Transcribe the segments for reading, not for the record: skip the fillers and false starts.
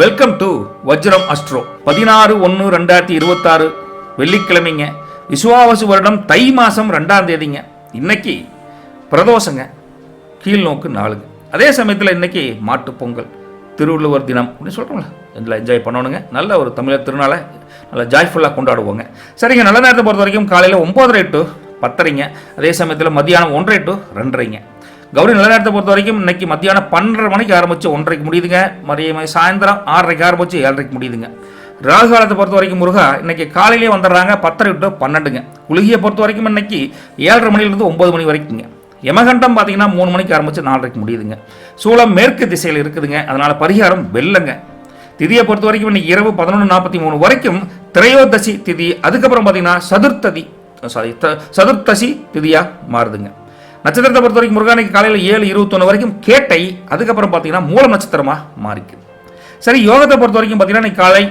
Welcome to Vajram astro. 16/1/2026 வெள்ளிக்கிழமைங்க. விசுவாவசு வருடம் தை மாதம் 2ஆம் தேதிங்க. இன்னைக்கு பிரதோஷங்க, கீழ் நோக்கு நாளுங்க. அதே சமயத்தில் இன்னைக்கு மாட்டு பொங்கல், திருவள்ளுவர் தினம் அப்படின்னு சொல்கிறோம்ல, இதில் என்ஜாய் பண்ணணுங்க. நல்ல ஒரு தமிழர் திருநாளை நல்லா ஜாய்ஃபுல்லாக கொண்டாடுவோங்க. சரிங்க, நல்ல நேரத்தை பொறுத்த வரைக்கும் காலையில் 9:30 to 10:30. அதே சமயத்தில் மத்தியானம் 1:30 to 2:30. கௌரி நல்ல நேரத்தை பொறுத்த வரைக்கும் இன்னைக்கு மத்தியானம் 12:30 மணிக்கு ஆரம்பிச்சு 1:30க்கு முடியுதுங்க. மதியம் சாயந்தரம் 6:30க்கு ஆரம்பிச்சு 7:30க்கு முடியுதுங்க. ராகு காலத்தை பொறுத்த வரைக்கும் முருகா இன்னைக்கு காலையிலேயே வந்துடுறாங்க 10:30 to 12ங்க. குளிகையை பொறுத்த வரைக்கும் இன்னைக்கு 7:30 மணிலேருந்து 9 மணி வரைக்குங்க. யமகண்டம் பார்த்தீங்கன்னா 3 மணிக்கு ஆரம்பிச்சு 4:30க்கு முடியுதுங்க. சூளம் மேற்கு திசையில் இருக்குதுங்க, அதனால பரிகாரம் வெள்ளங்க. திதியை பொறுத்த வரைக்கும் இன்னைக்கு இரவு 11:43 வரைக்கும் திரையோதசி திதி. அதுக்கப்புறம் பார்த்தீங்கன்னா சதுர்த்தசி திதியாக மாறுதுங்க. நட்சத்திரத்தை பொறுத்த வரைக்கும் முருகானைக்கு காலையில் 7:21 வரைக்கும் கேட்டை. அதுக்கப்புறம் பார்த்தீங்கன்னா மூலம் நட்சத்திரமாக மாறிக்குது. சரி, யோகத்தை பொறுத்த வரைக்கும் பார்த்தீங்கன்னா இன்னைக்கு காலை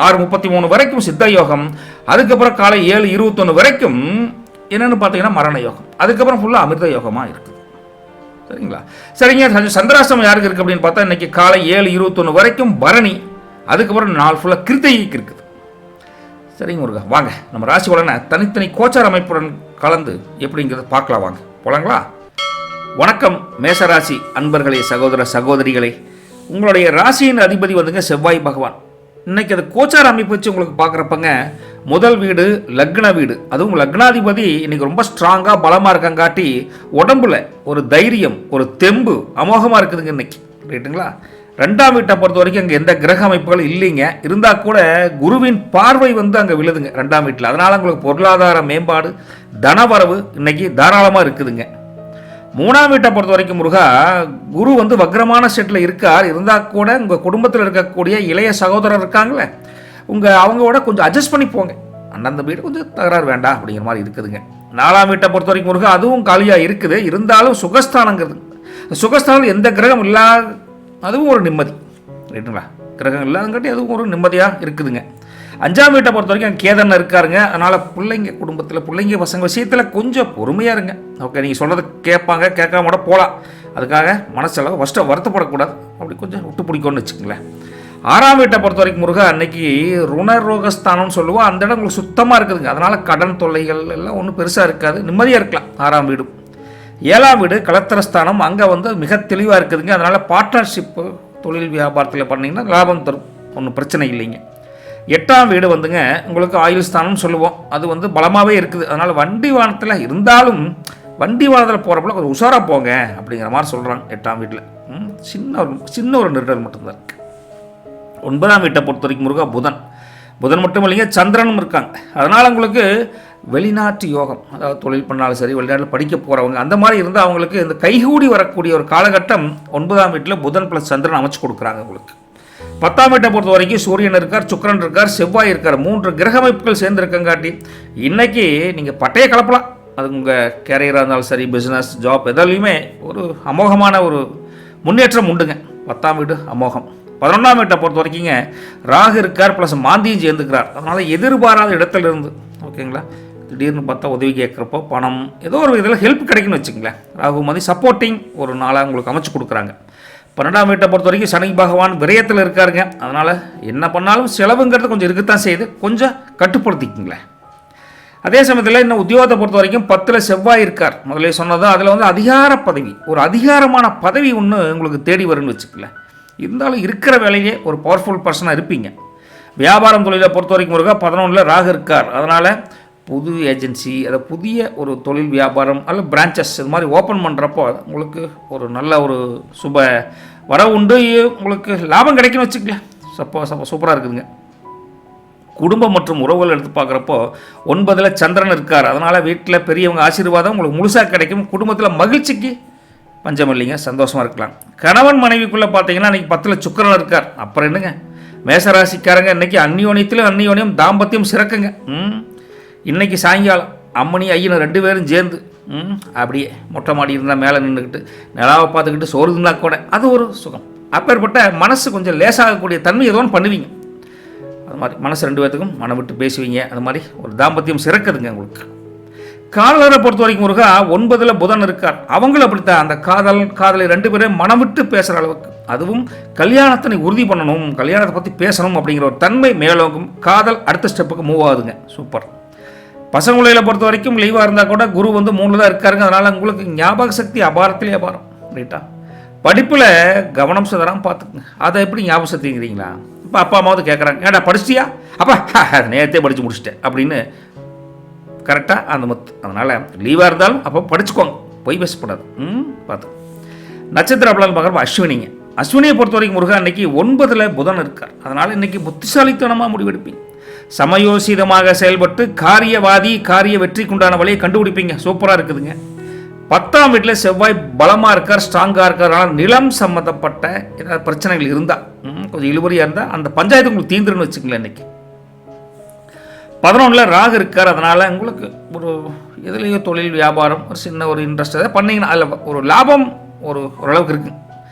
6:33 வரைக்கும் சித்த யோகம். அதுக்கப்புறம் காலை 7:21 வரைக்கும் என்னென்னு பார்த்தீங்கன்னா மரண யோகம். அதுக்கப்புறம் ஃபுல்லாக அமிர்த யோகமாக இருக்குது. சரிங்களா? சரிங்க, சந்திராஷ்டமம் யாருக்கு இருக்குது அப்படின்னு பார்த்தா இன்னைக்கு காலை 7:21 வரைக்கும் பரணி. அதுக்கப்புறம் நாள் ஃபுல்லாக கிருத்திகைக்கு இருக்குது. சரிங்க முருகா, வாங்க நம்ம ராசி உடனே தனித்தனி கோச்சார அமைப்புடன் கலந்து எப்படிங்கிறத பார்க்கலாம். வாங்க போலாங்களா? வணக்கம் மேசராசி அன்பர்களே, சகோதர சகோதரிகளே. உங்களுடைய ராசியின் அதிபதி வந்துங்க செவ்வாய் பகவான். இன்னைக்கு அது கோச்சார அமைப்பு வச்சு உங்களுக்கு பார்க்குறப்பங்க முதல் வீடு லக்ன வீடு, அதுவும் லக்னாதிபதி இன்னைக்கு ரொம்ப ஸ்ட்ராங்காக பலமாக இருக்கங்காட்டி உடம்புல ஒரு தைரியம், ஒரு தெம்பு அமோகமாக இருக்குதுங்க இன்னைக்கு. ரைட்டுங்களா? 2ஆம் வீட்டை பொறுத்த வரைக்கும் அங்கே எந்த கிரக அமைப்புகள் இல்லைங்க. இருந்தால் கூட குருவின் பார்வை வந்து அங்கே விழுதுங்க 2ஆம் வீட்டில். அதனால் உங்களுக்கு பொருளாதார மேம்பாடு, தனவரவு இன்னைக்கு தாராளமாக இருக்குதுங்க. 3ஆம் வீட்டை பொறுத்த வரைக்கும் முருகா குரு வந்து வக்ரமான செட்டில் இருக்கார். இருந்தால் கூட உங்கள் குடும்பத்தில் இருக்கக்கூடிய இளைய சகோதரர் இருக்காங்களே, அவங்களோட கொஞ்சம் அட்ஜஸ்ட் பண்ணி போங்க. அந்தந்த வீடு கொஞ்சம் தகராறு வேண்டாம் அப்படிங்கிற மாதிரி இருக்குதுங்க. 4ஆம் வீட்டை பொறுத்த வரைக்கும் முருகா அதுவும் காலியாக இருக்குது. இருந்தாலும் சுகஸ்தானங்கிறது, சுகஸ்தானம் எந்த கிரகம் இல்லாத அதுவும் ஒரு நிம்மதி. ரைட்டுங்களா? கிரகம் இல்லாதங்காட்டி அதுவும் ஒரு நிம்மதியாக இருக்குதுங்க. 5ஆம் வீட்டை பொறுத்த வரைக்கும் கேதன் இருக்காருங்க. அதனால் பிள்ளைங்க குடும்பத்தில் பிள்ளைங்க பசங்க விஷயத்தில் கொஞ்சம் பொறுமையாக இருங்க. ஓகே, நீங்கள் சொல்கிறது கேட்பாங்க, கேட்காம கூட போகலாம். அதுக்காக மனசளவு ஃபஸ்ட்டு வருத்தப்படக்கூடாது. அப்படி கொஞ்சம் விட்டு பிடிக்கும்னு வச்சுக்கோங்களேன். 6ஆம் வீட்டை பொறுத்த வரைக்கும் முருகா அன்னைக்கு ருணரோகஸ்தானம்னு சொல்லுவோம். அந்த இடம் உங்களுக்கு சுத்தமாக இருக்குதுங்க. அதனால் கடன் தொல்லைகள் எல்லாம் ஒன்றும் பெருசாக இருக்காது, நிம்மதியாக இருக்கலாம். 6ஆம் வீடு. 7ஆம் வீடு கலத்திரஸ்தானம், அங்கே வந்து மிக தெளிவாக இருக்குதுங்க. அதனால் பார்ட்னர்ஷிப்பு தொழில் வியாபாரத்தில் பண்ணிங்கன்னா லாபம் தரும், ஒன்றும் பிரச்சனை இல்லைங்க. 8ஆம் வீடு வந்துங்க உங்களுக்கு ஆயுள் ஸ்தானம்னு சொல்லுவோம். அது வந்து பலமாகவே இருக்குது. அதனால் வண்டி வாகனத்தில் இருந்தாலும் வண்டி வாகனத்தில் போகிறப்பல கொஞ்சம் உஷாராக போங்க அப்படிங்கிற மாதிரி சொல்கிறாங்க. 8ஆம் வீட்டில் சின்ன ஒரு நெருடல் மட்டும்தான் இருக்குது. 9ஆம் வீட்டை பொறுத்த வரைக்கும் முருகா புதன் மட்டும் இல்லைங்க, சந்திரனும் இருக்காங்க. அதனால் உங்களுக்கு வெளிநாட்டு யோகம், அதாவது தொழில் பண்ணாலும் சரி, வெளிநாட்டில் படிக்க போகிறவங்க அந்த மாதிரி இருந்தால் அவங்களுக்கு இந்த கைகூடி வரக்கூடிய ஒரு காலகட்டம் 9ஆம் வீட்டில் புதன் + சந்திரன் அமைச்சு கொடுக்குறாங்க உங்களுக்கு. 10ஆம் வீட்டை பொறுத்த வரைக்கும் சூரியன் இருக்கார், சுக்கிரன் இருக்கார், செவ்வாய் இருக்கார். 3 கிரக அமைப்புகள் சேர்ந்து இருக்கங்காட்டி இன்னைக்கு நீங்கள் பட்டையை கலப்பலாம். அது உங்கள் கேரியராக இருந்தாலும் சரி, பிஸ்னஸ், ஜாப் எதாலையுமே ஒரு அமோகமான ஒரு முன்னேற்றம் உண்டுங்க. 10ஆம் வீடு அமோகம். 11ஆம் வீட்டை பொறுத்த வரைக்குங்க ராகு இருக்கார் + மாந்தியும் சேர்ந்துக்கிறார். அதனால் எதிர்பாராத இடத்துல இருந்து, ஓகேங்களா, திடீர்னு பார்த்தா உதவி கேட்குறப்போ பணம் ஏதோ ஒரு இதில் ஹெல்ப் கிடைக்குன்னு வச்சுங்களேன். ராகு மாதிரி சப்போர்ட்டிங் ஒரு நாளாக உங்களுக்கு அமைச்சு கொடுக்குறாங்க. 12ஆம் வீட்டை பொறுத்த வரைக்கும் சனி பகவான் விரயத்தில் இருக்காருங்க. அதனால் என்ன பண்ணாலும் செலவுங்கிறது கொஞ்சம் இருக்கத்தான் செய்யுது, கொஞ்சம் கட்டுப்படுத்திக்குங்களேன். அதே சமயத்தில் இன்னும் உத்தியோகத்தை பொறுத்த வரைக்கும் 10ல் செவ்வாய் இருக்கார். முதல்ல சொன்னது அதில் வந்து அதிகார பதவி, ஒரு அதிகாரமான பதவி ஒன்று உங்களுக்கு தேடி வரும்னு வச்சுக்கலேன். இருந்தாலும் இருக்கிற வேலையே ஒரு பவர்ஃபுல் பர்சனாக இருப்பீங்க. வியாபாரம் தொழிலை பொறுத்த வரைக்கும் முருகா 11ல் ராகு இருக்கார். அதனால் புது ஏஜென்சி, அதை புதிய ஒரு தொழில் வியாபாரம் அல்லது பிரான்ச்சஸ் இது மாதிரி ஓப்பன் பண்ணுறப்போ உங்களுக்கு ஒரு நல்ல ஒரு சுப வரவு உண்டு, உங்களுக்கு லாபம் கிடைக்குன்னு வச்சுக்கலாம். சூப்பராக இருக்குதுங்க. குடும்பம் மற்றும் உறவுகள் எடுத்து பார்க்குறப்போ 9ல் சந்திரன் இருக்கார். அதனால் வீட்டில் பெரியவங்க ஆசீர்வாதம் உங்களுக்கு முழுசாக கிடைக்கும். குடும்பத்தில் மகிழ்ச்சிக்கு பஞ்சம் இல்லைங்க, சந்தோஷமாக இருக்கலாம். கணவன் மனைவிக்குள்ளே பார்த்தீங்கன்னா இன்றைக்கி 10ல் சுக்கிரன் இருக்கார். அப்புறம் என்னங்க, மேசராசிக்காரங்க இன்றைக்கி அந்யோன்யம் தாம்பத்தியம் சிறக்குங்க. இன்றைக்கி சாயங்காலம் அம்மணி ஐயன் 2 பேரும் சேர்ந்து அப்படியே மொட்டை மாடி இருந்தால் மேலே நின்றுக்கிட்டு நிலாவை பார்த்துக்கிட்டு சோறுதுன்னா கூட அது ஒரு சுகம். அப்பேற்பட்ட மனசு கொஞ்சம் லேசாகக்கூடிய தன்மை ஏதோ ஒன்று பண்ணுவீங்க. அது மாதிரி மனசு 2 பேர்த்துக்கும் மனம் விட்டு பேசுவீங்க. அது மாதிரி ஒரு தாம்பத்தியம் சிறக்குதுங்க உங்களுக்கு. காதலரை பொறுத்த வரைக்கும் முருகா 9ல் புதன் இருக்கார். அவங்களும் அப்படித்தான், அந்த காதலை 2 பேரும் மனம் விட்டு பேசுகிற அளவுக்கு, அதுவும் கல்யாணத்தை உறுதி பண்ணணும், கல்யாணத்தை பற்றி பேசணும் அப்படிங்கிற ஒரு தன்மை மேலோங்கும். காதல் அடுத்த ஸ்டெப்புக்கு மூவ் ஆகுதுங்க. சூப்பர். பசங்களை பொறுத்த வரைக்கும் லீவாக இருந்தால் கூட குரு 3 தான் இருக்காருங்க. அதனால் உங்களுக்கு ஞாபக சக்தி அபாரத்திலே அபாரம். ரைட்டா? படிப்பில் கவனம் சிதறாமல் பார்த்துக்குங்க. அதை எப்படி ஞாபக சக்திங்கிறீங்களா? இப்போ அப்பா அம்மாவது கேட்குறாங்க, ஏடா படிச்சிட்டியா? அப்பா நேரத்தே படித்து முடிச்சிட்டேன் அப்படின்னு கரெக்டாக அந்த முத்து. அதனால் லீவாக இருந்தாலும் அப்போ படிச்சுக்கோங்க, போய் பேசப்படாது. பார்த்து நட்சத்திர பலன் பார்க்குறப்ப அஸ்வினிங்க. அஸ்வினியை பொறுத்த வரைக்கும் முருகா இன்றைக்கி 9ல் புதன் இருக்கார். அதனால் இன்றைக்கி புத்திசாலித்தனமாக முடிவெடுப்பீங்க. சமயோசிதமாக செயல்பட்டு காரிய வெற்றிக்குண்டான வழியை கண்டுபிடிப்பீங்க. சூப்பராக இருக்குதுங்க. 10ஆம் வீட்டில் செவ்வாய் பலமாக இருக்கார், ஸ்ட்ராங்காக இருக்கிறதுனால நிலம் சம்மந்தப்பட்ட ஏதாவது பிரச்சனைகள் இருந்தால், கொஞ்சம் இழுபறியாக இருந்தால் அந்த பஞ்சாயத்து உங்களுக்கு தீந்துருன்னு வச்சுக்கங்களேன். இன்றைக்கி 11ல் ராகு இருக்கார். அதனால் உங்களுக்கு ஒரு எதுலேயோ தொழில் வியாபாரம் ஒரு சின்ன ஒரு இன்ட்ரெஸ்ட் எதாவது பண்ணிங்கன்னா அதில் ஒரு லாபம் ஓரளவுக்கு இருக்குது.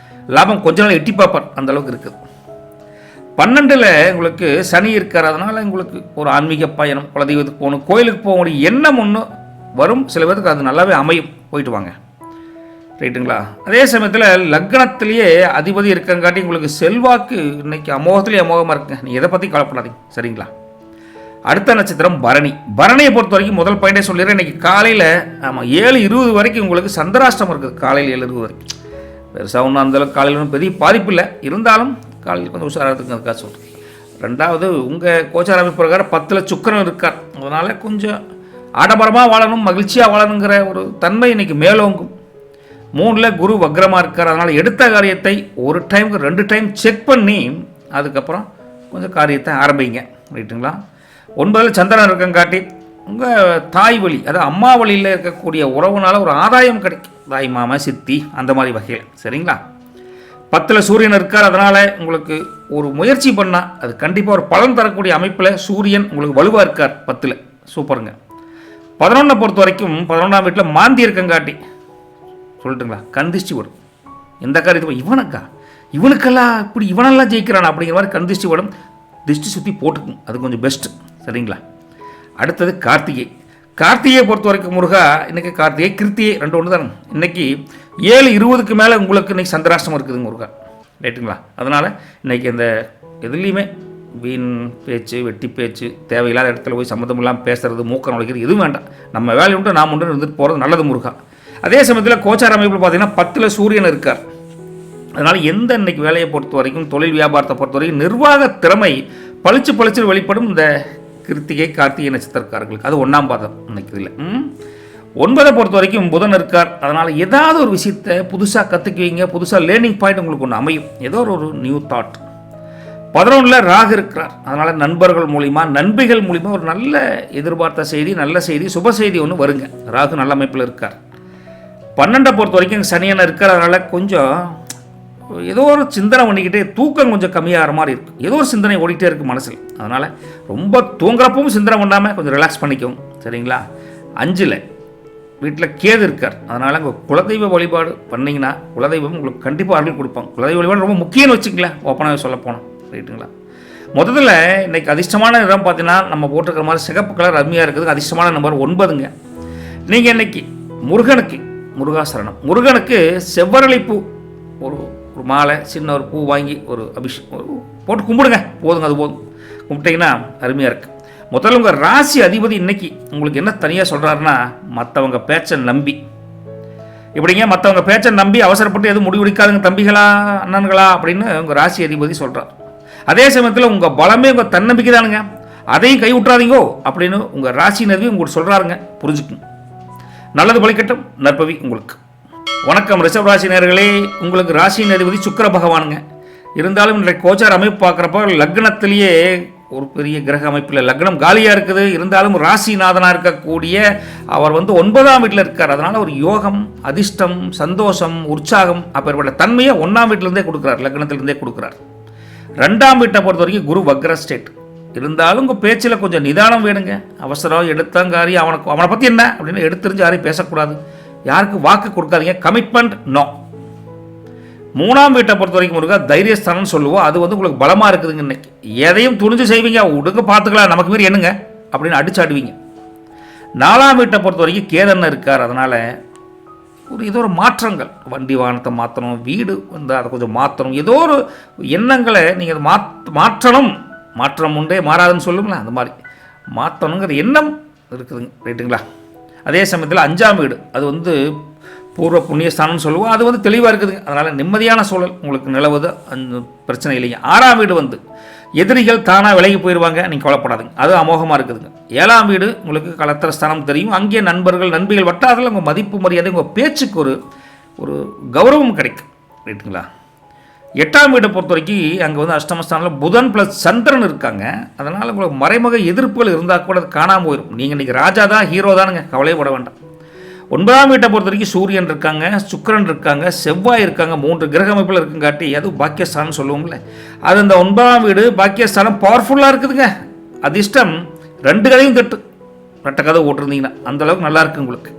லாபம் கொஞ்ச நாள் எட்டி பார்ப்பார், அந்தளவுக்கு இருக்குது. 12ல் உங்களுக்கு சனி இருக்கார். அதனால் உங்களுக்கு ஒரு ஆன்மீக பயணம், குலதெய்வத்துக்கு போகணும், கோயிலுக்கு போகக்கூடிய எண்ணம் ஒன்று வரும். சில பேருக்கு அது நல்லாவே அமையும், போயிட்டு வாங்க. ரைட்டுங்களா? அதே சமயத்தில் லக்னத்திலேயே அதிபதி இருக்கங்காட்டி உங்களுக்கு செல்வாக்கு இன்றைக்கி அமோகத்திலேயே அமோகமாக இருக்குங்க. நீங்கள் எதை பற்றி கவலைப்படாதீங்க. சரிங்களா? அடுத்த நட்சத்திரம் பரணி. பரணியை பொறுத்த வரைக்கும் முதல் பாயிண்டே சொல்லிடுறேன். இன்றைக்கி காலையில் 7:20 வரைக்கும் உங்களுக்கு சந்திராஷ்டமம் இருக்குது. காலையில் 7:20 வரைக்கும் பெருசாக ஒன்றும் அந்தளவுக்கு காலையில் ஒன்றும் பெரிய பாதிப்பு இல்லை. இருந்தாலும் காலையில் கொஞ்சம் உஷாராகிறதுக்கு அதுக்காக சொல்கிறேன். 2வது உங்கள் கோச்சார அமைப்பு பிரகாரம் 10ல் சுக்கிரன் இருக்கார். அதனால் கொஞ்சம் ஆடம்பரமாக வாழணும், மகிழ்ச்சியாக வாழணுங்கிற ஒரு தன்மை இன்றைக்கி மேலோங்கும். 3ல் குரு வக்ரமாக இருக்கார். அதனால் எடுத்த காரியத்தை ஒரு டைமுக்கு 2 டைம் செக் பண்ணி அதுக்கப்புறம் கொஞ்சம் காரியத்தை ஆரம்பிங்க. ரைட்டுங்களா? 9ல் சந்திரன் இருக்கங்காட்டி உங்கள் தாய் வழி, அதாவது அம்மா வழியில் இருக்கக்கூடிய உறவுனால ஒரு ஆதாயம் கிடைக்கும். தாய் மாமா சித்தி அந்த மாதிரி வகையில். சரிங்களா? 10ல் சூரியன் இருக்கார். அதனால் உங்களுக்கு ஒரு முயற்சி பண்ணால் அது கண்டிப்பாக ஒரு பலன் தரக்கூடிய அமைப்பில் சூரியன் உங்களுக்கு வலுவாக இருக்கார் 10ல். சூப்பருங்க. 11 பொறுத்த வரைக்கும் 11ஆம் வீட்டில் மாந்தி இருக்கங்காட்டி சொல்லிட்டுங்களா, கந்திஷ்டி வரும். எந்த காரியத்தை இவனுக்கெல்லாம் இப்படி இவனெல்லாம் ஜெயிக்கிறான் அப்படிங்கிற மாதிரி கந்திஷ்டி வரும். திருஷ்டி சுற்றி போட்டுக்கும், அது கொஞ்சம் பெஸ்ட்டு. சரிங்களா? அடுத்தது கார்த்திகையை பொறுத்த வரைக்கும் முருகா இன்றைக்கி கார்த்திகை கிருத்திகை 2 ஒன்று தானே. இன்றைக்கி 7:20க்கு மேலே உங்களுக்கு இன்றைக்கி சந்திராஷ்டமம் இருக்குதுங்க முருகா. ரைட்டுங்களா? அதனால் இன்றைக்கி இந்த எதுலேயுமே வீண் பேச்சு, வெட்டி பேச்சு, தேவையில்லாத இடத்துல போய் சம்மந்தம் இல்லாமல் பேசுகிறது, மூக்க நுழைக்கிறது எதுவும் வேண்டாம். நம்ம வேலையை விட்டு நாம் ஒன்று இருந்துட்டு போகிறது நல்லது முருகா. அதே சமயத்தில் கோச்சார அமைப்பில் பார்த்தீங்கன்னா 10ல் சூரியன் இருக்கார். அதனால் எந்த இன்றைக்கி வேலையை பொறுத்த வரைக்கும், தொழில் வியாபாரத்தை பொறுத்த வரைக்கும் நிர்வாக திறமை பளிச்சு வெளிப்படும் இந்த கிருத்திகை கார்த்திகை நட்சத்திரக்காரர்களுக்கு. அது 1ஆம் பாதம் இன்றைக்கி இதில். 9 பொறுத்த வரைக்கும் புதன் இருக்கார். அதனால் ஏதாவது ஒரு விஷயத்தை புதுசாக கற்றுக்குவீங்க, புதுசாக லேர்னிங் பாயிண்ட் உங்களுக்கு ஒன்று அமையும், ஏதோ ஒரு நியூ தாட். 11ல் ராகு இருக்கிறார். அதனால் நண்பர்கள் மூலிமா, நண்பிகள் மூலிமா ஒரு நல்ல எதிர்பார்த்த செய்தி, நல்ல செய்தி, சுப செய்தி ஒன்று வருங்க. ராகு நல்ல அமைப்பில் இருக்கார். 12 பொறுத்த வரைக்கும் சனியனை இருக்கார். அதனால் கொஞ்சம் ஏதோ ஒரு சிந்தனை பண்ணிக்கிட்டே தூக்கம் கொஞ்சம் கம்மியாகிற மாதிரி இருக்கும். ஏதோ ஒரு சிந்தனை ஓடிக்கிட்டே இருக்குது மனசில். அதனால் ரொம்ப தூங்குறப்பவும் சிந்தனை பண்ணாமல் கொஞ்சம் ரிலாக்ஸ் பண்ணிக்கும். சரிங்களா? 5ல் வீட்டில் கேது இருக்கார். அதனால் உங்கள் குலதெய்வ வழிபாடு பண்ணிங்கன்னா குலதெய்வம் உங்களுக்கு கண்டிப்பாக அருள் கொடுப்பாங்க. குலதெய்வ வழிபாடு ரொம்ப முக்கியம்னு வச்சுங்களேன், ஓப்பனாக சொல்ல போனோம். ரைட்டுங்களா? முதல்ல இன்றைக்கி அதிர்ஷ்டமான இடம் பார்த்தீங்கன்னா நம்ம போட்டிருக்கிற மாதிரி சிகப்பு கலர் அருமையாக இருக்குது. அதிர்ஷ்டமான நம்பர் 9ங்க. நீங்கள் இன்றைக்கி முருகாசரணம் முருகனுக்கு செவ்வரளிப்பூ ஒரு மாலை, சின்ன ஒரு பூ வாங்கி ஒரு போட்டு கும்பிடுங்க, போதுங்க. அது போதும், கும்பிட்டிங்கன்னா அருமையாக இருக்குது. முதல்ல உங்கள் ராசி அதிபதி இன்றைக்கி உங்களுக்கு என்ன தனியாக சொல்கிறாருன்னா, மற்றவங்க பேச்சை நம்பி இப்படிங்க, மற்றவங்க பேச்சை நம்பி அவசரப்பட்டு எதுவும் முடிவெடுக்காதுங்க தம்பிகளா அண்ணன்களா அப்படின்னு உங்கள் ராசி அதிபதி சொல்கிறார். அதே சமயத்தில் உங்கள் பலமே உங்கள் தன்னம்பிக்கை தானுங்க, அதையும் கை விட்றாதீங்கோ அப்படின்னு உங்கள் ராசி அதிபதி உங்களுக்கு சொல்கிறாருங்க. புரிஞ்சுக்குங்க. நல்லது பலிக்கட்டும், நற்பவி உங்களுக்கு. வணக்கம் ரிஷப ராசி நேயர்களே. உங்களுக்கு ராசியின் அதிபதி சுக்கிர பகவானுங்க. இருந்தாலும் இன்றைய கோச்சார அமைப்பு பார்க்குறப்ப லக்னத்திலேயே ஒரு பெரிய கிரக அமைப்பில் லக்னம் காலியாக இருக்குது. இருந்தாலும் ராசிநாதனாக இருக்கக்கூடிய அவர் 9ஆம் வீட்டில் இருக்கார். அதனால் ஒரு யோகம், அதிர்ஷ்டம், சந்தோஷம், உற்சாகம் அப்பேற்பட்ட தன்மையை 1ஆம் வீட்டிலேருந்தே கொடுக்குறார், லக்னத்திலிருந்தே கொடுக்குறார். 2ஆம் வீட்டை பொறுத்த வரைக்கும் குரு வக்ர ஸ்டேட். இருந்தாலும் உங்கள் பேச்சில் கொஞ்சம் நிதானம் வேணுங்க. அவசரம் எடுத்தங்காரி அவனை பற்றி என்ன அப்படின்னு எடுத்துரிஞ்சு யாரையும் பேசக்கூடாது, யாருக்கு வாக்கு கொடுக்காதீங்க. Commitment no. 3ஆம் வீட்டை பொறுத்த வரைக்கும் முருகா தைரியஸ்தானம்னு சொல்லுவோம். அது உங்களுக்கு பலமாக இருக்குதுங்க. இன்னைக்கு எதையும் துணிஞ்சு செய்வீங்க, உடுங்க பார்த்துக்கலாம், நமக்கு மீறி என்னங்க அப்படின்னு அடிச்சாடுவீங்க. 4ஆம் வீட்டை பொறுத்த வரைக்கும் கேதன்னு இருக்கார். அதனால் ஏதோ ஒரு மாற்றங்கள், வண்டி வாகனத்தை மாற்றணும், வீடு வந்து அதை கொஞ்சம் மாற்றணும், ஏதோ ஒரு எண்ணங்களை நீங்கள் அதை மாற்றணும். மாற்றம் உண்டே மாறாதுன்னு சொல்லுங்களேன், அந்த மாதிரி மாற்றணுங்கிற எண்ணம் இருக்குதுங்க. ரைட்டுங்களா? அதே சமயத்தில் 5ஆம் வீடு அது வந்து பூர்வ புண்ணியஸ்தானம்னு சொல்லுவோம். அது வந்து தெளிவாக இருக்குதுங்க. அதனால் நிம்மதியான சூழல் உங்களுக்கு நிலவுது, அந்த பிரச்சனை இல்லைங்க. 6ஆம் வீடு வந்து எதிரிகள் தானாக விலகி போயிடுவாங்க, நீங்கள் கவலைப்படாதுங்க, அது அமோகமாக இருக்குதுங்க. 7ஆம் வீடு உங்களுக்கு கலத்திர ஸ்தானம் தெரியும். அங்கே நண்பர்கள் நண்பிகள் வட்டாரத்தில் உங்கள் மதிப்பு மரியாதை, உங்கள் பேச்சுக்கு ஒரு கௌரவம் கிடைக்கும். ரைட்டுங்களா? 8ஆம் வீட்டை பொறுத்த வரைக்கும் அங்கே வந்து அஷ்டமஸ்தானில் புதன் ப்ளஸ் சந்திரன் இருக்காங்க. அதனால் உங்களுக்கு மறைமுக எதிர்ப்புகள் இருந்தால் கூட அது காணாமல் போயிடும். நீங்கள் இன்றைக்கி ராஜா தான், ஹீரோ தானுங்க, கவலைப்பட வேண்டாம். 9ஆம் வீட்டை பொறுத்த வரைக்கும் சூரியன் இருக்காங்க, சுக்கிரன் இருக்காங்க, செவ்வாய் இருக்காங்க, 3 கிரக அமைப்பில் இருக்குங்காட்டி அதுவும் பாக்கியஸ்தானம் சொல்லுவோம்ல, அது அந்த 9ஆம் வீடு பாக்கியஸ்தானம் பவர்ஃபுல்லாக இருக்குதுங்க. அதிர்ஷ்டம் 2 கதையும் தட்டு, 2 கதை ஓட்டிருந்தீங்கன்னா அந்தளவுக்கு நல்லா இருக்குது உங்களுக்கு.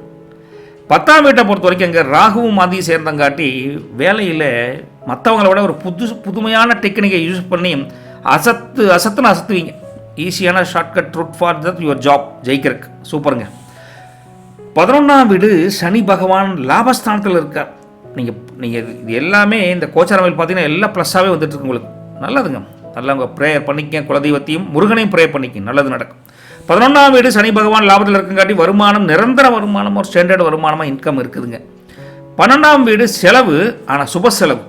10ஆம் வீட்டை பொறுத்த வரைக்கும் அங்கே ராகுவும் மாதிரியும் சேர்ந்தங்காட்டி வேலையில் மற்றவங்கள விட ஒரு புதுமையான டெக்னிக்கை யூஸ் பண்ணி அசத்துன்னு அசத்துவீங்க. ஈஸியான shortcut route for that your job ஜெயிக்கிறதுக்கு. சூப்பருங்க. 11ஆம் வீடு சனி பகவான் லாபஸ்தானத்தில் இருக்கார். நீங்கள் இது எல்லாமே இந்த கோச்சாரமையில் பார்த்தீங்கன்னா எல்லாம் ப்ளஸ்ஸாகவே வந்துட்டுருக்கு உங்களுக்கு. நல்லதுங்க. நல்லா உங்கள் ப்ரேயர் பண்ணிக்க, குலதெய்வத்தையும் முருகனையும் ப்ரேயர் பண்ணிக்க, நல்லது நடக்கும். 11ஆம் வீடு சனி பகவான் லாபத்தில் இருக்குங்காட்டி வருமானம் நிரந்தர வருமானம், ஒரு ஸ்டாண்டர்ட் வருமானமாக இன்கம் இருக்குதுங்க. 12ஆம் வீடு செலவு, ஆனால் சுப செலவு.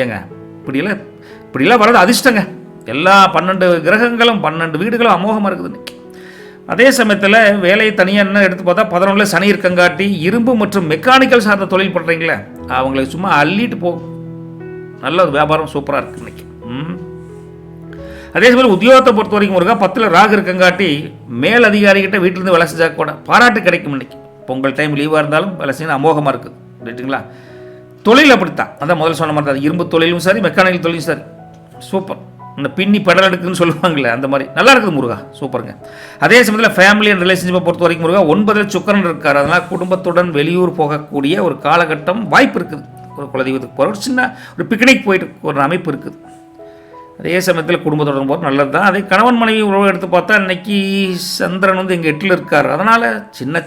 ஏங்க இப்படிலாம் வர்றது அதிர்ஷ்டங்க. எல்லா 12 கிரகங்களும் 12 வீடுகளும் அமோகமாக இருக்குது. அதே சமயத்தில் வேலையை தனியாக என்ன எடுத்து பார்த்தா 11 சனி இருக்கங்காட்டி இரும்பு மற்றும் மெக்கானிக்கல் சார்ந்த தொழில் பண்ணுறீங்களே அவங்களுக்கு சும்மா அள்ளிட்டு போகும். நல்ல ஒரு வியாபாரம் சூப்பராக இருக்குது இன்னைக்கு. அதே சமயம் உத்தியோகத்தை பொறுத்த வரைக்கும் ஒரு 10 ராகு இருக்கங்காட்டி மேல் அதிகாரிகிட்ட வீட்டிலேருந்து வேலை செஞ்சால் கூட பாராட்டு கிடைக்கும். இன்னைக்கு பொங்கல் டைம் லீவாக இருந்தாலும் வேலை செய்யணும் அமோகமாக இருக்குது. ரைட்டுங்களா? தொழில் அப்படித்தான், அதான் முதல்ல சொன்ன மாதிரி தான், இரும்பு தொழிலும் சரி மெக்கானிக்கல் தொழிலும் சரி சூப்பர். இந்த பின்னி பெடல் எடுக்குன்னு சொல்லுவாங்களே அந்த மாதிரி நல்லா இருக்குது முருகா, சூப்பருங்க. அதே சமயத்தில் ஃபேமிலி அண்ட் ரிலேஷன்ஷிப்பை பொறுத்த வரைக்கும் முருகா 9 சுக்கிரன் இருக்கார். அதனால் குடும்பத்துடன் வெளியூர் போகக்கூடிய ஒரு காலகட்டம் வாய்ப்பு இருக்குது. ஒரு குலதெய்வத்துக்கு போகிற ஒரு சின்ன ஒரு பிக்னிக் போயிட்டு ஒரு அமைப்பு இருக்குது. அதே சமயத்தில் குடும்பத்துடன் போகிறது நல்லது தான். அதே கணவன் மனைவி உறவு எடுத்து பார்த்தா இன்றைக்கி சந்திரன் வந்து எங்கள் 8ல் இருக்கார். அதனால்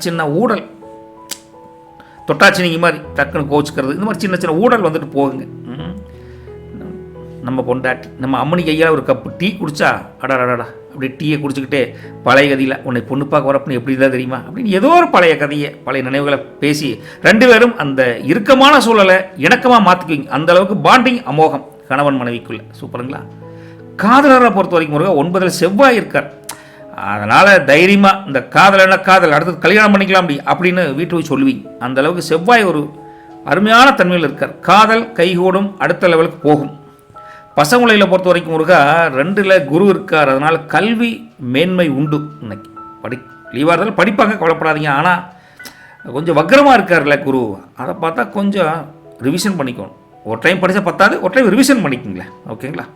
சின்ன ஊடல், தொட்டாச்சினிங்க மாதிரி டக்குன்னு கோச்சுக்கிறது, இந்த மாதிரி சின்ன ஊடல் வந்துட்டு போகுங்க. நம்ம பொண்டாட்டி நம்ம அம்மனி கையால் ஒரு கப்பு டீ குடித்தா அடாடா அப்படி டீயை குடிச்சிக்கிட்டே பழைய கதையில் உன்னை பொண்ணு பார்க்க வரப்புன்னு எப்படி தான் தெரியுமா அப்படின்னு ஏதோ ஒரு பழைய கதையை பழைய நினைவுகளை பேசி 2 பேரும் அந்த இறுக்கமான சூழலை இணக்கமாக மாற்றிக்குவீங்க. அந்தளவுக்கு பாண்டிங் அமோகம் கணவன் மனைவிக்குள்ளே. சூப்பருங்களா? காதலரை பொறுத்த வரைக்கும் முருகா 9 செவ்வாய் இருக்கார். அதனால் தைரியமாக இந்த காதல் காதல் அடுத்தது கல்யாணம் பண்ணிக்கலாம் அப்படின்னு வீட்டு போய் சொல்லுவீங்க. அந்தளவுக்கு செவ்வாய் ஒரு அருமையான தன்மையில் இருக்கார். காதல் கைகூடும், அடுத்த லெவலுக்கு போகும். பசங்குலையில் பொறுத்த வரைக்கும் முருகா 2ல் குரு இருக்கார். அதனால் கல்வி மேன்மை உண்டு. இன்னைக்கு லீவாக இருந்தாலும் படிப்பாங்க, கவலைப்படாதீங்க. ஆனால் கொஞ்சம் வக்கரமாக இருக்கார்ல குரு, அதை பார்த்தா கொஞ்சம் ரிவிஷன் பண்ணிக்கணும். ஒரு டைம் படித்தா பத்தாது, ஒரு டைம் ரிவிஷன் பண்ணிக்கோங்களேன். ஓகேங்களா?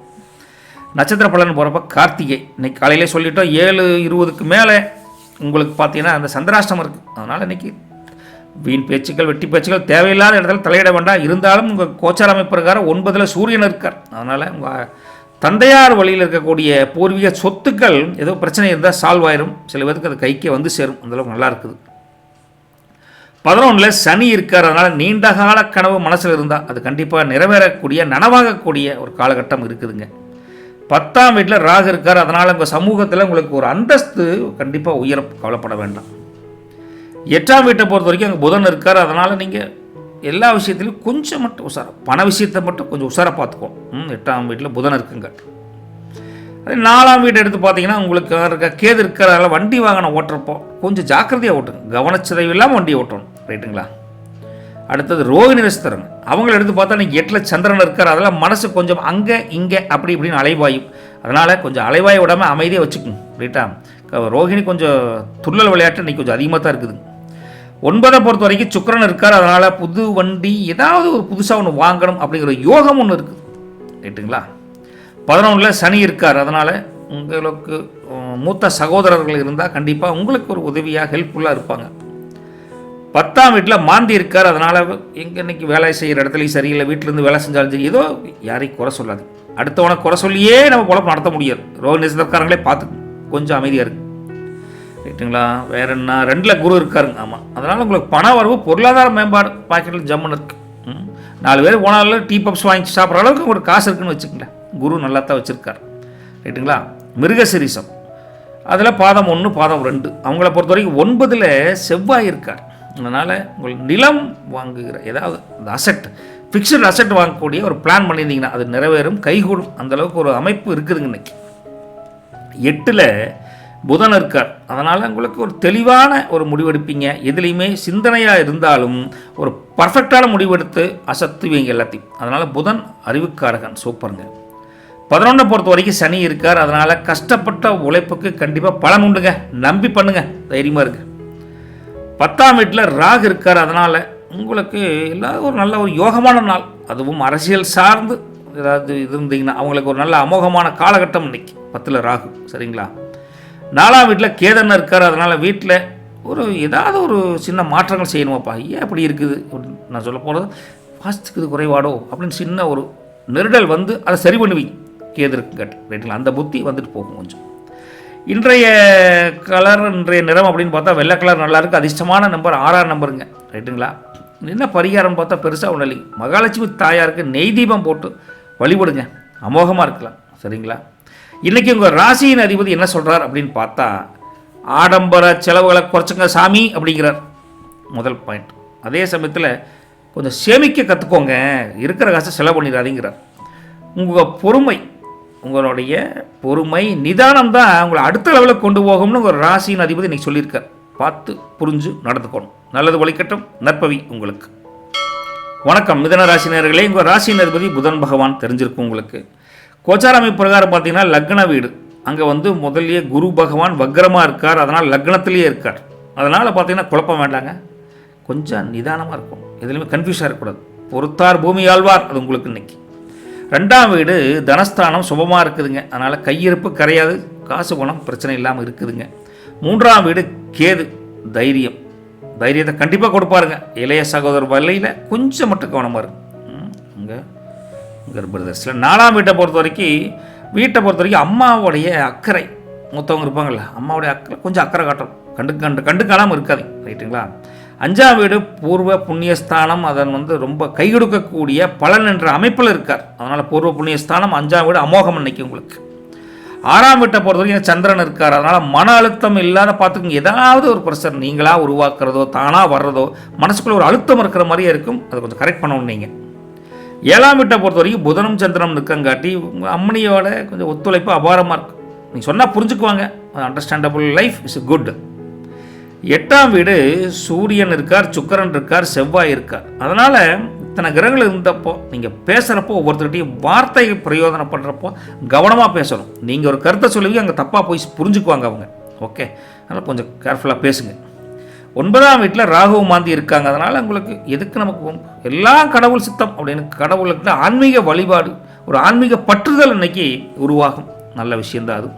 நட்சத்திர பலன் போகிறப்ப கார்த்திகை இன்றைக்கி காலையிலே சொல்லிட்டோம். 7:20க்கு மேலே உங்களுக்கு பார்த்தீங்கன்னா அந்த சந்திராஷ்டமம் இருக்குது. அதனால் இன்றைக்கி வீண் பேச்சுக்கள் வெட்டி பேச்சுக்கள் தேவையில்லாத இடத்துல தலையிட வேண்டாம். இருந்தாலும் உங்கள் கோச்சார அமைப்பு பிரகாரம் 9ல் சூரியன் இருக்கார். அதனால் உங்கள் தந்தையார் வழியில் இருக்கக்கூடிய பூர்வீக சொத்துக்கள் ஏதோ பிரச்சனை இருந்தால் சால்வ் ஆயிரும். சில பேருக்கு அது கைக்கே வந்து சேரும். அந்தளவுக்கு நல்லா இருக்குது. 11ல் சனி இருக்கார். அதனால் நீண்ட கால கனவு மனசில் இருந்தால் அது கண்டிப்பாக நிறைவேறக்கூடிய நனவாகக்கூடிய ஒரு காலகட்டம் இருக்குதுங்க. 10ஆம் வீட்டில் ராகு இருக்கார். அதனால் உங்கள் சமூகத்தில் உங்களுக்கு ஒரு அந்தஸ்து கண்டிப்பாக உயரும், கவலைப்பட வேண்டாம். 8ஆம் வீட்டை பொறுத்த வரைக்கும் அங்கே புதன் இருக்கார். அதனால் நீங்கள் எல்லா விஷயத்துலையும் கொஞ்சம் மட்டும் உஷாரம், பண விஷயத்தை மட்டும் கொஞ்சம் உஷாராக பார்த்துக்கோம். 8ஆம் வீட்டில் புதன் இருக்குங்க. அதே 4ஆம் வீட்டை எடுத்து பார்த்தீங்கன்னா உங்களுக்கு இருக்க கேது இருக்கிறதால வண்டி வாகனம் ஓட்டுறப்போ கொஞ்சம் ஜாக்கிரதையாக ஓட்டுங்க, கவனச்சிதைவு இல்லாமல் வண்டி ஓட்டணும். ரைட்டுங்களா? அடுத்தது ரோகிணி நட்சத்திரம், அவங்கள எடுத்து பார்த்தா நீங்கள் 8ல் சந்திரன் இருக்கார். அதெல்லாம் மனசு கொஞ்சம் அங்கே இங்கே அப்படி இப்படின்னு அலைவாயும். அதனால் கொஞ்சம் அலைவாய விடாமல் அமைதியாக வச்சுக்கோங்க. ரைட்டா? ரோகிணி கொஞ்சம் துள்ளல் விளையாட்டு இன்றைக்கி கொஞ்சம் அதிகமாக தான் இருக்குது. 9 பொறுத்த வரைக்கும் சுக்கிரன் இருக்கார். அதனால் புது வண்டி ஏதாவது ஒரு புதுசாக ஒன்று வாங்கணும் அப்படிங்கிற யோகம் ஒன்று இருக்குது. ரைட்டுங்களா? 11ல் சனி இருக்கார். அதனால் உங்களுக்கு மூத்த சகோதரர்கள் இருந்தால் கண்டிப்பாக உங்களுக்கு ஒரு உதவியாக ஹெல்ப்ஃபுல்லாக இருப்பாங்க. 10ஆம் வீட்டில் மாந்தி இருக்கார். அதனால் எங்கே இன்றைக்கி வேலை செய்கிற இடத்துலையும் சரியில்லை, வீட்டிலேருந்து வேலை செஞ்சாலும் சரி, ஏதோ யாரையும் குறை சொல்லாது. அடுத்தவனை குறை சொல்லியே நம்ம பொழப்பு நடத்த முடியாது. ரோகிணி நட்சத்திரக்காரங்களே பார்த்து கொஞ்சம் அமைதியாக இருக்குது. ரைட்டுங்களா. வேறு என்ன, 2ல் குரு இருக்காருங்க. ஆமாம், அதனால் உங்களுக்கு பண வரவு, பொருளாதார மேம்பாடு, பாக்கெட்டில் ஜம்முன்னு இருக்குது. 4 பேர் போனாலும் டீ பப்ஸ் வாங்கி சாப்பிட்ற அளவுக்கு உங்களுக்கு காசு இருக்குன்னு வச்சுக்கங்களேன். குரு நல்லா தான் வச்சுருக்கார். ரைட்டுங்களா. மிருகசிரீசம் அதில் பாதம் 1 பாதம் 2 அவங்கள பொறுத்த வரைக்கும் 9ல் செவ்வாய் இருக்கார். அதனால் உங்களுக்கு நிலம் வாங்குகிற ஏதாவது அசெட், ஃபிக்ஸட் அசெட் வாங்கக்கூடிய ஒரு பிளான் பண்ணியிருந்தீங்கன்னா அது நிறைவேறும், கைகூடும். அந்தளவுக்கு ஒரு அமைப்பு இருக்குதுங்க. இன்னைக்கு 8ல் புதன் இருக்கார். அதனால் உங்களுக்கு ஒரு தெளிவான ஒரு முடிவெடுப்பீங்க. எதுலேயுமே சிந்தனையாக இருந்தாலும் ஒரு பர்ஃபெக்டான முடிவெடுத்து அசத்துவீங்க எல்லாத்தையும். அதனால் புதன் அறிவுக்காரகன், சூப்பருங்க. 11 பொறுத்த வரைக்கும் சனி இருக்கார். அதனால் கஷ்டப்பட்ட உழைப்புக்கு கண்டிப்பாக பலன் உண்டுங்க. நம்பி பண்ணுங்க, தைரியமாக இருக்கு. 10ஆம் வீட்டில் ராகு இருக்கார். அதனால் உங்களுக்கு எல்லாரும் ஒரு நல்ல ஒரு யோகமான நாள், அதுவும் அரசியல் சார்ந்து ஏதாவது இருந்தீங்கன்னா அவங்களுக்கு ஒரு நல்ல அமோகமான காலகட்டம் இன்னைக்கு. 10ல் ராகு, சரிங்களா. 4ஆம் வீட்டில் கேதன் இருக்கார். அதனால் வீட்டில் ஒரு ஏதாவது ஒரு சின்ன மாற்றங்கள் செய்யணுமாப்பா, ஏன் அப்படி இருக்குது அப்படின்னு நான் சொல்ல போகிறது, வாஸ்துக்கு இது குறைபாடோ அப்படின்னு சின்ன ஒரு நெருடல் வந்து அதை சரி பண்ணுவீங்க. கேது இருக்குங்கட்டு, ரைட்டுங்களா. அந்த புத்தி வந்துட்டு போகும் கொஞ்சம். இன்றைய கலர், இன்றைய நிறம் அப்படின்னு பார்த்தா வெள்ளை கலர் நல்லா இருக்குது. அதிர்ஷ்டமான நம்பர் 6ஆம் நம்பருங்க, ரைட்டுங்களா. என்ன பரிகாரம்னு பார்த்தா பெருசாக ஒன்றும் இல்லைங்க. மகாலட்சுமி தாயாருக்கு நெய் தீபம் போட்டு வழிபடுங்க, அமோகமாக இருக்கலாம், சரிங்களா. இன்றைக்கி உங்கள் ராசியின் அதிபதி என்ன சொல்கிறார் அப்படின்னு பார்த்தா, ஆடம்பர செலவுகளை குறைச்சுங்க சாமி அப்படிங்கிறார், முதல் பாயிண்ட். அதே சமயத்தில் கொஞ்சம் சேமிக்க கற்றுக்கோங்க, இருக்கிற காசை செலவு பண்ணிடாதீங்கிறார். உங்கள் பொறுமை, உங்களுடைய பொறுமை நிதானம் தான் உங்களை அடுத்த லெவலில் கொண்டு போகும்னு உங்கள் ராசியின் அதிபதி இன்றைக்கி சொல்லியிருக்கார். பார்த்து புரிஞ்சு நடந்துக்கணும். நல்லது வழிகட்டும், நற்பவி உங்களுக்கு. வணக்கம் மிதுன ராசி நேயர்களே. உங்கள் ராசியின் அதிபதி புதன் பகவான் தெரிஞ்சிருக்கும் உங்களுக்கு. கோச்சார அமைப்பு பிரகாரம் பார்த்தீங்கன்னா லக்ன வீடு, அங்கே வந்து முதல்லையே குரு பகவான் வக்ரமாக இருக்கார். அதனால் லக்னத்திலேயே இருக்கார். அதனால் பார்த்தீங்கன்னா குழப்பம் வேண்டாங்க, கொஞ்சம் நிதானமாக இருக்கும், எதுலையுமே கன்ஃபியூஸாக இருக்கக்கூடாது. பொறுத்தார் பூமி ஆழ்வார், அது உங்களுக்கு இன்னைக்கு. 2ஆம் வீடு தனஸ்தானம் சுபமாக இருக்குதுங்க. அதனால் கையிருப்பு கரையாது, காசு குணம் பிரச்சனை இல்லாமல் இருக்குதுங்க. 3ஆம் வீடு கேது, தைரியத்தை கண்டிப்பாக கொடுப்பாருங்க. இளைய சகோதரர் வலையில் கொஞ்சம் மட்டும் கவனமாக இருக்கு. இங்கே பிரதர்ஸில் 4ஆம் வீட்டை பொறுத்த வரைக்கும் அம்மாவுடைய அக்கறை, மூத்தவங்க இருப்பாங்கள்ல, அம்மாவுடைய அக்கறை கொஞ்சம் அக்கறை காட்டும், கண்டுக்காமல் இருக்காது, ரைட்டுங்களா. 5ஆம் வீடு பூர்வ புண்ணியஸ்தானம், அதன் வந்து ரொம்ப கை கொடுக்கக்கூடிய பலன் என்ற அமைப்பில் இருக்கார். அதனால் பூர்வ புண்ணியஸ்தானம் 5ஆம் வீடு அமோகம் இன்னைக்கு உங்களுக்கு. 6ஆம் வீட்டை பொறுத்த வரைக்கும் சந்திரன் இருக்கார். அதனால் மன அழுத்தம் இல்லாத பார்த்துக்கோங்க. ஏதாவது ஒரு பிரச்சனை நீங்களாக உருவாக்குறதோ தானாக வர்றதோ மனசுக்குள்ளே ஒரு அழுத்தம் இருக்கிற மாதிரியே இருக்கும், அதை கொஞ்சம் கரெக்ட் பண்ணணும் நீங்கள். 7ஆம் வீட்டை பொறுத்த வரைக்கும் புதனும் சந்திரனும் இருக்கங்காட்டி அம்மனியோட கொஞ்சம் ஒத்துழைப்பு அபாரமாக இருக்கும். நீங்கள் சொன்னால் புரிஞ்சுக்குவாங்க, அண்டர்ஸ்டாண்டபிள் லைஃப் இஸ் குட். 8ஆம் வீடு சூரியன் இருக்கார், சுக்கிரன் இருக்கார், செவ்வாய் இருக்கார். அதனால் இத்தனை கிரகங்கள் இருந்தப்போ நீங்கள் பேசுகிறப்போ ஒவ்வொருத்தர்கிட்டையும் வார்த்தை பிரயோஜனம் பண்ணுறப்போ கவனமாக பேசணும். நீங்கள் ஒரு கருத்தை சொல்லுவீங்க, அங்கே தப்பாக போய் புரிஞ்சுக்குவாங்க அவங்க. ஓகே, அதனால் கொஞ்சம் கேர்ஃபுல்லாக பேசுங்க. 9ஆம் வீட்டில் ராகு மாந்தி இருக்காங்க. அதனால் உங்களுக்கு எதுக்கு நமக்கு எல்லாம் கடவுள் சித்தம் அப்படின்னு கடவுளுக்கு ஆன்மீக வழிபாடு, ஒரு ஆன்மீக பற்றுதல் இன்னைக்கு உருவாகும். நல்ல விஷயந்தான் அது.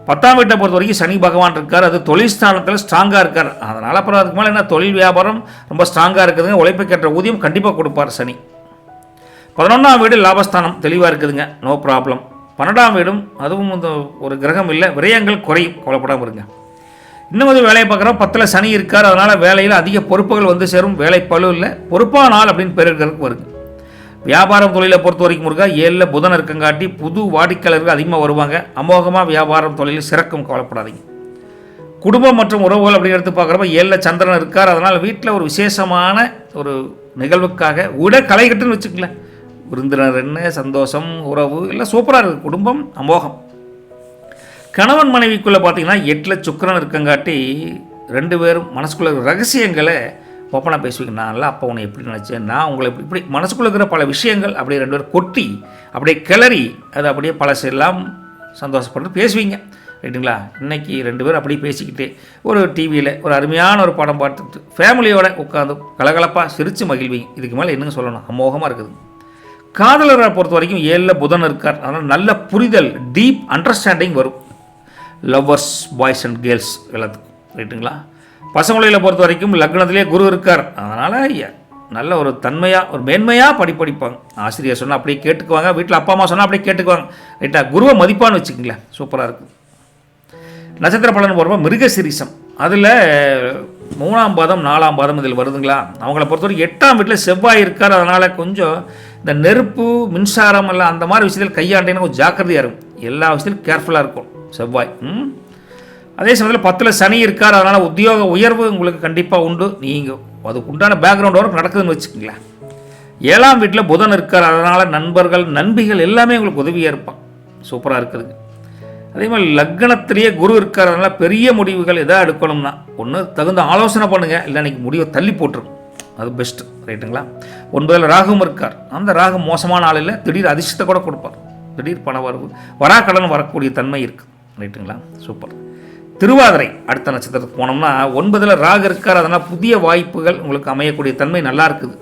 10ஆம் வீட்டை பொறுத்த வரைக்கும் சனி பகவான் இருக்கார். அது தொழில் ஸ்தானத்தில் ஸ்ட்ராங்காக இருக்கார். அதனால் அப்புறம் அதுக்கு மேலே என்ன, தொழில் வியாபாரம் ரொம்ப ஸ்ட்ராங்காக இருக்குதுங்க. உழைப்புக்கேற்ற ஊதியம் கண்டிப்பாக கொடுப்பார் சனி. 11ஆம் வீடு லாபஸ்தானம் தெளிவாக இருக்குதுங்க, நோ ப்ராப்ளம். 12ஆம் வீடும் அதுவும் ஒரு கிரகம் இல்லை, விரயங்கள் குறையும், கவலைப்படாமல் இருங்க. இன்னும் கொஞ்சம் வேலையை பார்க்குறோம். 10ல் சனி இருக்கார். அதனால் வேலையில் அதிக பொறுப்புகள் வந்து சேரும், வேலை பழு இல்லை, பொறுப்பான நாள் அப்படின்னு பேர் இருக்கிறதுக்கு வருங்க. வியாபாரம் தொழிலை பொறுத்த வரைக்கும் இருக்கா 7ல் புதன் இருக்கங்காட்டி புது வாடிக்கையாளர்கள் அதிகமாக வருவாங்க. அமோகமாக வியாபாரம் தொழிலில் சிறக்கும், கவலைப்படாதீங்க. குடும்பம் மற்றும் உறவுகள் அப்படின்னு எடுத்து பார்க்குறப்ப 7ல் சந்திரன் இருக்கார். அதனால் வீட்டில் ஒரு விசேஷமான ஒரு நிகழ்வுக்காக கலைகட்டுன்னு வச்சுக்கல, விருந்தினர் என்ன சந்தோஷம், உறவு எல்லாம் சூப்பராக இருக்குது, குடும்பம் அமோகம். கணவன் மனைவிக்குள்ளே பார்த்தீங்கன்னா 8ல் சுக்கிரன் இருக்கங்காட்டி 2 பேரும் மனசுக்குள்ள ரகசியங்களை ஓப்பனாக பேசுவீங்க. நான்லாம் அப்போ உன்னை எப்படி நினச்சேன், நான் உங்களை இப்படி மனசுக்குள்ளே இருக்கிற பல விஷயங்கள் அப்படியே 2 பேரும் கொட்டி அப்படியே கிளறி அதை அப்படியே பழசெல்லாம் சந்தோஷப்பட்டு பேசுவீங்க, ரைட்டுங்களா. இன்றைக்கி 2 பேரும் அப்படியே பேசிக்கிட்டு ஒரு டிவியில் ஒரு அருமையான ஒரு படம் பார்த்துட்டு ஃபேமிலியோடு உட்காந்து கலகலப்பாக சிரித்து மகிழ்வீங்க. இதுக்கு மேலே என்னங்க சொல்லணும், அமோகமாக இருக்குது. காதலரை பொறுத்த வரைக்கும் 7ல் புதன் இருக்கார். அதனால் நல்ல புரிதல், டீப் அண்டர்ஸ்டாண்டிங் வரும், லவ்வர்ஸ் பாய்ஸ் அண்ட் கேர்ள்ஸ் எல்லாத்துக்கும், ரைட்டுங்களா. பசங்களில் பொறுத்த வரைக்கும் லக்னத்திலே குரு இருக்கார். அதனால் நல்ல ஒரு தன்மையாக ஒரு மேன்மையாக படிப்பாங்க. ஆசிரியர் சொன்னால் அப்படியே கேட்டுக்குவாங்க, வீட்டில் அப்பா அம்மா சொன்னால் அப்படியே கேட்டுக்குவாங்க, ரைட்டா. குருவை மதிப்பான்னு வச்சுக்கங்களேன், சூப்பராக இருக்குது. நட்சத்திர பலன் போகிறப்ப மிருகசிரீசம், அதில் 3ஆம் பாதம் 4ஆம் பாதம் இதில் வருதுங்களா. அவங்கள பொறுத்தவரைக்கும் 8ஆம் வீட்டில் செவ்வாய் இருக்கார். அதனால் கொஞ்சம் இந்த நெருப்பு மின்சாரம் எல்லாம் அந்த மாதிரி விஷயத்தில் கையாண்டினா கொஞ்சம் ஜாக்கிரதையாக இருக்கும். எல்லா விஷயத்திலும் கேர்ஃபுல்லாக இருக்கும் செவ்வாய். அதே சமயத்தில் 10ல் சனி இருக்கார். அதனால் உத்தியோக உயர்வு உங்களுக்கு கண்டிப்பாக உண்டு. நீங்கள் அதுக்கு உண்டான பேக்ரவுண்ட் ஒர்க் நடக்குதுன்னு வச்சுக்கோங்களேன். 7ஆம் வீட்டில் புதன் இருக்கார். அதனால் நண்பர்கள் நண்பிகள் எல்லாமே உங்களுக்கு உதவியாக இருப்பான். சூப்பராக இருக்குதுங்க. அதே மாதிரி லக்னத்திலேயே குரு இருக்கிறதுனால பெரிய முடிவுகள் எதாவது எடுக்கணும்னா ஒன்று தகுந்த ஆலோசனை பண்ணுங்கள், இல்லை அன்றைக்கி முடிவை தள்ளி போட்டுருக்கும். அது பெஸ்ட்டு. ரைட்டுங்களா. 9ல் ராகுவும் இருக்கார். அந்த ராகு மோசமான ஆள் இல்லை, திடீர் அதிர்ஷ்டத்தை கூட கொடுப்பார். திடீர் பண வரவு வராக்கடன் வரக்கூடிய தன்மை இருக்குது. ரைட்டுங்களா. சூப்பர். திருவாதிரை அடுத்த நட்சத்திரத்துக்கு போனோம்னா 9ல் ராகு இருக்கார். அதனால் புதிய வாய்ப்புகள் உங்களுக்கு அமையக்கூடிய தன்மை நல்லா இருக்குது.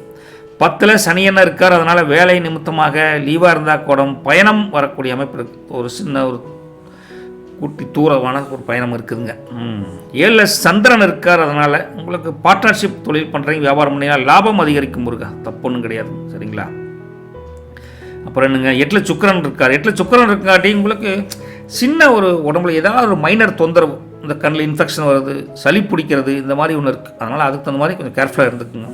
10ல் சனியன்னா இருக்கார். அதனால் வேலை நிமித்தமாக லீவாக இருந்தால் கூட பயணம் வரக்கூடிய அமைப்பு இருக்குது. ஒரு சின்ன ஒரு கூட்டி தூரமான ஒரு பயணம் இருக்குதுங்க. 7ல் சந்திரன் இருக்கார். அதனால் உங்களுக்கு பார்ட்னர்ஷிப் தொழில் பண்ணுறீங்க, வியாபாரம் பண்ணிங்கன்னா லாபம் அதிகரிக்கும் முருகா, தப்பொன்றும் கிடையாது. சரிங்களா. அப்புறம் என்னங்க 8ல் சுக்கிரன் இருக்கார். 8ல் சுக்கிரன் இருக்காட்டி உங்களுக்கு சின்ன ஒரு உடம்புல ஏதாவது ஒரு மைனர் தொந்தரவு, இந்த கண்ணில் இன்ஃபெக்ஷன் வருது, சளி பிடிக்கிறது, இந்த மாதிரி ஒன்று இருக்குது. அதனால் அதுக்கு தகுந்த மாதிரி கொஞ்சம் கேர்ஃபுல்லாக இருந்துக்குங்க.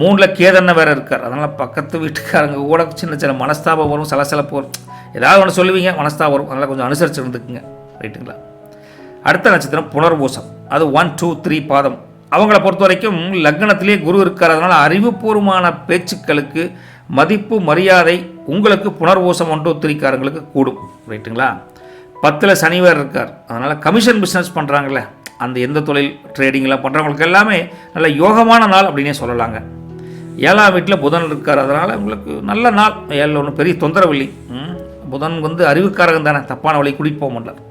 3ல் கேதன்னா வேறு இருக்கார். அதனால் பக்கத்து வீட்டுக்காரங்க கூட சின்ன சின்ன மனஸ்தாபம் வரும், சலசலப்பு வரும், ஏதாவது ஒன்று சொல்லுவீங்க, மனஸ்தாபம் வரும். அதனால் கொஞ்சம் அனுசரித்து இருந்துக்குங்க. ரைட்டுங்களா. அடுத்த நட்சத்திரம் புனர்பூசம். அது 1, 2, 3 பாதம். அவங்கள பொறுத்த வரைக்கும் லக்னத்திலே குரு இருக்கார். அதனால் அறிவுபூர்வமான பேச்சுக்களுக்கு மதிப்பு மரியாதை உங்களுக்கு புனர்பூசம் 1, 2, 3 கூடும். ரைட்டுங்களா. 10ல் சனிவர் இருக்கார். அதனால் கமிஷன் பிஸ்னஸ் பண்ணுறாங்களே, அந்த எந்த தொழில் ட்ரேடிங்லாம் பண்ணுறவங்களுக்கு எல்லாமே நல்ல யோகமான நாள் அப்படின்னே சொல்லலாங்க. 7ஆம் வீட்டில் புதன் இருக்கார். அதனால் உங்களுக்கு நல்ல நாள். 7ல் ஒன்றும் பெரிய தொந்தரவு இல்லை. புதன் அறிவுக்காரகம் தானே, தப்பான வழி கூட்டிகிட்டு போக மாட்டார்.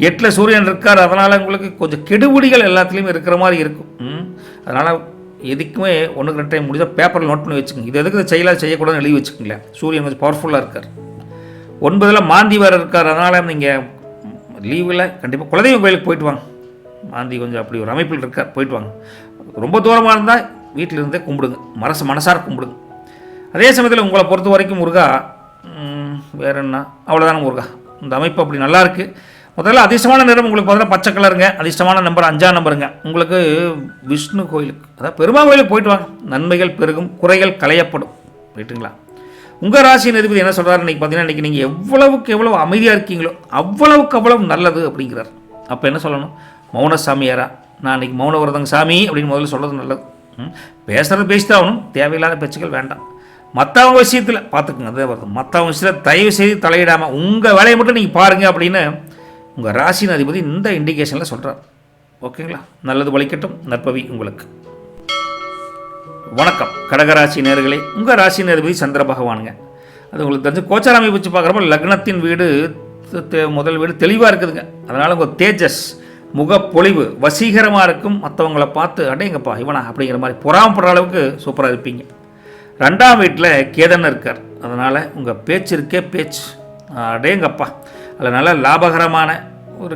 8ல் சூரியன் இருக்கார். அதனால் உங்களுக்கு கொஞ்சம் கெடுபிடிகள் எல்லாத்துலேயும் இருக்கிற மாதிரி இருக்கும். அதனால் எதுக்குமே 1-2 டைம் முடிஞ்சால் பேப்பரில் நோட் பண்ணி வச்சுக்கோங்க. இது எதுக்கு செய்யக்கூடாதுன்னு எழுதி வச்சுக்கோங்களேன். சூரியன் கொஞ்சம் பவர்ஃபுல்லாக இருக்கார். 9ல் மாந்தி வேறு இருக்கார். அதனால் நீங்கள் லீவில் கண்டிப்பாக குலதெய்வ கோயிலுக்கு போயிட்டு வாங்க. மாந்தி கொஞ்சம் அப்படி ஒரு அமைப்பில் இருக்கார், போயிட்டு வாங்க. ரொம்ப தூரமாக இருந்தால் வீட்டில் இருந்தே கும்பிடுங்க, மனசார கும்பிடுங்க. அதே சமயத்தில் உங்களை பொறுத்த வரைக்கும் முருகா வேறு என்ன, அவ்வளோதான முருகா. இந்த அமைப்பு அப்படி நல்லாயிருக்கு. முதல்ல அதிர்ஷ்டமான நிறம் உங்களுக்கு பார்த்தீங்கன்னா பச்சை கலருங்க. அதிர்ஷ்டமான நம்பர் 5ஆம் நம்பருங்க. உங்களுக்கு விஷ்ணு கோயிலுக்கு, அதாவது பெருமாள் கோயிலுக்கு போயிட்டு வாங்க. நன்மைகள் பெருகும், குறைகள் களையப்படும். ரைட்டுங்களா. உங்கள் ராசியின் அதிபதி என்ன சொல்கிறாரு இன்றைக்கி பார்த்தீங்கன்னா, இன்றைக்கி நீங்கள் எவ்வளவுக்கு எவ்வளவு அமைதியாக இருக்கீங்களோ அவ்வளவுக்கு அவ்வளவு நல்லது அப்படிங்கிறார். அப்போ என்ன சொல்லணும், மௌன சாமியாரா, நான் இன்றைக்கி மௌன விரதங்க சாமி அப்படின்னு முதல்ல சொல்கிறது நல்லது. பேசுகிறது பேசிதான் ஆகணும், தேவையில்லாத பேச்சுக்கள் வேண்டாம். மற்றவங்க விஷயத்தில் பார்த்துக்குங்க, அதே வருது. மற்றவங்க விஷயத்தில் தயவு செய்து தலையிடாமல் உங்கள் வேலையை மட்டும் நீங்கள் பாருங்கள் அப்படின்னு உங்கள் ராசியின் அதிபதி இந்த இண்டிகேஷனில் சொல்கிறார். ஓகேங்களா. நல்லது வலிக்கட்டும். நற்பவி உங்களுக்கு. வணக்கம் கடகராசி நேயர்களே. உங்கள் ராசியின் அதிபதி சந்திர பகவானுங்க. அது உங்களுக்கு தெரிஞ்சு கோச்சார அமைப்பு வச்சு பார்க்குறப்ப லக்னத்தின் வீடு முதல் வீடு தெளிவாக இருக்குதுங்க. அதனால் உங்கள் தேஜஸ் முகப்பொழிவு வசீகரமாக இருக்கும். மற்றவங்கள பார்த்து அடேங்கப்பா இவனா அப்படிங்கிற மாதிரி பொறாமப்படுற அளவுக்கு சூப்பராக இருப்பீங்க. 2ஆம் வீட்டில் கேதன் இருக்கார். அதனால் உங்கள் பேச்சு இருக்கே பேச்சு அடேங்கப்பா அதில் நல்ல லாபகரமான ஒரு,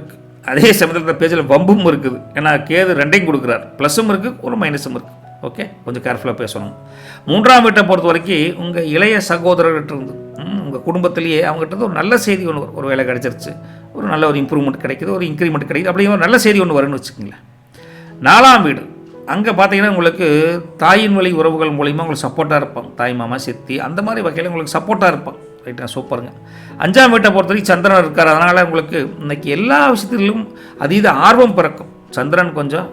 அதே சமயத்தில் பேச்சில் வம்பும் இருக்குது. ஏன்னா கேது 2ஐயும் கொடுக்குறார், ப்ளஸும் இருக்குது ஒரு மைனஸும் இருக்குது. ஓகே, கொஞ்சம் கேர்ஃபுல்லாக பேசணும். 3ஆம் வீட்டை பொறுத்த வரைக்கும் உங்கள் இளைய சகோதரர்கிட்ட இருந்து உங்கள் குடும்பத்திலேயே அவங்ககிட்ட ஒரு நல்ல செய்தி ஒன்று, ஒரு வேலை கிடச்சிருச்சு, ஒரு நல்ல ஒரு இம்ப்ரூவ்மெண்ட் கிடைக்குது, ஒரு இன்க்ரிமெண்ட் கிடைக்குது, அப்படிங்கிற ஒரு நல்ல செய்தி ஒன்று வரும்னு வச்சுக்கோங்களேன். 4ஆம் வீடு அங்கே பார்த்தீங்கன்னா உங்களுக்கு தாயின் வழி உறவுகள் மூலிமா உங்களுக்கு சப்போர்ட்டாக இருப்பாங்க. தாய் மாமா சித்தி அந்த மாதிரி வகையில் உங்களுக்கு சப்போர்ட்டாக இருப்பாங்க. ரைட்டா, சூப்பருங்க. 5ஆம் வீட்டை பொறுத்த வரைக்கும் சந்திரன் இருக்கார். அதனால் உங்களுக்கு இன்றைக்கி எல்லா விஷயத்திலும் அதீத ஆர்வம் பிறக்கும். சந்திரன் கொஞ்சம்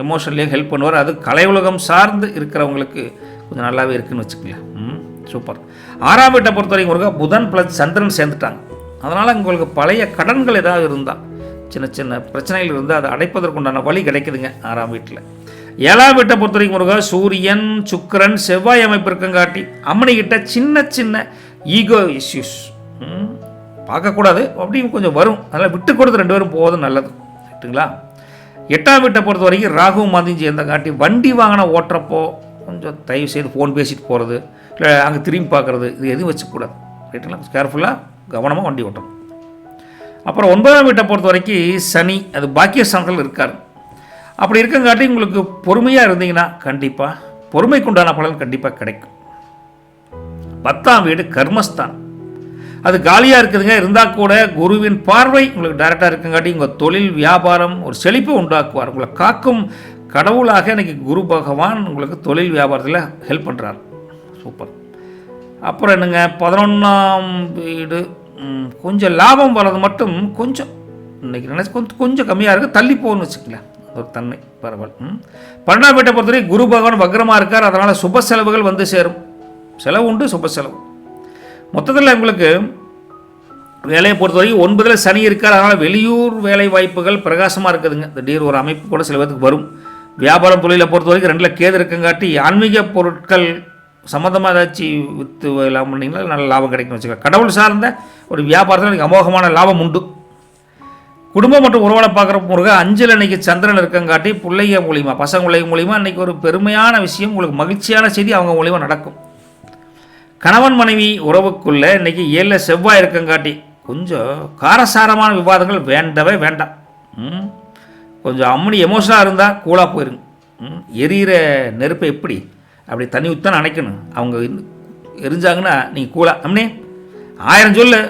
எமோஷனலியாக ஹெல்ப் பண்ணுவார். அது கலை உலகம் சார்ந்து இருக்கிறவங்களுக்கு கொஞ்சம் நல்லாவே இருக்குதுன்னு வச்சுக்கலாம். சூப்பர். 6ஆம் வீட்டை பொறுத்த வரைக்கும் முருகா புதன் ப்ளஸ் சந்திரன் சேர்ந்துட்டாங்க. அதனால் உங்களுக்கு பழைய கடன்கள் ஏதாவது இருந்தால், சின்ன சின்ன பிரச்சனைகள் இருந்தால் அதை அடைப்பதற்குண்டான வழி கிடைக்குதுங்க 6ஆம் வீட்டில். 7ஆம் வீட்டை பொறுத்த வரைக்கும் முருகா சூரியன் சுக்கிரன் செவ்வாய் அமைப்பு இருக்கங்காட்டி அம்மனிக்கிட்ட சின்ன சின்ன ஈகோ இஷ்யூஸ் பார்க்கக்கூடாது, அப்படியும் கொஞ்சம் வரும். அதனால் விட்டு கொடுத்து 2 பேரும் போவதும் நல்லது. ரைட்டுங்களா. 8ஆம் வீட்டை பொறுத்த வரைக்கும் ராகுவும் மாந்தியும் சேர்ந்தங்காட்டி வண்டி வாங்கின ஓட்டுறப்போ கொஞ்சம் தயவு செய்து ஃபோன் பேசிட்டு போகிறது, இல்லை அங்கே திரும்பி பார்க்குறது, இது எதுவும் வச்சுக்கூடாது. ரைட்டுங்களா. கேர்ஃபுல்லாக கவனமாக வண்டி ஓட்டணும். அப்புறம் 9ஆம் வீட்டை பொறுத்த வரைக்கும் சனி அது பாக்கியஸ்தானத்தில் இருக்கார். அப்படி இருக்கங்காட்டி உங்களுக்கு பொறுமையாக இருந்தீங்கன்னா கண்டிப்பாக பொறுமைக்குண்டான பலன் கண்டிப்பாக கிடைக்கும். 10ஆம் வீடு கர்மஸ்தானம். அது காலியாக இருக்குதுங்க. இருந்தால் கூட குருவின் பார்வை உங்களுக்கு டைரெக்டாக இருக்குங்காட்டி உங்கள் தொழில் வியாபாரம் ஒரு செழிப்பை உண்டாக்குவார். உங்களை காக்கும் கடவுளாக இன்றைக்கி குரு பகவான் உங்களுக்கு தொழில் வியாபாரத்தில் ஹெல்ப் பண்ணுறார். சூப்பர். அப்புறம் என்னங்க, 11ஆம் வீடு கொஞ்சம் லாபம் வர்றது மட்டும் கொஞ்சம் இன்றைக்கி நினச்சி கொஞ்சம் கம்மியாக இருக்குது, தள்ளி போகணும்னு வச்சுக்கங்களேன். ஒரு தன்மை பரவாயில்ல. 12ஆம் வீட்டை பொறுத்தவரை குரு பகவான் வக்ரமாக இருக்கார். அதனால் சுப செலவுகள் வந்து சேரும். செலவு உண்டு, சுப செலவு. மொத்தத்தில் உங்களுக்கு வேலையை பொறுத்தவரைக்கும் 9ல் சனி இருக்கார். அதனால் வெளியூர் வேலை வாய்ப்புகள் பிரகாசமாக இருக்குதுங்க. திடீர் ஒரு அமைப்பு கூட சில பேருக்கு வரும். வியாபாரம் தொழிலை பொறுத்த வரைக்கும் 2ல் கேது இருக்குங்காட்டி ஆன்மீக பொருட்கள் சம்மந்தமாக ஏதாச்சும் விற்று லாபம் பண்ணிங்கன்னா நல்ல லாபம் கிடைக்கும்னு வச்சுக்கலாம். கடவுள் சார்ந்த ஒரு வியாபாரத்தில் எனக்கு அமோகமான லாபம் உண்டு. குடும்பம் மற்றும் உறவுகளை பார்க்குற முருக 5ல் இன்றைக்கி சந்திரன் இருக்கங்காட்டி பிள்ளைங்க மூலிமா, பசங்க பிள்ளைங்க மூலிமா இன்றைக்கி ஒரு பெருமையான விஷயம், உங்களுக்கு மகிழ்ச்சியான செய்தி அவங்க மூலிமா நடக்கும். கணவன் மனைவி உறவுக்குள்ளே இன்றைக்கி 7ல் செவ்வாய் இருக்கங்காட்டி கொஞ்சம் காரசாரமான விவாதங்கள் வேண்டவே வேண்டாம். கொஞ்சம் அம்மனி எமோஷனாக இருந்தால் கூலாக போயிருங்க. எரியிற நெருப்பை எப்படி அப்படி தண்ணி ஊற்றி அணைக்கணும். அவங்க எரிஞ்சாங்கன்னா நீங்கள் கூலாக அம்மனே 1000 சொல்லு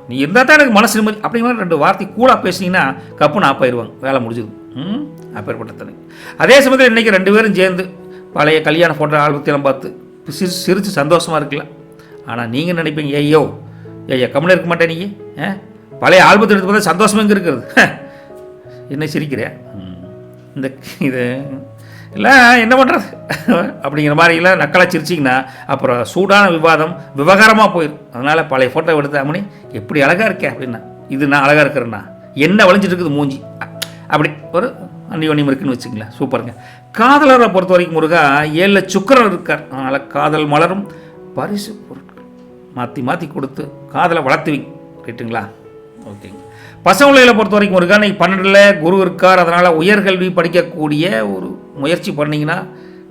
நீ இருந்தால் தான் எனக்கு மனசு நிம்மதி அப்படிங்கிற 2 வார்த்தை கூலாக பேசினீங்கன்னா கப்புன்னு ஆப்பாயிருவாங்க, வேலை முடிஞ்சுது. அப்பேற்பட்ட தண்ணி. அதே சமயத்தில் இன்றைக்கி 2 பேரும் சேர்ந்து பழைய கல்யாண ஃபோட்டோ ஆல்பத்தெல்லாம் பார்த்து சிரித்து சந்தோஷமாக இருக்கலாம். ஆனால் நீங்கள் நினைப்பீங்க, ஐயோ கம்முன்னு இருக்க மாட்டேன், நீங்கள் பழைய ஆல்பத்தை எடுத்து பார்த்தா சந்தோஷமாக இங்கே இருக்கிறது, என்ன சிரிக்கிறேன் இந்த இது இல்லை என்ன பண்ணுறது அப்படிங்கிற மாதிரிலாம் நக்கலாக சிரிச்சிங்கன்னா அப்புறம் சூடான விவாதம் விவகாரமாக போயிடும். அதனால் பழைய ஃபோட்டோ எடுத்து அம்மனி எப்படி அழகாக இருக்கேன் அப்படின்னா, இது நான் அழகாக இருக்கிறேன்னா என்ன வளைஞ்சிட்டு இருக்குது மூஞ்சி, அப்படி ஒரு அந்நியோன்யம் இருக்குன்னு வச்சுங்களேன். சூப்பருங்க. காதலரை பொறுத்த வரைக்கும் முருகா 7ல் சுக்கிரன் இருக்கார். அதனால் காதல் மலரும், பரிசு பொருட்கள் மாற்றி மாற்றி கொடுத்து காதலை வளர்த்துவீங்க. ரைட்டுங்களா? ஓகேங்க. பசங்களை பொறுத்த வரைக்கும் முருகா இன்னைக்கு 12ல் குரு இருக்கார். அதனால் உயர்கல்வி படிக்கக்கூடிய ஒரு முயற்சி பண்ணிங்கன்னா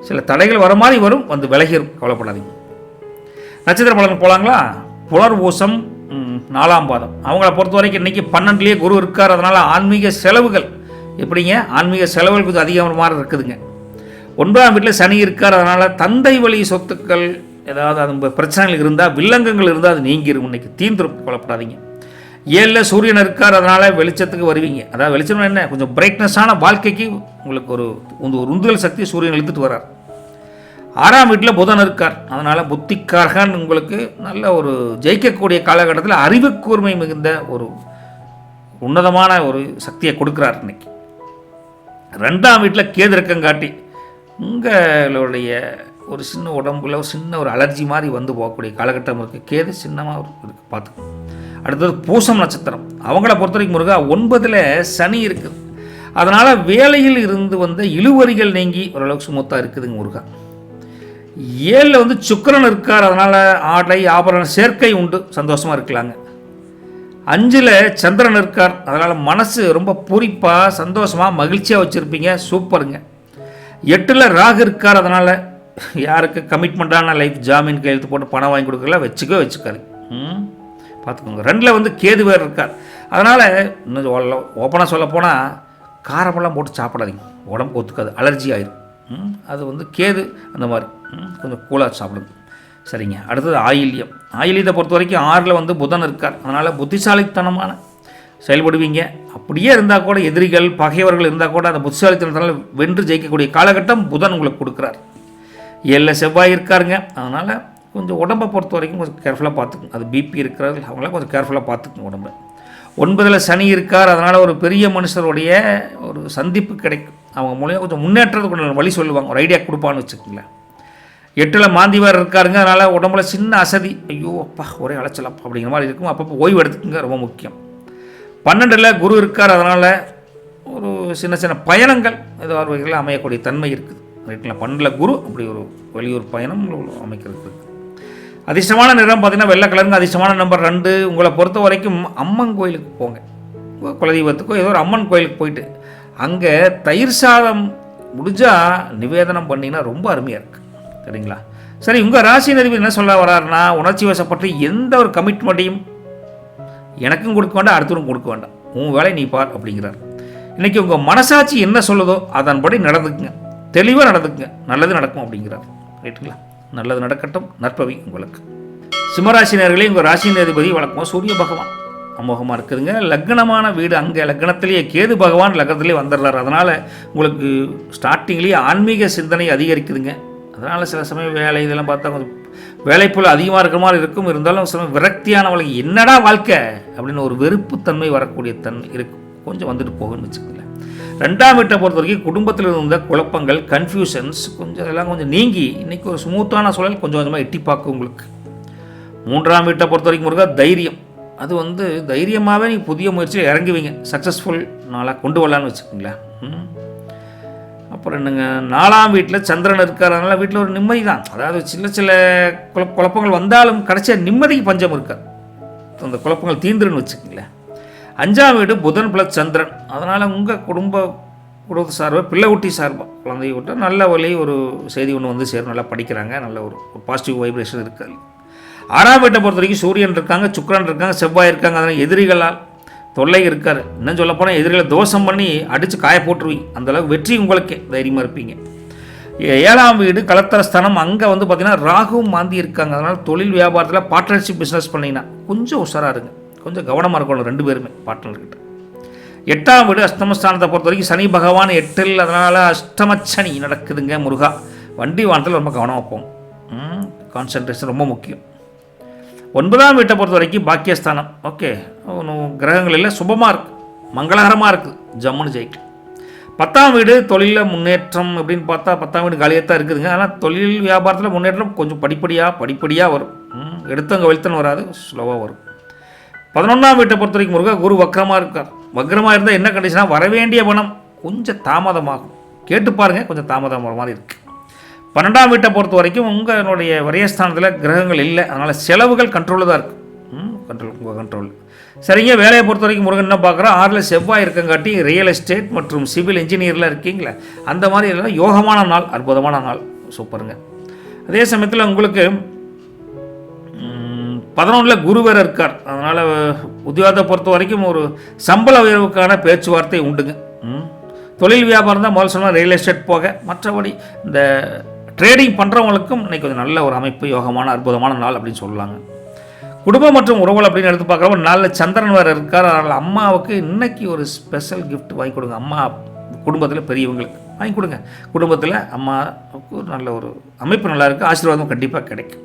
சில தடைகள் வர மாதிரி வரும், வந்து விலகிரும், கவலைப்படாதீங்க. நட்சத்திர பலன் போகலாங்களா? புனர்பூசம் 4ஆம் பாதம் அவங்கள பொறுத்த வரைக்கும் இன்றைக்கி 12லேயே குரு இருக்கார். அதனால் ஆன்மீக செலவுகள் எப்படிங்க, ஆன்மீக செலவுகள் கொஞ்சம் அதிகமாக இருக்குதுங்க. 9ஆம் வீட்டில் சனி இருக்கார். அதனால் தந்தை வழி சொத்துக்கள் ஏதாவது அது பிரச்சனைகள் இருந்தால், வில்லங்கங்கள் இருந்தால் அது நீங்கிரும், இன்றைக்கி தீர்ந்துரும், கவலைப்படாதீங்க. 7ல் சூரியன் இருக்கார். அதனால் வெளிச்சத்துக்கு வருவீங்க. அதாவது வெளிச்சம் என்ன, கொஞ்சம் பிரைட்னஸான வாழ்க்கைக்கு உங்களுக்கு ஒரு உந்துதல் சக்தி சூரியன் இழுத்துட்டு வர்றார். 6ஆம் வீட்டில் புதன் இருக்கார். அதனால் புத்திக்காரகன் உங்களுக்கு நல்ல ஒரு ஜெயிக்கக்கூடிய காலகட்டத்தில் அறிவு கூர்மை மிகுந்த ஒரு உன்னதமான ஒரு சக்தியை கொடுக்குறார் இன்னைக்கு. 2ஆம் வீட்டில் கேது இருக்கங்காட்டி உங்களுடைய ஒரு சின்ன உடம்புல ஒரு சின்ன ஒரு அலர்ஜி மாதிரி வந்து போகக்கூடிய காலகட்டம் இருக்குது. கேது சின்னமாக இருக்குது, பார்த்துக்கணும். அடுத்தது பூசம் நட்சத்திரம் அவங்கள பொறுத்த வரைக்கும் முருகா 9ல் சனி இருக்குது. அதனால் வேலையில் இருந்து வந்த இழுவரிகள் நீங்கி ஓரளவுக்கு சுமத்தாக இருக்குதுங்க முருகா. 7ல் வந்து சுக்கிரன் இருக்கார். அதனால் ஆடை ஆபரண சேர்க்கை உண்டு, சந்தோஷமாக இருக்கலாங்க. 5ல் சந்திரன் இருக்கார். அதனால் மனசு ரொம்ப பூரிப்பாக சந்தோஷமாக மகிழ்ச்சியாக வச்சுருப்பீங்க, சூப்பருங்க. 8ல் ராகு இருக்கார். அதனால் யாருக்கு கமிட்மெண்ட்டான லைஃப் ஜாமீன் கையெழுத்து போட்டு பணம் வாங்கி கொடுக்கல வச்சுக்காது, பார்த்துக்கோங்க. 2ல் வந்து கேது வேறு இருக்கார். அதனால் இன்னும் ஓப்பனாக சொல்ல போனால் காரமெல்லாம் போட்டு சாப்பிடாதீங்க, உடம்பு ஒத்துக்காது, அலர்ஜி ஆயிரும். அது வந்து கேது அந்த மாதிரி கொஞ்சம் கூலாக சாப்பிடுங்க, சரிங்க. அடுத்தது ஆயில்யம். ஆயில்யத்தை பொறுத்த வரைக்கும் 6ல் வந்து புதன் இருக்கார். அதனால் புத்திசாலித்தனமான செயல்படுவீங்க. அப்படியே இருந்தால் கூட எதிரிகள் பகைவர்கள் இருந்தால் கூட அந்த புத்திசாலித்தனத்தால் வென்று ஜெயிக்கக்கூடிய காலகட்டம் புதன் உங்களுக்கு கொடுக்குறார். 7ல் செவ்வாய் இருக்காருங்க. அதனால் கொஞ்சம் உடம்பை பொறுத்த வரைக்கும் கொஞ்சம் கேர்ஃபுல்லாக பார்த்துக்குங்க. அது பிபி இருக்கிறவர்கள் அவங்களாம் கொஞ்சம் கேர்ஃபுல்லாக பார்த்துக்குங்க உடம்பை. 9ல் சனி இருக்கார். அதனால் ஒரு பெரிய மனுஷருடைய ஒரு சந்திப்பு கிடைக்கும். அவங்க மூலியம் கொஞ்சம் முன்னேற்றத்துக்கு வழி சொல்லுவாங்க, ஒரு ஐடியா கொடுப்பான்னு வச்சுக்கோங்களேன். 8ல் மாந்திவார் இருக்காருங்க. அதனால் உடம்புல சின்ன அசதி, ஐயோ அப்பா ஒரே அலைச்சலப்பா அப்படிங்கிற மாதிரி இருக்கும். அப்பப்போ ஓய்வு எடுத்துக்குங்க, ரொம்ப முக்கியம். 12ல் குரு இருக்கார். அதனால் ஒரு சின்ன சின்ன பயணங்கள் ஏதோ ஒரு வகையில் அமையக்கூடிய தன்மை இருக்குது. ரைட்டுங்களா? 12ல் குரு அப்படி ஒரு வெளியூர் பயணம் அமைக்கிறது இருக்குது. அதிர்ஷ்டமான நிறம் பார்த்தீங்கன்னா வெள்ளை கலருங்க. அதிர்ஷ்டமான நம்பர் 2. உங்களை பொறுத்த வரைக்கும் அம்மன் கோயிலுக்கு போங்க, குலதெய்வத்துக்கோ ஏதோ ஒரு அம்மன் கோயிலுக்கு போயிட்டு அங்கே தயிர் சாதம் முடிஞ்சால் நிவேதனம் பண்ணிங்கன்னா ரொம்ப அருமையாக இருக்குது, சரிங்களா? சரி, உங்கள் ராசி அதிபதி என்ன சொல்ல வர்றாருன்னா, உணர்ச்சி வசப்பட்டு எந்த ஒரு கமிட்மெண்ட்டையும் எனக்கும் கொடுக்க வேண்டாம், அடுத்தவரும் கொடுக்க வேண்டாம், உன் வேலை நீ பார் அப்படிங்கிறார். இன்றைக்கி உங்கள் மனசாட்சி என்ன சொல்லுதோ அதன்படி நடந்துக்குங்க, தெளிவாக நடந்துக்குங்க, நல்லது நடக்கும் அப்படிங்கிறார். ரைட்டுங்களா? நல்லது நடக்கட்டும், நற்பவி உங்களுக்கு. சிம்மராசினியர்களே உங்கள் ராசியின் அதிபதி வழக்கமாக சூரிய பகவான் அமோகமாக இருக்குதுங்க. லக்னமான வீடு, அங்கே லக்னத்திலேயே கேது பகவான் லக்னத்திலே வந்துடுறார். அதனால் உங்களுக்கு ஸ்டார்டிங்லேயே ஆன்மீக சிந்தனை அதிகரிக்குதுங்க. அதனால் சில சமயம் வேலை இதெல்லாம் பார்த்தா கொஞ்சம் வேலைப்போல் அதிகமாக இருக்கிற மாதிரி இருக்கும். இருந்தாலும் சில விரக்தியானவளுக்கு என்னடா வாழ்க்கை அப்படின்னு ஒரு வெறுப்புத்தன்மை வரக்கூடிய தன்மை இருக்கும். கொஞ்சம் வந்துட்டு போகுன்னு வச்சுக்கோங்களேன். 2ஆம் வீட்டை பொறுத்த வரைக்கும் குடும்பத்தில் இருந்த குழப்பங்கள், கன்ஃபியூஷன்ஸ் கொஞ்சம் இதெல்லாம் கொஞ்சம் நீங்கி இன்றைக்கி ஒரு ஸ்மூத்தான சூழல் கொஞ்சம் கொஞ்சமாக எட்டி பார்க்கும் உங்களுக்கு. 3ஆம் வீட்டை பொறுத்த வரைக்கும் முருகா தைரியம். அது தைரியமாகவே நீங்கள் புதிய முயற்சியில் இறங்குவீங்க. சக்ஸஸ்ஃபுல் நாளாக கொண்டு வரலான்னு வச்சுக்கோங்களேன். அப்புறம் என்னங்க, 4ஆம் வீட்டில் சந்திரன் இருக்கிறதுனால வீட்டில் ஒரு நிம்மதி தான். அதாவது சில குழப்பங்கள் வந்தாலும் கடைசியாக நிம்மதிக்கு பஞ்சம் இருக்காது. அந்த குழப்பங்கள் தீந்துருன்னு வச்சுக்கோங்களேன். 5ஆம் வீடு புதன் ப்ளஸ் சந்திரன். அதனால் உங்கள் குடும்ப சார்பாக பிள்ளை ஊட்டி சார்பாக குழந்தைய விட்டு நல்ல வழி ஒரு செய்தி ஒன்று வந்து சேரும். நல்லா படிக்கிறாங்க, நல்ல ஒரு பாசிட்டிவ் வைப்ரேஷன் இருக்காது. 6ஆம் வீட்டை பொறுத்த வரைக்கும் சூரியன் இருக்காங்க, சுக்கிரன் இருக்காங்க, செவ்வாய் இருக்காங்க. அதனால் எதிரிகளால் தொல்லை இருக்காரு. இன்னும் சொல்ல போனால் எதிரிகளை தோஷம் பண்ணி அடித்து காய போட்டுருவீங்க. அந்தளவுக்கு வெற்றி உங்களுக்கே தைரியமாக இருப்பீங்க. 7ஆம் வீடு கலத்தரஸ்தானம். அங்கே வந்து பார்த்திங்கன்னா ராகுவும் மாந்தி இருக்காங்க. அதனால் தொழில் வியாபாரத்தில் பார்ட்னர்ஷிப் பிஸ்னஸ் பண்ணிங்கன்னா கொஞ்சம் உஷாராக இருங்க, கொஞ்சம் கவனமாக இருக்கணும் 2 பேருமே பார்ட்னர்கிட்ட. 8ஆம் வீடு அஷ்டமஸ்தானத்தை பொறுத்த வரைக்கும் சனி பகவான் 8ல். அதனால் அஷ்டமச்சனி நடக்குதுங்க முருகா. வண்டி வாகனத்தில் ரொம்ப கவனமாக போகும். கான்சன்ட்ரேஷன் ரொம்ப முக்கியம். 9ஆம் வீட்டை பொறுத்த வரைக்கும் பாக்கியஸ்தானம். ஓகே, கிரகங்கள் எல்லாம் சுபமாக இருக்குது, மங்களகரமாக இருக்குது, ஜம்முன்னு ஜெயிக்கும். 10ஆம் வீடு தொழிலில் முன்னேற்றம் அப்படின்னு பார்த்தா 10ஆம் வீடு காலியாக தான் இருக்குதுங்க. ஆனால் தொழில் வியாபாரத்தில் முன்னேற்றம் கொஞ்சம் படிப்படியாக வரும். எடுத்தவங்க வெளுத்தன்னு வராது, ஸ்லோவாக வரும். 11ஆம் வீட்டை பொறுத்த வரைக்கும் முருகா குரு வக்கரமாக இருக்கார். வக்கரமாக இருந்தால் என்ன கண்டிஷனாக வரவேண்டிய பணம் கொஞ்சம் தாமதமாகும். கேட்டு பாருங்கள், கொஞ்சம் தாமதமாக மாதிரி இருக்குது. 12ஆம் வீட்டை பொறுத்த வரைக்கும் உங்களுடைய விரயஸ்தானத்தில் கிரகங்கள் இல்லை. அதனால் செலவுகள் கண்ட்ரோலில் தான் இருக்குது. கண்ட்ரோல் சரிங்க. வேலையை பொறுத்த வரைக்கும் முருகன் என்ன பார்க்குறோம், 6ல் செவ்வாய் இருக்கங்காட்டி ரியல் எஸ்டேட் மற்றும் சிவில் இன்ஜினியரில் இருக்கீங்களா, அந்த மாதிரி எல்லாம் யோகமான நாள், அற்புதமான நாள், சூப்பருங்க. அதே சமயத்தில் உங்களுக்கு 11ல் குரு வேறு இருக்கார். அதனால் உத்தியோகத்தை பொறுத்த வரைக்கும் ஒரு சம்பள உயர்வுக்கான பேச்சுவார்த்தை உண்டுங்க. தொழில் வியாபாரம் தான் முதல் சொன்னால் ரியல் எஸ்டேட் போக, மற்றபடி இந்த ட்ரேடிங் பண்ணுறவங்களுக்கும் இன்றைக்கி கொஞ்சம் நல்ல ஒரு அமைப்பு, யோகமான அற்புதமான நாள் அப்படின்னு சொல்லலாங்க. குடும்பம் மற்றும் உறவுகள் அப்படின்னு எடுத்து பார்க்குறப்ப நாளில் சந்திரன் வேறு இருக்கார். அதனால் அம்மாவுக்கு இன்றைக்கி ஒரு ஸ்பெஷல் கிஃப்ட் வாங்கி கொடுங்க. அம்மா குடும்பத்தில் பெரியவங்களுக்கு வாங்கி கொடுங்க. குடும்பத்தில் அம்மாவுக்கு நல்ல ஒரு அமைப்பு நல்லா இருக்குது, ஆசீர்வாதம் கண்டிப்பாக கிடைக்கும்.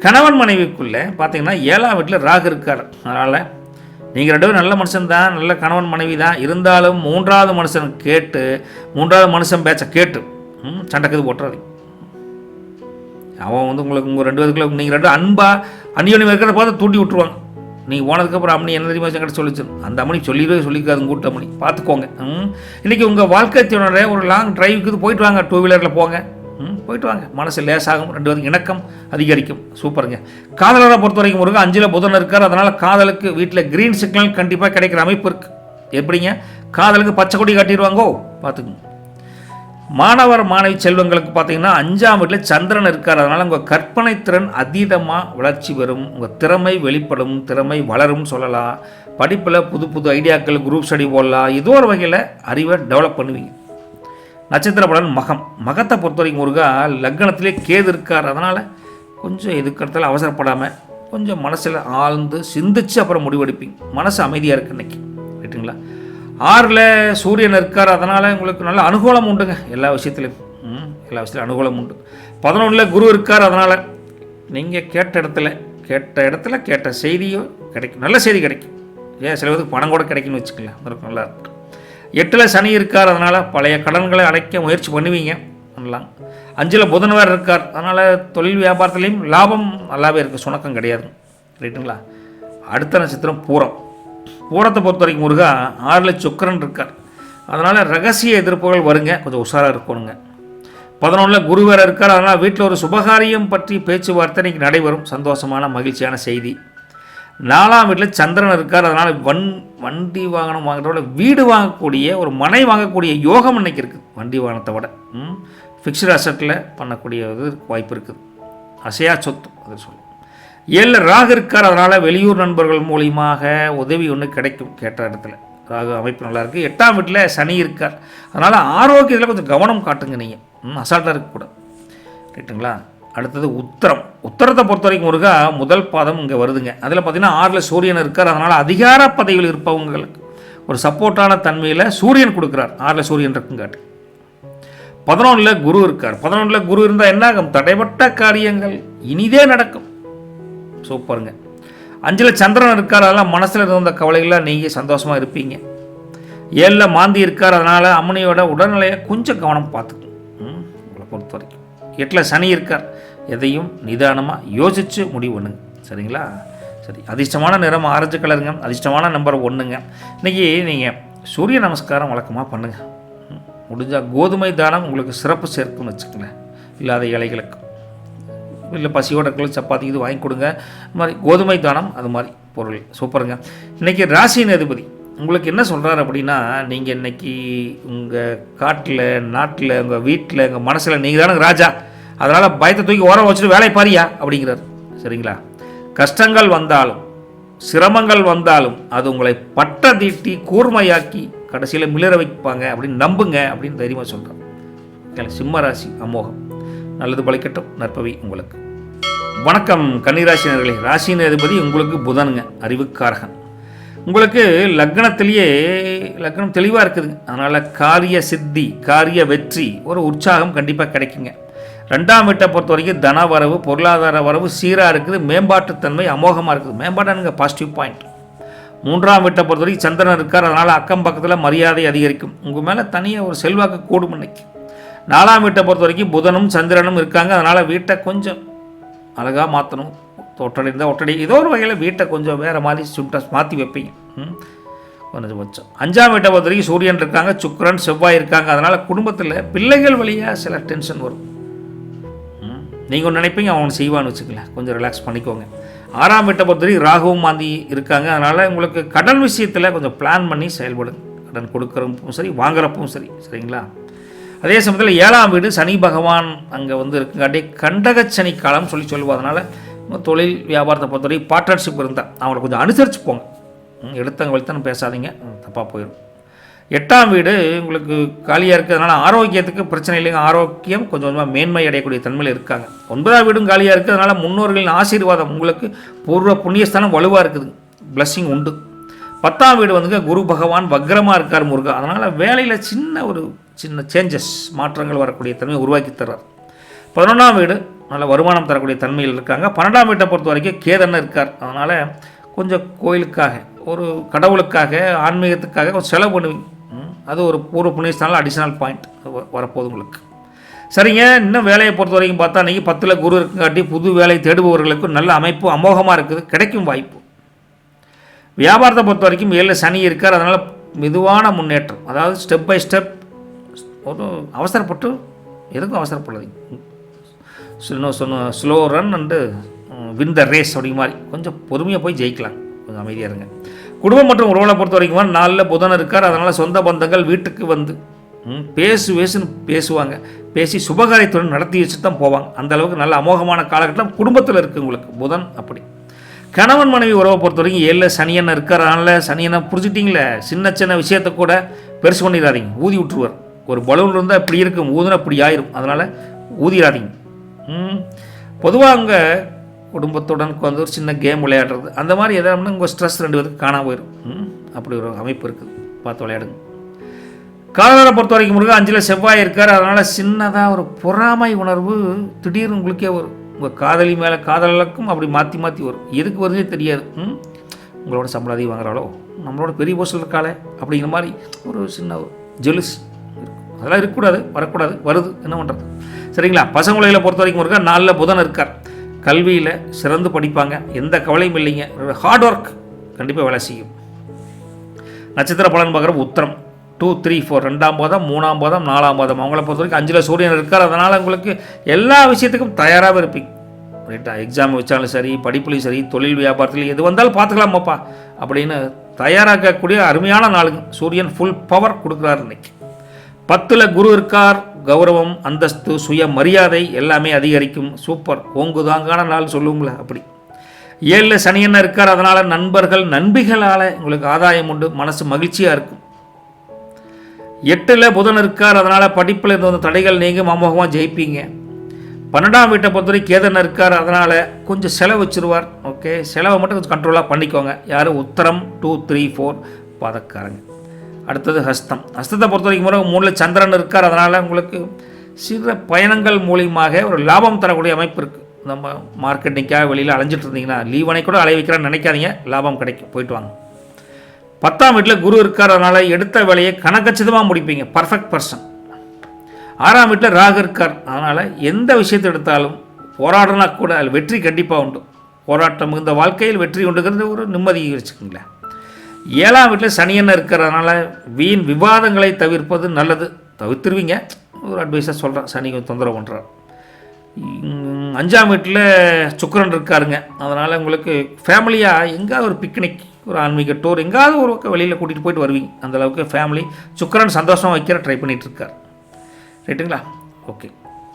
கணவன் மனைவிக்குள்ளே பார்த்தீங்கன்னா 7ஆம் வீட்டில் ராகு இருக்கார். அதனால் நீங்கள் 2 பேரும் நல்ல மனுஷன்தான், நல்ல கணவன் மனைவி தான். இருந்தாலும் 3வது மனுஷன் பேச்சை கேட்டு சண்டைக்கு போட்டுறாது. அவன் வந்து உங்களுக்கு உங்கள் 2 பேருக்குள்ள நீங்கள் 2 அன்பாக அந்நியோனியம் இருக்கிறத பார்த்து தூண்டி விட்டுருவாங்க. நீங்கள் போனதுக்கப்புறம் அம்மனி என்ன தெரியுமா கிட்ட சொல்லிச்சு, அந்த அம்மனி சொல்லிக்காதுங்க, கூட்ட அம்மனி பார்த்துக்கோங்க. இன்றைக்கி உங்கள் வாழ்க்கை துணையோட ஒரு லாங் டிரைவுக்கு போயிட்டு வாங்க, 2 வீலரில் போங்க, போயிட்டு வாங்க. மனசு லேசாகும், 2 பேருக்கு இணக்கம் அதிகரிக்கும். சூப்பருங்க. காதலரை பொறுத்த வரைக்கும் முருகன் 5ல் புதன் இருக்கார். அதனால் காதலுக்கு வீட்டில் க்ரீன் சிக்னல் கண்டிப்பாக கிடைக்கிற அமைப்பு இருக்குது. எப்படிங்க, காதலுக்கு பச்சை கொடி காட்டிடுவாங்கோ, பார்த்துக்குங்க. மாணவர் மாணவி செல்வங்களுக்கு பார்த்தீங்கன்னா 5ஆம் வீட்டில் சந்திரன் இருக்கார். அதனால் உங்கள் கற்பனை திறன் அதீதமாக வளர்ச்சி பெறும், உங்கள் திறமை வெளிப்படும், திறமை வளரும் சொல்லலாம். படிப்பில் புது ஐடியாக்கள், குரூப் ஸ்டடி போடலாம். ஏதோ ஒரு வகையில் அறிவை டெவலப் பண்ணுவீங்க. நட்சத்திர பலன் மகத்தை பொறுத்த வரைக்கும் முருகா லக்னத்திலே கேது இருக்கார். அதனால் கொஞ்சம் எதுக்கிறதால அவசரப்படாமல் கொஞ்சம் மனசில் ஆழ்ந்து சிந்திச்சு அப்புறம் முடிவெடுப்பீங்க. மனசு அமைதியாக இருக்குது இன்றைக்கி, ரைட்டுங்களா. 6ல் சூரியன் இருக்கார். அதனால் உங்களுக்கு நல்ல அனுகூலம் உண்டுங்க, எல்லா விஷயத்துலையும் அனுகூலம் உண்டு. 11ல் குரு இருக்கார். அதனால் நீங்கள் கேட்ட இடத்துல கேட்ட செய்தியோ கிடைக்கும், நல்ல செய்தி கிடைக்கும். சில பேருக்கு பணம் கூட கிடைக்குன்னு வச்சுக்கலாம், அதற்கு நல்லா இருக்கும். 8ல் சனி இருக்கார். அதனால் பழைய கடன்களை அடைக்க முயற்சி பண்ணுவீங்க, பண்ணலாம். 5ல் புதன் வேறு இருக்கார். அதனால் தொழில் வியாபாரத்துலேயும் லாபம் நல்லாவே இருக்குது, சுணக்கம் கிடையாது, ரைட்டுங்களா. அடுத்த நட்சத்திரம் பூரத்தை பொறுத்த வரைக்கும் முருகா 6ல் சுக்கிரன் இருக்கார். அதனால் ரகசிய எதிர்ப்புகள் வருங்க, கொஞ்சம் உஷாராக இருக்கணுங்க. 11ல் குரு வேறு இருக்கார். அதனால் வீட்டில் ஒரு சுபகாரியம் பற்றி பேச்சுவார்த்தை இன்றைக்கி நடைபெறும், சந்தோஷமான மகிழ்ச்சியான செய்தி. 4ஆம் வீட்டில் சந்திரன் இருக்கார். அதனால் வண்டி வாகனம் வாங்குறதோட வீடு வாங்கக்கூடிய ஒரு மனை வாங்கக்கூடிய யோகம் இன்றைக்கி இருக்குது. வண்டி வாகனத்தை விட ஃபிக்ஸ்டு அசட்டில் பண்ணக்கூடிய வாய்ப்பு இருக்குது, அசையா சொத்து அதை சொல்லும். 7ல் ராகு இருக்கார். அதனால் வெளியூர் நண்பர்கள் மூலியமாக உதவி ஒன்று கிடைக்கும், கேட்ட இடத்துல ராகு அமைப்பு நல்லாயிருக்கு. 8ஆம் வீட்டில் சனி இருக்கார். அதனால் ஆரோக்கியத்தில் கொஞ்சம் கவனம் காட்டுங்க, நீங்கள் அசால்ட்டாக இருக்கக்கூடாது, ரைட்டுங்களா. அடுத்தது உத்தரத்தை பொறுத்த வரைக்கும் முருகா முதல் பாதம் இங்கே வருதுங்க. அதில் பார்த்தீங்கன்னா 6ல் சூரியன் இருக்கார். அதனால் அதிகார பதவியில் இருப்பவங்களுக்கு ஒரு சப்போர்ட்டான தன்மையில் சூரியன் கொடுக்குறார். 6ல் சூரியன் இருக்குங்காட்டு. 11ல் குரு இருக்கார். 11ல் குரு இருந்தால் என்ன ஆகும்? தடைப்பட்ட காரியங்கள் இனிதே நடக்கும். சூப்பருங்க. 5ல் சந்திரன் இருக்கார். அதெல்லாம் மனசில் இருந்த கவலைகளாக நீங்கள் சந்தோஷமாக இருப்பீங்க. 7ல் மாந்தி இருக்கார். அதனால் அம்மனியோட உடல்நிலையை கொஞ்சம் கவனம் பார்த்துக்கணும் உங்களை பொறுத்த வரைக்கும். 8ல் சனி இருக்கார். எதையும் நிதானமாக யோசித்து முடிவு பண்ணுங்க. சரிங்களா? சரி. அதிர்ஷ்டமான நிறம் ஆரஞ்சு கலருங்க. அதிர்ஷ்டமான நம்பர் 1ங்க. இன்றைக்கி நீங்கள் சூரிய நமஸ்காரம் வழக்கமாக பண்ணுங்கள். முடிஞ்சால் கோதுமை தானம் உங்களுக்கு சிறப்பு சேர்க்குன்னு வச்சுக்கங்களேன். இல்லாத இலைகளுக்கு இல்லை பசியோட இருக்கிற சப்பாத்தி இது வாங்கி கொடுங்க. இது மாதிரி கோதுமை தானம் அது மாதிரி பொருள். சூப்பருங்க. இன்றைக்கி ராசியின் அதிபதி உங்களுக்கு என்ன சொல்கிறார் அப்படின்னா, நீங்கள் இன்றைக்கி உங்கள் காட்டில் நாட்டில் உங்கள் வீட்டில் உங்கள் மனசில் நீங்கள் தானே ராஜா, அதனால் பயத்தை தூக்கி ஓரம் வச்சுட்டு வேலை பாரியா அப்படிங்கிறார். சரிங்களா? கஷ்டங்கள் வந்தாலும் சிரமங்கள் வந்தாலும் அது உங்களை பட்ட தீட்டி கூர்மையாக்கி கடைசியில் மிளற வைப்பாங்க அப்படின்னு நம்புங்க அப்படின்னு தைரியமாக சொல்கிறார். சிம்ம ராசி அமோகம். நல்லது பலிக்கட்டும். நற்பவி உங்களுக்கு. வணக்கம் கன்னிராசினர்களே. ராசியின் அதிபதி உங்களுக்கு புதனுங்க, அறிவுக்காரகன். உங்களுக்கு லக்னம் தெளிவாக இருக்குதுங்க. அதனால் காரிய சித்தி காரிய வெற்றி ஒரு உற்சாகம் கண்டிப்பாக கிடைக்குங்க. 2ஆம் வீட்டை பொறுத்த வரைக்கும் தன வரவு பொருளாதார வரவு சீராக இருக்குது. மேம்பாட்டுத்தன்மை அமோகமாக இருக்குது. மேம்பாட்டானுங்க பாசிட்டிவ் பாயிண்ட். 3ஆம் வீட்டை பொறுத்த வரைக்கும் சந்திரன் இருக்கார். அதனால் அக்கம் பக்கத்தில் மரியாதை அதிகரிக்கும். உங்கள் மேலே தனியாக ஒரு செல்வாக்கு கூடும் இன்னைக்கு. 4ஆம் வீட்டை பொறுத்த வரைக்கும் புதனும் சந்திரனும் இருக்காங்க. அதனால் வீட்டை கொஞ்சம் அழகாக மாற்றணும். ஒட்டடி ஏதோ ஒரு வகையில் வீட்டை கொஞ்சம் வேறு மாதிரி சிம்டம்ஸ் மாற்றி வைப்பீங்க. கொஞ்சம் வச்சோம். 5ஆம் வீட்டை பொறுத்த வரைக்கும் சூரியன் இருக்காங்க, சுக்கிரன் செவ்வாய் இருக்காங்க. அதனால் குடும்பத்தில் பிள்ளைகள் வழியாக சில டென்ஷன் வரும். நீங்கள் ஒன்று நினைப்பீங்க, அவங்க செய்வான்னு வச்சுக்கலாம். கொஞ்சம் ரிலாக்ஸ் பண்ணிக்கோங்க. 6ஆம் வீட்டை பொறுத்த வரைக்கும் ராகுவும் மாந்தி இருக்காங்க. அதனால் உங்களுக்கு கடன் விஷயத்தில் கொஞ்சம் பிளான் பண்ணி செயல்படுங்க. கடன் கொடுக்குறப்பவும் சரி வாங்குறப்பவும் சரி. சரிங்களா? அதே சமயத்தில் 7ஆம் வீடு சனி பகவான் அங்கே வந்து இருக்குங்காட்டி கண்டகச்சனி காலம் சொல்லுவோம். அதனால் தொழில் வியாபாரத்தை பொறுத்த வரைக்கும் பார்ட்னர்ஷிப் இருந்தால் அவங்களை கொஞ்சம் அனுசரித்து போங்க. எடுத்தவங்க வழித்தானு பேசாதீங்க, தப்பாக போயிடும். 8ஆம் வீடு உங்களுக்கு காலியாக இருக்கிறதுனால ஆரோக்கியத்துக்கு பிரச்சனை இல்லைங்க. ஆரோக்கியம் கொஞ்சம் கொஞ்சமாக மேன்மை அடையக்கூடிய தன்மையில் இருக்காங்க. 9ஆம் வீடும் காலியாக இருக்குது. அதனால் முன்னோர்களின் ஆசீர்வாதம் உங்களுக்கு பூர்வ புண்ணியஸ்தானம் வலுவாக இருக்குது. பிளஸ்ஸிங் உண்டு. 10ஆம் வீடு வந்துங்க குரு பகவான் வக்ரமாக இருக்கார் முருகா. அதனால் வேலையில் சின்ன சேஞ்சஸ் மாற்றங்கள் வரக்கூடிய தன்மையை உருவாக்கி தர்றார். 11ஆம் வீடு நல்ல வருமானம் தரக்கூடிய தன்மையில் இருக்காங்க. 12ஆம் வீட்டை பொறுத்த வரைக்கும் கேதன்னு இருக்கார். அதனால் கொஞ்சம் கோயிலுக்காக ஒரு கடவுளுக்காக ஆன்மீகத்துக்காக கொஞ்சம் செலவு பண்ணுவீங்க. அது ஒரு பூர்வ புண்ணியஸ்தானில் அடிஷனல் பாயிண்ட் வரப்போகுது உங்களுக்கு. சரிங்க. இன்னும் வேலையை பொறுத்த வரைக்கும் பார்த்தா இன்றைக்கி 10ல் குரு இருக்குங்காட்டி புது வேலை தேடுபவர்களுக்கு நல்ல அமைப்பு அமோகமாக இருக்குது. கிடைக்கும் வாய்ப்பு. வியாபாரத்தை பொறுத்த வரைக்கும் 7ல் சனி இருக்கார். அதனால் மெதுவான முன்னேற்றம். அதாவது ஸ்டெப் பை ஸ்டெப். ஒரு அவசரப்பட்டு எதுக்கும் அவசரப்படாதீங்க. Slow run and win the race அப்படிங்க மாதிரி கொஞ்சம் பொறுமையாக போய் ஜெயிக்கலாம். கொஞ்சம் அமைதியாக இருங்க. குடும்பம் மற்றும் உறவுகளை பொறுத்த வரைக்கும் 4ல் புதன் இருக்கார். அதனால் சொந்த பந்தங்கள் வீட்டுக்கு வந்து பேசுன்னு பேசுவாங்க. பேசி சுபகாரியத்துடன் நடத்தி வச்சு தான் போவாங்க. அந்தளவுக்கு நல்ல அமோகமான காலகட்டம் குடும்பத்தில் இருக்குது உங்களுக்கு புதன். அப்படி கணவன் மனைவி உறவை பொறுத்த வரைக்கும் 7ல் சனியனை இருக்கார். அதனால் சனியனை புரிஞ்சிட்டிங்களே, சின்ன விஷயத்தை கூட பெருசு பண்ணிடாதீங்க. ஊதி விட்டுருவார். ஒரு பலூன் இருந்தால் இப்படி இருக்கும், ஊதுனா இப்படி ஆயிரும். அதனால் ஊதிடாதீங்க. பொதுவாக அங்கே குடும்பத்துடன் வந்து ஒரு சின்ன கேம் விளையாடுறது அந்த மாதிரி எதாவது உங்கள் ஸ்ட்ரெஸ் 2 பேருக்கு காணாமல் போயிடும். அப்படி ஒரு அமைப்பு இருக்குது. பார்த்து விளையாடுங்க. காதலரை பொறுத்த வரைக்கும் முருகா 5ல் செவ்வாய் இருக்கார். அதனால் சின்னதாக ஒரு பொறாமை உணர்வு திடீர்னு உங்களுக்கே வரும். உங்கள் காதலி மேலே காதலுக்கும் அப்படி மாற்றி வரும். எதுக்கு வருதே தெரியாது. உங்களோட சம்பளம் அதிகம் வாங்குறாளோ, நம்மளோட பெரிய போஸ்டில் இருக்காளே அப்படிங்கிற மாதிரி ஒரு சின்ன ஒரு ஜெலுஸ் இருக்கும். அதெல்லாம் இருக்கக்கூடாது, வரக்கூடாது. வருது, என்ன பண்ணுறது? சரிங்களா? பசங்களை பொறுத்த வரைக்கும் இருக்கா 4ல் புதன் இருக்கார். கல்வியில் சிறந்து படிப்பாங்க. எந்த கவலையும் இல்லைங்க. ஹார்ட் ஒர்க் கண்டிப்பாக வேலை செய்யும். நட்சத்திர பலன் பார்க்குற உத்திரம் 2, 3, 4 2ஆம் பாதம் 3ஆம் பாதம் 4ஆம் பாதம். அவங்கள பொறுத்த வரைக்கும் 5ல் சூரியன் இருக்கார். அதனால் உங்களுக்கு எல்லா விஷயத்துக்கும் தயாராக இருப்பீங்க. ரைட்டா? எக்ஸாம் வச்சாலும் சரி, படிப்புலையும் சரி, தொழில் வியாபாரத்துலையும் எது வந்தாலும் பார்த்துக்கலாமாப்பா அப்படின்னு தயாராகக்கூடிய அருமையான நாளுங்க. சூரியன் ஃபுல் பவர் கொடுக்குறாரு இன்னைக்கு. 10ல் குரு இருக்கார். கௌரவம், அந்தஸ்து, சுய மரியாதை எல்லாமே அதிகரிக்கும். சூப்பர், ஓங்குதாங்கான நாள் சொல்லுவோங்களே அப்படி. 7ல் சனியன் இருக்கார். அதனால் நண்பர்கள் நண்பிகளால் உங்களுக்கு ஆதாயம் உண்டு. மனசு மகிழ்ச்சியாக இருக்கும். 8ல் புதன் இருக்கார். அதனால் படிப்பில் இருந்த தடைகள் நீங்கள் அமோகமாக ஜெயிப்பீங்க. 12ஆம் வீட்டை பொறுத்தவரை கேதன் இருக்கார், அதனால் கொஞ்சம் செலவு வச்சுருவார். ஓகே, செலவை மட்டும் கொஞ்சம் கண்ட்ரோலாக பண்ணிக்கோங்க. யார் உத்தரம் 2, 3, 4 பாதக்காரங்க. அடுத்தது ஹஸ்தம். ஹஸ்தத்தை பொறுத்த வரைக்கும் 3ல் சந்திரன் இருக்கார், அதனால் உங்களுக்கு சில பயணங்கள் மூலியமாக ஒரு லாபம் தரக்கூடிய அமைப்பு இருக்குது. நம்ம மார்க்கெட்டிங்காக வெளியில் அலைஞ்சிட்டு இருந்தீங்கன்னா லீவனை கூட அலைய வைக்கிறான்னு நினைக்காதீங்க, லாபம் கிடைக்கும், போயிட்டு வாங்க. 10ஆம் வீட்டில் குரு இருக்கார், அதனால் எடுத்த வேலையை கணக்கச்சிதமாக முடிப்பீங்க, பர்ஃபெக்ட் பர்சன். 6ஆம் வீட்டில் ராகு இருக்கார், அதனால் எந்த விஷயத்தை எடுத்தாலும் போராடினா கூட அதில் வெற்றி கண்டிப்பாக உண்டு. போராட்டம் மிகுந்த வாழ்க்கையில் வெற்றி உண்டுங்கிறது ஒரு நிம்மதியை வச்சுக்கோங்களேன். 7ஆம் வீட்டில் சனியன் இருக்கிறதுனால வீண் விவாதங்களை தவிர்ப்பது நல்லது. தவிர்த்துருவீங்க, ஒரு அட்வைஸாக சொல்கிறேன், சனி தொந்தரவு பண்ணுறார். 5ஆம் வீட்டில் சுக்கிரன் இருக்காருங்க, அதனால் உங்களுக்கு ஃபேமிலியாக எங்கேயாவது ஒரு பிக்னிக், ஒரு ஆன்மீக டூர், எங்கேயாவது ஒரு வெளியில் கூட்டிகிட்டு போயிட்டு வருவீங்க. அந்தளவுக்கு ஃபேமிலி சுக்கிரன் சந்தோஷம் வைக்கிற ட்ரை பண்ணிகிட்டு இருக்கார். ரைட்டுங்களா? Okay,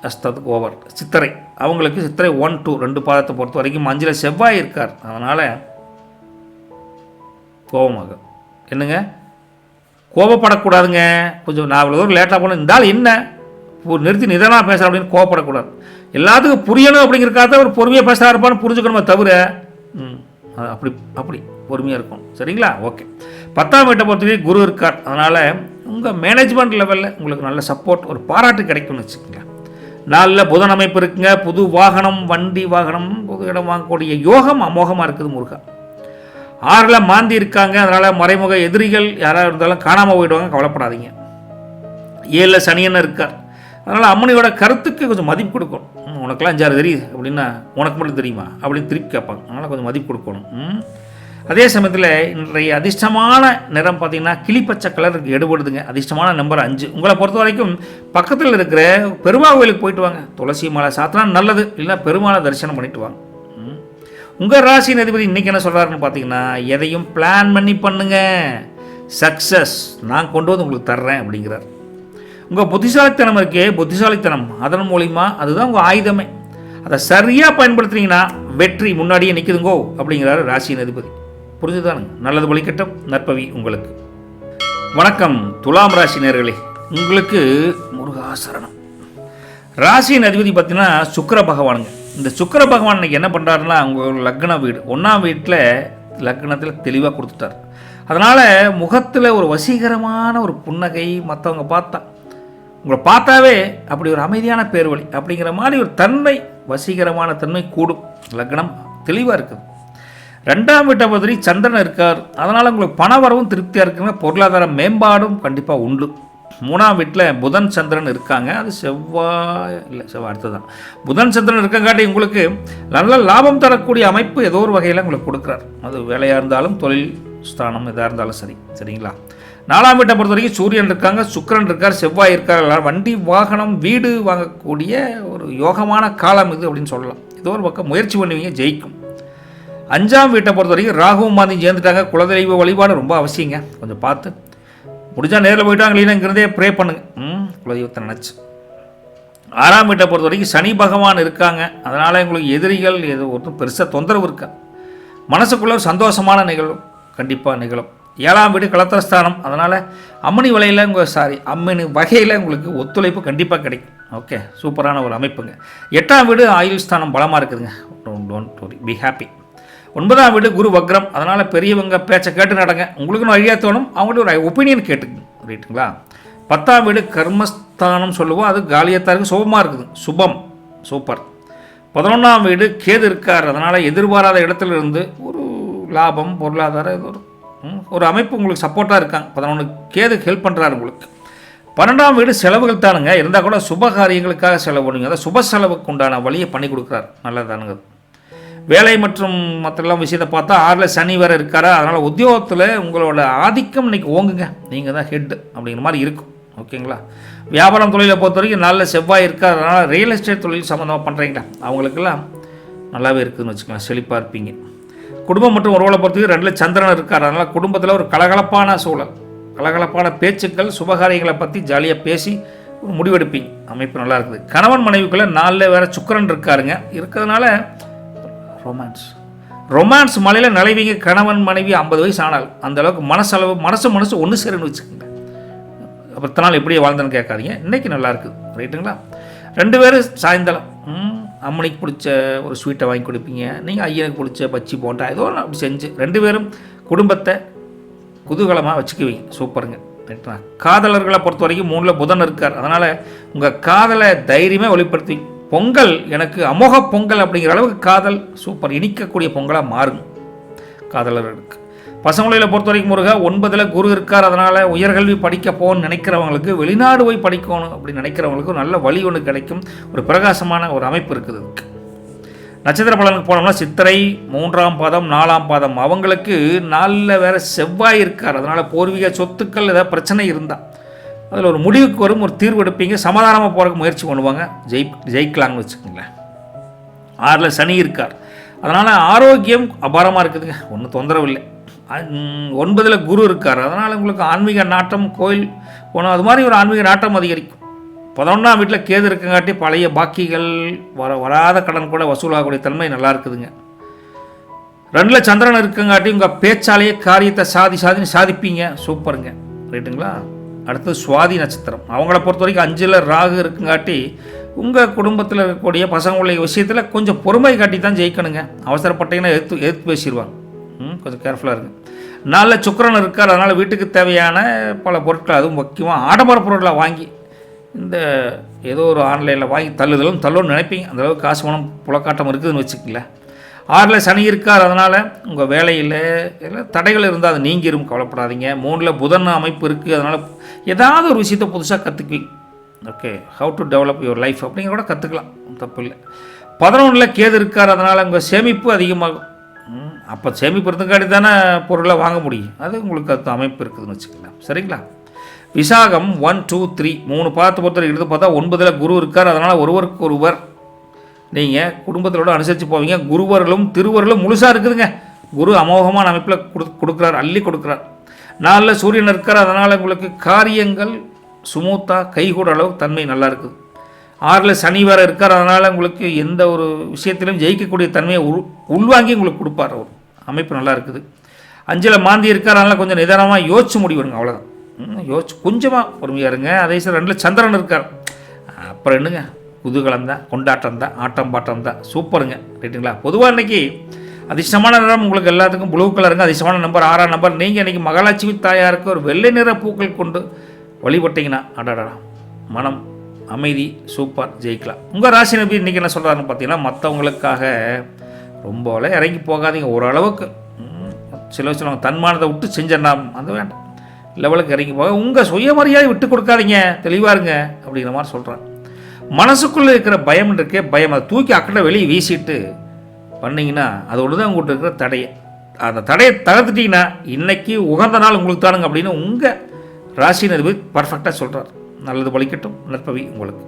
அஸ்தத்துக்கு over. சித்திரை, அவங்களுக்கு சித்திரை 1, 2 2 பாதத்தை பொறுத்த வரைக்கும் 5ல் செவ்வாய் இருக்கார், அதனால் கோபமாக என்னங்க, கோபப்படக்கூடாதுங்க. கொஞ்சம் நான் அவ்வளோ தூரம் லேட்டாக போனேன், இருந்தாலும் என்ன நிறுத்தி நிதானமாக பேசுகிறேன் அப்படின்னு கோவப்படக்கூடாது. எல்லாத்துக்கும் புரியணும் அப்படிங்கிறக்காக ஒரு பொறுமையாக பேசுகிறா இருப்பான்னு புரிஞ்சுக்கணுமே தவிர அப்படி அப்படி பொறுமையாக இருக்கும். சரிங்களா? ஓகே. 10ஆம் வீட்டை பொறுத்தவரைக்கும் குரு இருக்கார், அதனால் உங்கள் மேனேஜ்மெண்ட் லெவலில் உங்களுக்கு நல்ல சப்போர்ட், ஒரு பாராட்டு கிடைக்கும்னு வச்சுக்கோங்களேன். 4ல் புதன் அமைப்பு இருக்குங்க, புது வாகனம், வண்டி வாகனம், புது இடம் வாங்கக்கூடிய யோகம் அமோகமாக இருக்குது முருகா. 6ல் மாந்தி இருக்காங்க, அதனால் மறைமுக எதிரிகள் யாராவது இருந்தாலும் காணாமல் போயிடுவாங்க, கவலைப்படாதீங்க. 7ல் சனியன் இருக்கார், அதனால் அம்மனியோட கருத்துக்கு கொஞ்சம் மதிப்பு கொடுக்கணும். உனக்கெல்லாம் 5 தெரியுது அப்படின்னா உனக்கு மட்டும் தெரியுமா அப்படின்னு திருப்பி கேட்பாங்க, அதனால் கொஞ்சம் மதிப்பு கொடுக்கணும். அதே சமயத்தில் இன்றைய அதிர்ஷ்டமான நிறம் பார்த்தீங்கன்னா கிளிப்பச்சை கலருக்கு எடுபடுதுங்க. அதிர்ஷ்டமான நம்பர் 5. உங்களை பொறுத்த வரைக்கும் பக்கத்தில் இருக்கிற பெருமாள் கோயிலுக்கு போயிட்டு வாங்க, துளசி மாலை சாத்தினா நல்லது, இல்லைன்னா பெருமாளை தரிசனம் பண்ணிட்டு வாங்க. உங்கள் ராசி அதிபதி இன்றைக்கி என்ன சொல்கிறாருன்னு பார்த்தீங்கன்னா, எதையும் பிளான் பண்ணி பண்ணுங்க, சக்ஸஸ் நான் கொண்டு வந்து உங்களுக்கு தர்றேன் அப்படிங்கிறார். உங்கள் புத்திசாலித்தனம் இருக்கே, புத்திசாலித்தனம் அதன் மூலிமா அதுதான் உங்கள் ஆயுதமே. அதை சரியாக பயன்படுத்துனீங்கன்னா வெற்றி முன்னாடியே நிற்குதுங்கோ அப்படிங்கிறாரு ராசியின் அதிபதி. புரிஞ்சுதானுங்க? நல்லது வழிகட்டும், நற்பவி உங்களுக்கு. வணக்கம் துலாம் ராசி நேயர்களே, உங்களுக்கு முருகாசரணம். ராசியின் அதிபதி பார்த்தீங்கன்னா சுக்கிர பகவானுங்க. இந்த சுக்கிர பகவான் இன்னைக்கு என்ன பண்ணுறாருன்னா, உங்கள் லக்ன வீடு 1ஆம் வீட்டில் லக்னத்தில் தெளிவாக கொடுத்துட்டார். அதனால் முகத்தில் ஒரு வசீகரமான ஒரு புன்னகை, மற்றவங்க பார்த்தா உங்களை பார்த்தாவே அப்படி ஒரு அமைதியான பேர்வழி அப்படிங்கிற மாதிரி ஒரு தன்மை, வசீகரமான தன்மை கூடும். லக்னம் தெளிவாக இருக்குது. 2ஆம் வீட்டை பற்றி சந்திரன் இருக்கார், அதனால் உங்களுக்கு பண வரவும் திருப்தியாக இருக்குங்க, பொருளாதார மேம்பாடும் கண்டிப்பாக உண்டு. 3ஆம் வீட்டில் புதன் சந்திரன் இருக்காங்க, அது செவ்வாய் அடுத்து தான் புதன் சந்திரன் இருக்கங்காட்டி உங்களுக்கு நல்ல லாபம் தரக்கூடிய அமைப்பு ஏதோ ஒரு வகையில் உங்களுக்கு கொடுக்குறார். அது வேலையாக இருந்தாலும் தொழில் ஸ்தானம் எதாக இருந்தாலும் சரி. சரிங்களா? 4ஆம் வீட்டை பொறுத்த வரைக்கும் சூரியன் இருக்காங்க, சுக்கிரன் இருக்கார், செவ்வாய் இருக்கார். வண்டி வாகனம் வீடு வாங்கக்கூடிய ஒரு யோகமான காலம் இது அப்படின்னு சொல்லலாம். ஏதோ ஒரு பக்கம் முயற்சி பண்ணுவீங்க, ஜெயிக்கும். 5ஆம் வீட்டை பொறுத்த வரைக்கும் ராகுவும் மாந்தி சேர்ந்துட்டாங்க. குலதெய்வ வழிபாடு ரொம்ப அவசியங்க, கொஞ்சம் பார்த்து முடிஞ்சால் நேரில் போயிட்டாங்க, இல்லைங்கிறதே ப்ரே பண்ணுங்க, குலதெய்வத்தை நினச்சி. 6ஆம் வீட்டை பொறுத்த வரைக்கும் சனி பகவான் இருக்காங்க, அதனால் உங்களுக்கு எதிரிகள் ஏதோ ஒருத்தரும் பெருசாக தொந்தரவு இருக்கா. மனசுக்குள்ள ஒரு சந்தோஷமான நிகழ்வு கண்டிப்பாக நிகழும். 7ஆம் வீடு கலத்திரஸ்தானம், அதனால் அம்மணி வலையில் அம்மனி வகையில் உங்களுக்கு ஒத்துழைப்பு கண்டிப்பாக கிடைக்கும். ஓகே, சூப்பரான ஒரு அமைப்புங்க. 8ஆம் வீடு ஆயுள் ஸ்தானம் பலமாக இருக்குதுங்க, டோன்ட் வரி, பி ஹாப்பி. 9ஆம் வீடு குரு வக்ரம், அதனால் பெரியவங்க பேச்சை கேட்டு நடங்க, உங்களுக்குன்னு வழியாக தோணும், அவங்கள்ட்ட ஒரு ஒப்பீனியன் கேட்டுக்குங்க. ரைட்டுங்களா? 10ஆம் வீடு கர்மஸ்தானம் சொல்லுவோம், அது காலியத்தாக இருக்குது, சுபமாக இருக்குது, சுபம், சூப்பர். 11ஆம் வீடு கேது இருக்கார், அதனால் எதிர்பாராத இடத்துல இருந்து ஒரு லாபம், பொருளாதார ஒரு அமைப்பு உங்களுக்கு சப்போர்ட்டாக இருக்காங்க. 11 கேது ஹெல்ப் பண்ணுறாரு உங்களுக்கு. 12ஆம் வீடு செலவுகள் தானுங்க, இருந்தால் கூட சுப காரியங்களுக்காக செலவு பண்ணுங்க, அதாவது சுப செலவுக்கு உண்டான வழியை பண்ணி கொடுக்குறாரு, நல்லதானுங்க. வேலை மற்றும் மற்றெல்லாம் விஷயத்தை பார்த்தா 6ல் சனி வேறு இருக்காரா, அதனால் உத்தியோகத்தில் உங்களோட ஆதிக்கம் இன்றைக்கி ஓங்குங்க, நீங்கள் தான் ஹெட் அப்படிங்கிற மாதிரி இருக்கும். ஓகேங்களா? வியாபாரம் தொழிலை பொறுத்த வரைக்கும் 4ல் செவ்வாய் இருக்கார், அதனால் ரியல் எஸ்டேட் தொழில் சம்மந்தமாக பண்ணுறீங்களா, அவங்களுக்கெல்லாம் நல்லாவே இருக்குதுன்னு வச்சுக்கலாம், செழிப்பாக இருப்பீங்க. குடும்பம் மற்றும் உறவுகளை பொறுத்தவரைக்கும் 2ல் சந்திரன் இருக்கார், அதனால் குடும்பத்தில் ஒரு கலகலப்பான சூழல், கலகலப்பான பேச்சுக்கள், சுபகாரியங்களை பற்றி ஜாலியாக பேசி ஒரு முடிவெடுப்பீங்க, அமைப்பு நல்லா இருக்குது. கணவன் மனைவிக்குள்ளே 4ல் வேறு சுக்கிரன் இருக்காருங்க, இருக்கிறதுனால ரொமான்ஸ் மலையில் நிலைவீங்க. கணவன் மனைவி 50 வயசு ஆனால் அந்த அளவுக்கு மனசு ஒன்று சேருன்னு வச்சுக்கோங்க. அப்புறம் நாள் எப்படியே வாழ்ந்தேன்னு கேட்காதீங்க, இன்றைக்கி நல்லா இருக்குது. ரைட்டுங்களா? 2 பேரும் சாயந்தரம் அம்மனிக்கு பிடிச்ச ஒரு ஸ்வீட்டை வாங்கி கொடுப்பீங்க, நீங்கள் ஐயனுக்கு பிடிச்ச பச்சி போண்டா ஏதோ ஒன்று அப்படி செஞ்சு 2 பேரும் குடும்பத்தை குதூகலமாக வச்சுக்குவீங்க. சூப்பருங்க. ரைட்டா. காதலர்களை பொறுத்த வரைக்கும் 3ல் புதன் இருக்கார். அதனால் உங்கள் காதலை தைரியமாக வெளிப்படுத்தி பொங்கல் எனக்கு அமோக பொங்கல் அப்படிங்கிற அளவுக்கு காதல் சூப்பர் இனிக்கக்கூடிய பொங்கலாக மாறும் காதலர்களுக்கு. பசங்களை பொறுத்த வரைக்கும் முருகா 9ல் குரு இருக்கார். அதனால் உயர்கல்வி படிக்க போகணும்னு நினைக்கிறவங்களுக்கு, வெளிநாடு போய் படிக்கணும் அப்படின்னு நினைக்கிறவங்களுக்கு நல்ல வழி ஒன்று கிடைக்கும். ஒரு பிரகாசமான ஒரு அமைப்பு இருக்குது அதுக்கு. நட்சத்திர பலனுக்கு போனோம்னா சித்திரை 3ஆம் பாதம் 4ஆம் பாதம் அவங்களுக்கு 4ல் வேறு செவ்வாய் இருக்கார். அதனால் பூர்வீக சொத்துக்கள் ஏதாவது பிரச்சனை இருந்தால் அதில் ஒரு முடிவுக்கு வரும், ஒரு தீர்வு எடுப்பீங்க, சமாதானமாக போகிறக்கு முயற்சி பண்ணுவாங்க, ஜெயிக்கலாம்னு வச்சுக்கோங்களேன். 6ல் சனி இருக்கார். அதனால் ஆரோக்கியம் அபாரமாக இருக்குதுங்க, ஒன்றும் தொந்தரவு இல்லை. 9ல் குரு இருக்கார். அதனால் உங்களுக்கு ஆன்மீக நாட்டம், கோயில் போனோம் அது மாதிரி ஒரு ஆன்மீக நாட்டம் அதிகரிக்கும். 11ஆம் வீட்டில் கேது இருக்கங்காட்டி பழைய பாக்கிகள் வராத கடன் கூட வசூலாகக்கூடிய தன்மை நல்லா இருக்குதுங்க. 2ல் சந்திரன் இருக்கங்காட்டி உங்கள் பேச்சாலேயே காரியத்தை சாதிப்பீங்க. சூப்பருங்க. ரைட்டுங்களா. அடுத்து சுவாதி நட்சத்திரம் அவங்கள பொறுத்த வரைக்கும் 5ல் ராகு இருக்குங்காட்டி உங்கள் குடும்பத்தில் இருக்கக்கூடிய பசங்களுடைய விஷயத்தில் கொஞ்சம் பொறுமை காட்டி தான் ஜெயிக்கணுங்க. அவசரப்பட்டீங்கன்னா எதிர்த்து பேசிடுவாங்க. கொஞ்சம் கேர்ஃபுல்லாக இருங்க. 4ல் சுக்கிரன் இருக்கார். அதனால் வீட்டுக்கு தேவையான பல பொருட்கள், அதுவும் முக்கியமாக ஆடம்பர பொருட்களை வாங்கி இந்த ஏதோ ஒரு ஆன்லைனில் வாங்கி தள்ளுன்னு நினைப்பீங்க. அந்தளவுக்கு காசு பணம் புலக்காட்டம் இருக்குதுன்னு வச்சுக்கல. 6ல் சனி இருக்கார். அதனால் உங்கள் வேலையில் எல்லாம் தடைகள் இருந்தால் அது நீங்கிரும், கவலைப்படாதீங்க. 3ல் புதன் அமைப்பு இருக்குது. அதனால் ஏதாவது ஒரு விஷயத்தை புதுசாக கற்றுக்குவீங்க. Okay, how to develop your life அப்படிங்கிற கூட கற்றுக்கலாம், தப்பு இல்லை. 11ல் கேது இருக்கார். அதனால் உங்கள் சேமிப்பு அதிகமாகும். அப்போ சேமிப்பு இருந்தங்காட்டி தானே பொருளை வாங்க முடியும். அது உங்களுக்கு அது அமைப்பு இருக்குதுன்னு வச்சுக்கலாம். சரிங்களா. விசாகம் 1, 2, 3 3 பார்த்து பொறுத்தவரை எடுத்து பார்த்தா 9ல் குரு இருக்கார். அதனால் ஒருவருக்கு ஒருவர் நீங்கள் குடும்பத்தோட அனுசரித்து போவீங்க. குருவர்களும் திருவர்களும் முழுசாக இருக்குதுங்க. குரு அமோகமான அமைப்பில் கொடுக்குறார், அள்ளி கொடுக்குறார். 4ல் சூரியன் இருக்கார். அதனால் உங்களுக்கு காரியங்கள் சுமூத்தாக கைகூட அளவுக்கு தன்மை நல்லா இருக்குது. 6ல் சனி வேறு இருக்கார். அதனால் உங்களுக்கு எந்த ஒரு விஷயத்திலும் ஜெயிக்கக்கூடிய தன்மையை உள்வாங்கி உங்களுக்கு கொடுப்பார். ஒரு அமைப்பு நல்லா இருக்குது. 5ல் மாந்தி இருக்கார். அதனால் கொஞ்சம் நிதானமாக யோசிச்சு முடிவெடுங்க, அவ்வளோதான். யோசிச்சு கொஞ்சமாக பொறுமையாக இருங்க. அதே சார் 2ல் சந்திரன் இருக்கார். அப்புறம் என்னங்க, குதூகலம் தான், கொண்டாட்டம் தான், ஆட்டம் பாட்டம் தான். சூப்பருங்க. ரைட்டுங்களா. பொதுவாக இன்றைக்கி அதிர்ஷ்டமான நிறம் உங்களுக்கு எல்லாத்துக்கும் ப்ளூ கலருங்க. அதிர்ஷ்டமான நம்பர் 6ஆம் நம்பர். நீங்கள் இன்றைக்கி மகாலட்சுமி தாயாருக்கு ஒரு வெள்ளை நிற பூக்கள் கொண்டு வழிபட்டிங்கன்னா அடடா மனம் அமைதி, சூப்பர், ஜெயிக்கலாம். உங்கள் ராசி நபி இன்றைக்கி என்ன சொல்கிறாருன்னு பார்த்தீங்கன்னா, மற்றவங்களுக்காக ரொம்பவே இறங்கி போகாதீங்க. ஓரளவுக்கு சில சொல்லுவாங்க தன்மானதை விட்டு செஞ்சேன்னா அது வேண்டாம், லெவலுக்கு இறங்கி போக உங்கள் சுயமரியாதை விட்டு கொடுக்காதீங்க, தெளிவாக இருங்க அப்படிங்கிற மாதிரி சொல்கிறேன். மனசுக்குள்ளே இருக்கிற பயம் இருக்கே, பயம் அதை தூக்கி அக்கடை வெளியே வீசிட்டு பண்ணிங்கன்னா அதோடு தான் உங்கள்கிட்ட இருக்கிற தடையை, அந்த தடையை தகர்த்துட்டிங்கன்னா இன்றைக்கி உகந்த நாள் உங்களுக்கு தானுங்க அப்படின்னு உங்கள் ராசி நதிபதி பர்ஃபெக்டாக சொல்கிறார். நல்லது பலிக்கட்டும், நற்பவி உங்களுக்கு.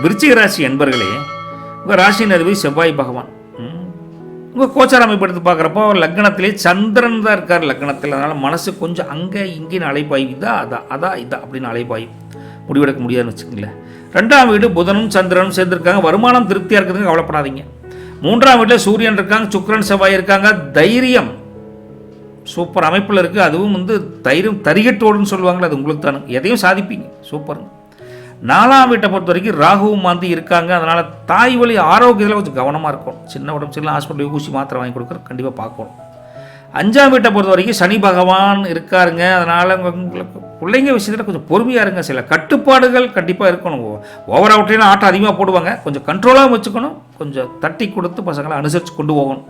விருச்சிக ராசி என்பர்களே, உங்கள் ராசி நதிபதி செவ்வாய் பகவான் உங்கள் கோச்சார அமைப்பு எடுத்து பார்க்குறப்போ லக்னத்திலே சந்திரன் தான் இருக்கார் லக்னத்தில். அதனால் மனசு கொஞ்சம் அங்கே இங்கேன்னு அலைப்பாய், இதா அப்படின்னு அலைப்பாய் முடிவெடுக்க முடியாதுன்னு வச்சுக்கோங்களேன். 2ஆம் வீடு புதனும் சந்திரனும் சேர்ந்துருக்காங்க. வருமானம் திருப்தியாக இருக்குதுங்க, கவலைப்படாதீங்க. 3ஆம் வீட்டில் சூரியன் இருக்காங்க, சுக்கிரன் செவ்வாய் இருக்காங்க. தைரியம் சூப்பர் அமைப்பில் இருக்குது. அதுவும் தைரியம் தரிகட்டோடுன்னு சொல்லுவாங்களே, அது உங்களுக்கு தானே, எதையும் சாதிப்பீங்க. சூப்பருங்க. 4ஆம் வீட்டை பொறுத்த வரைக்கும் ராகுவும் மாந்தி இருக்காங்க. அதனால் தாய் வழி ஆரோக்கியத்தில் கொஞ்சம் கவனமாக இருக்கும். சின்ன உடம்பு சரியில்லை, ஹாஸ்பிட்டலுக்கு ஊசி மாத்திரை வாங்கி கொடுக்குற கண்டிப்பாக பார்க்கணும். 5ஆம் வீட்டை பொறுத்த வரைக்கும் சனி பகவான் இருக்காருங்க. அதனால் உங்களுக்கு பிள்ளைங்க விஷயத்தில் கொஞ்சம் பொறுமையாக இருங்க. சில கட்டுப்பாடுகள் கண்டிப்பாக இருக்கணும். ஓவர் அவுட்லேயும் ஆட்டம் அதிகமாக போடுவாங்க, கொஞ்சம் கண்ட்ரோலாக வச்சுக்கணும். கொஞ்சம் தட்டி கொடுத்து பசங்களை அனுசரித்து கொண்டு போகணும்.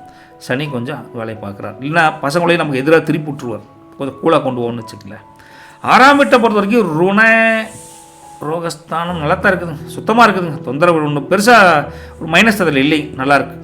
சனி கொஞ்சம் வேலையை பார்க்குறாரு, இல்லைன்னா பசங்களையும் நமக்கு எதிராக திருப்பி விட்டுருவார். கொஞ்சம் கூலாக கொண்டு போகணும்னு வச்சுக்கல. 6ஆம் வீட்டை பொறுத்த வரைக்கும் ரோகஸ்தானம் நல்லா தான் இருக்குதுங்க, சுத்தமாக இருக்குதுங்க. தொந்தரவு ஒன்று பெருசாக ஒரு மைனஸ் அதில் இல்லை, நல்லாயிருக்கு.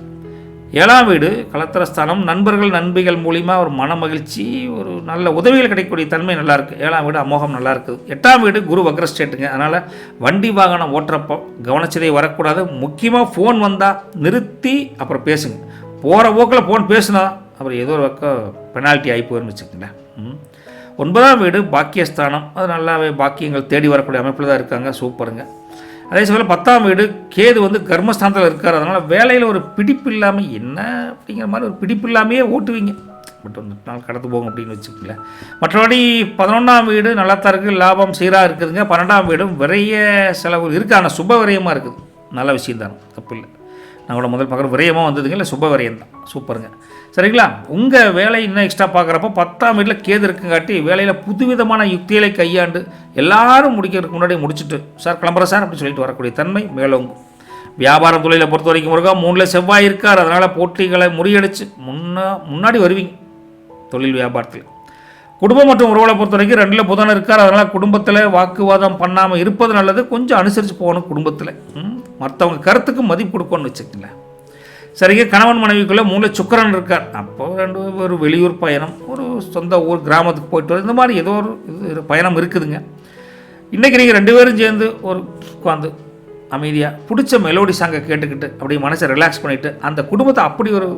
7ஆம் வீடு கலத்திரஸ்தானம். நண்பர்கள் நண்பிகள் மூலிமா ஒரு மன மகிழ்ச்சி, ஒரு நல்ல உதவிகள் கிடைக்கக்கூடிய தன்மை நல்லாயிருக்கு. 7ஆம் வீடு அமோகம் நல்லா இருக்குது. 8ஆம் வீடு குரு வக்ரஸ்டேட்டுங்க. அதனால் வண்டி வாகனம் ஓட்டுறப்போ கவனச்சிதை வரக்கூடாது. முக்கியமாக ஃபோன் வந்தால் நிறுத்தி அப்புறம் பேசுங்க. போகிற போக்கில் ஃபோன் பேசுனா அப்புறம் ஏதோ ஒரு பக்கம் பெனால்ட்டி ஆகி போயிருந்து வச்சுக்கோங்களேன். 9ஆம் வீடு பாக்கியஸ்தானம். அது நல்லாவே பாக்கியங்கள் தேடி வரக்கூடிய அமைப்பில் தான் இருக்காங்க. சூப்பருங்க. அதே சமயம் 10ஆம் வீடு கேது கர்மஸ்தானத்தில் இருக்கார். அதனால் வேலையில் ஒரு பிடிப்பு இல்லாமல் என்ன அப்படிங்கிற மாதிரி ஒரு பிடிப்பு இல்லாமையே ஓட்டுவீங்க. பட் ஒரு நாள் கடந்து போகும் அப்படின்னு வச்சுக்கோங்களேன். மற்றபடி 11ஆம் வீடு நல்லா தான் இருக்குது, லாபம் சீராக இருக்குதுங்க. 12ஆம் வீடும் விரைய செலவு இருக்குது, ஆனால் சுப விரயமாக இருக்குது. நல்ல விஷயம்தான், தப்பு இல்லை. நான் கூட முதல் பார்க்குற விரயமாக வந்ததுங்க, இல்லை சுப விரயம் தான், சூப்பருங்க. சரிங்களா? உங்கள் வேலை இன்னும் எக்ஸ்ட்ரா பார்க்குறப்போ 10ஆம் வீட்டில் கேது இருக்குங்காட்டி வேலையில் புதுவிதமான யுக்திகளை கையாண்டு எல்லாரும் முடிக்கிறதுக்கு முன்னாடி முடிச்சுட்டு சார் கிளம்புறேன் சார் அப்படின்னு சொல்லிட்டு வரக்கூடிய தன்மை மேலோங்கும். வியாபாரம் தொழிலை பொறுத்த வரைக்கும் முருகா 3ல் செவ்வாய் இருக்கார், அதனால் போட்டிகளை முறியடித்து முன்னாடி வருவீங்க தொழில் வியாபாரத்தில். குடும்பம் மற்றும் உறவுகளை பொறுத்த வரைக்கும் 2ல் புதன் இருக்கார், அதனால் குடும்பத்தில் வாக்குவாதம் பண்ணாமல் இருப்பது நல்லது. கொஞ்சம் அனுசரித்து போகணும் குடும்பத்தில், மற்றவங்க கருத்துக்கு மதிப்பு கொடுக்கணும்னு வச்சுக்கங்களேன். சரிங்க. கணவன் மனைவிக்குள்ளே 3ல் சுக்கிரன் இருக்கார், அப்போது ஒரு வெளியூர் பயணம், ஒரு சொந்த ஊர் கிராமத்துக்கு போயிட்டு வர, இந்த மாதிரி ஏதோ ஒரு பயணம் இருக்குதுங்க. இன்றைக்கி நீங்கள் 2 பேரும் சேர்ந்து ஒரு உட்காந்து அமைதியாக பிடிச்ச மெலோடி சாங்கை கேட்டுக்கிட்டு அப்படியே மனசை ரிலாக்ஸ் பண்ணிவிட்டு அந்த குடும்பத்தை அப்படி ஒரு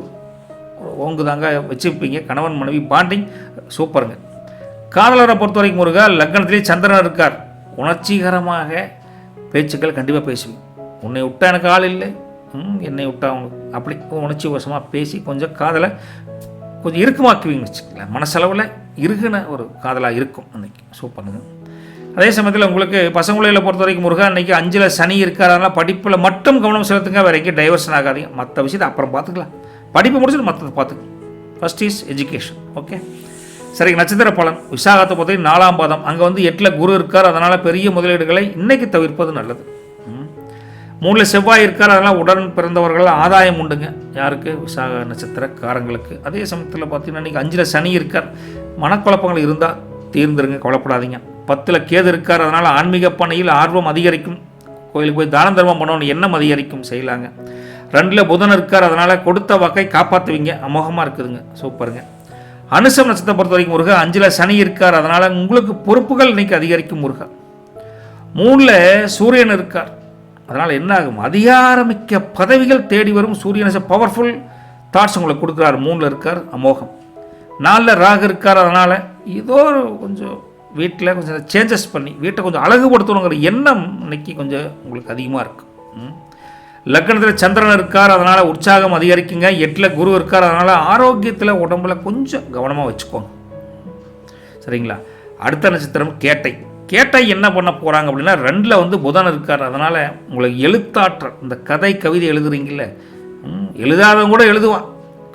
ஓங்குதாங்க வச்சுருப்பீங்க. கணவன் மனைவி பாண்டிங் சூப்பருங்க. காதலரை பொறுத்த வரைக்கும் முருகா லக்னத்திலே சந்திரன் இருக்கார், உணர்ச்சிகரமாக பேச்சுக்கள் கண்டிப்பாக பேசுவீங்க. உன்னை விட்டா எனக்கு ஆள் இல்லை, என்னை விட்டா அவங்க அப்படி உணர்ச்சி வசமாக பேசி கொஞ்சம் காதலை கொஞ்சம் இறுக்கமாக்குவீங்கன்னு வச்சுக்கலாம். மனசளவில் இறுகின ஒரு காதலாக இருக்கும் அன்றைக்கி, சூப்பருங்க. அதே சமயத்தில் உங்களுக்கு பசங்களை பொறுத்த வரைக்கும் முருகா இன்றைக்கி 5ல் சனி இருக்கார், அதனால் படிப்பில் மட்டும் கவனம் செலுத்துங்க, வேறு எங்கேயும் டைவர்ஷன் ஆகாதீங்க. மற்ற விஷயத்தை அப்புறம் பார்த்துக்கலாம், படிப்பு முடிச்சுட்டு மற்றதை பார்த்துக்கலாம். First is education. ஓகே, சரி. நட்சத்திர பலன் விசாகத்தை பொறுத்த 4ஆம் பாதம், அங்கே 8ல் குரு இருக்கார், அதனால் பெரிய முதலீடுகளை இன்றைக்கி தவிர்ப்பது நல்லது. 3ல் செவ்வாய் இருக்கார், அதனால் உடன் பிறந்தவர்கள் ஆதாயம் உண்டுங்க. யாருக்கு? விசாக நட்சத்திரக்காரங்களுக்கு. அதே சமயத்தில் பார்த்தீங்கன்னா இன்றைக்கி 5ல் சனி இருக்கார், மனக்குழப்பங்கள் இருந்தால் தீர்ந்துருங்க, கவலைப்படாதீங்க. 10ல் கேது இருக்கார், அதனால் ஆன்மீக பணியில் ஆர்வம் அதிகரிக்கும், கோயிலுக்கு போய் தான தர்மம் பண்ணணும்னு எண்ணம் அதிகரிக்கும், செய்யலாங்க. 2ல் புதன் இருக்கார், அதனால் கொடுத்த வாக்கை காப்பாற்றுவீங்க, அமோகமாக இருக்குதுங்க, சூப்பருங்க. அனுசம் நட்சத்திரத்தை பொறுத்த வரைக்கும் முருகா 5ல் சனி இருக்கார், அதனால் உங்களுக்கு பொறுப்புகள் இன்றைக்கி அதிகரிக்கும் முருகா. 3ல் சூரியன் இருக்கார், அதனால் என்ன ஆகும்? அதிகாரமிக்க பதவிகள் தேடி வரும். சூரியன் பவர்ஃபுல் தாட்ஸ் உங்களுக்கு கொடுக்குறாரு, 3ல் இருக்கார், அமோகம். 4ல் ராகு இருக்கார், அதனால் ஏதோ கொஞ்சம் வீட்டில் கொஞ்சம் சேஞ்சஸ் பண்ணி வீட்டை கொஞ்சம் அழகுபடுத்தணுங்கிற எண்ணம் இன்னைக்கு கொஞ்சம் உங்களுக்கு அதிகமாக இருக்கும். லக்னத்தில் சந்திரன் இருக்கார், அதனால் உற்சாகம் அதிகரிக்குங்க. 8ல் குரு இருக்கார், அதனால் ஆரோக்கியத்தில் உடம்புல கொஞ்சம் கவனமாக வச்சுக்கோங்க, சரிங்களா? அடுத்த நட்சத்திரம் கேட்டை. கேட்டை என்ன பண்ண போகிறாங்க அப்படின்னா 2ல் புதன் இருக்கார், அதனால் உங்களுக்கு எழுத்தாற்றல், இந்த கதை கவிதை எழுதுறீங்கள, எழுதாதவங்க கூட எழுதுவான்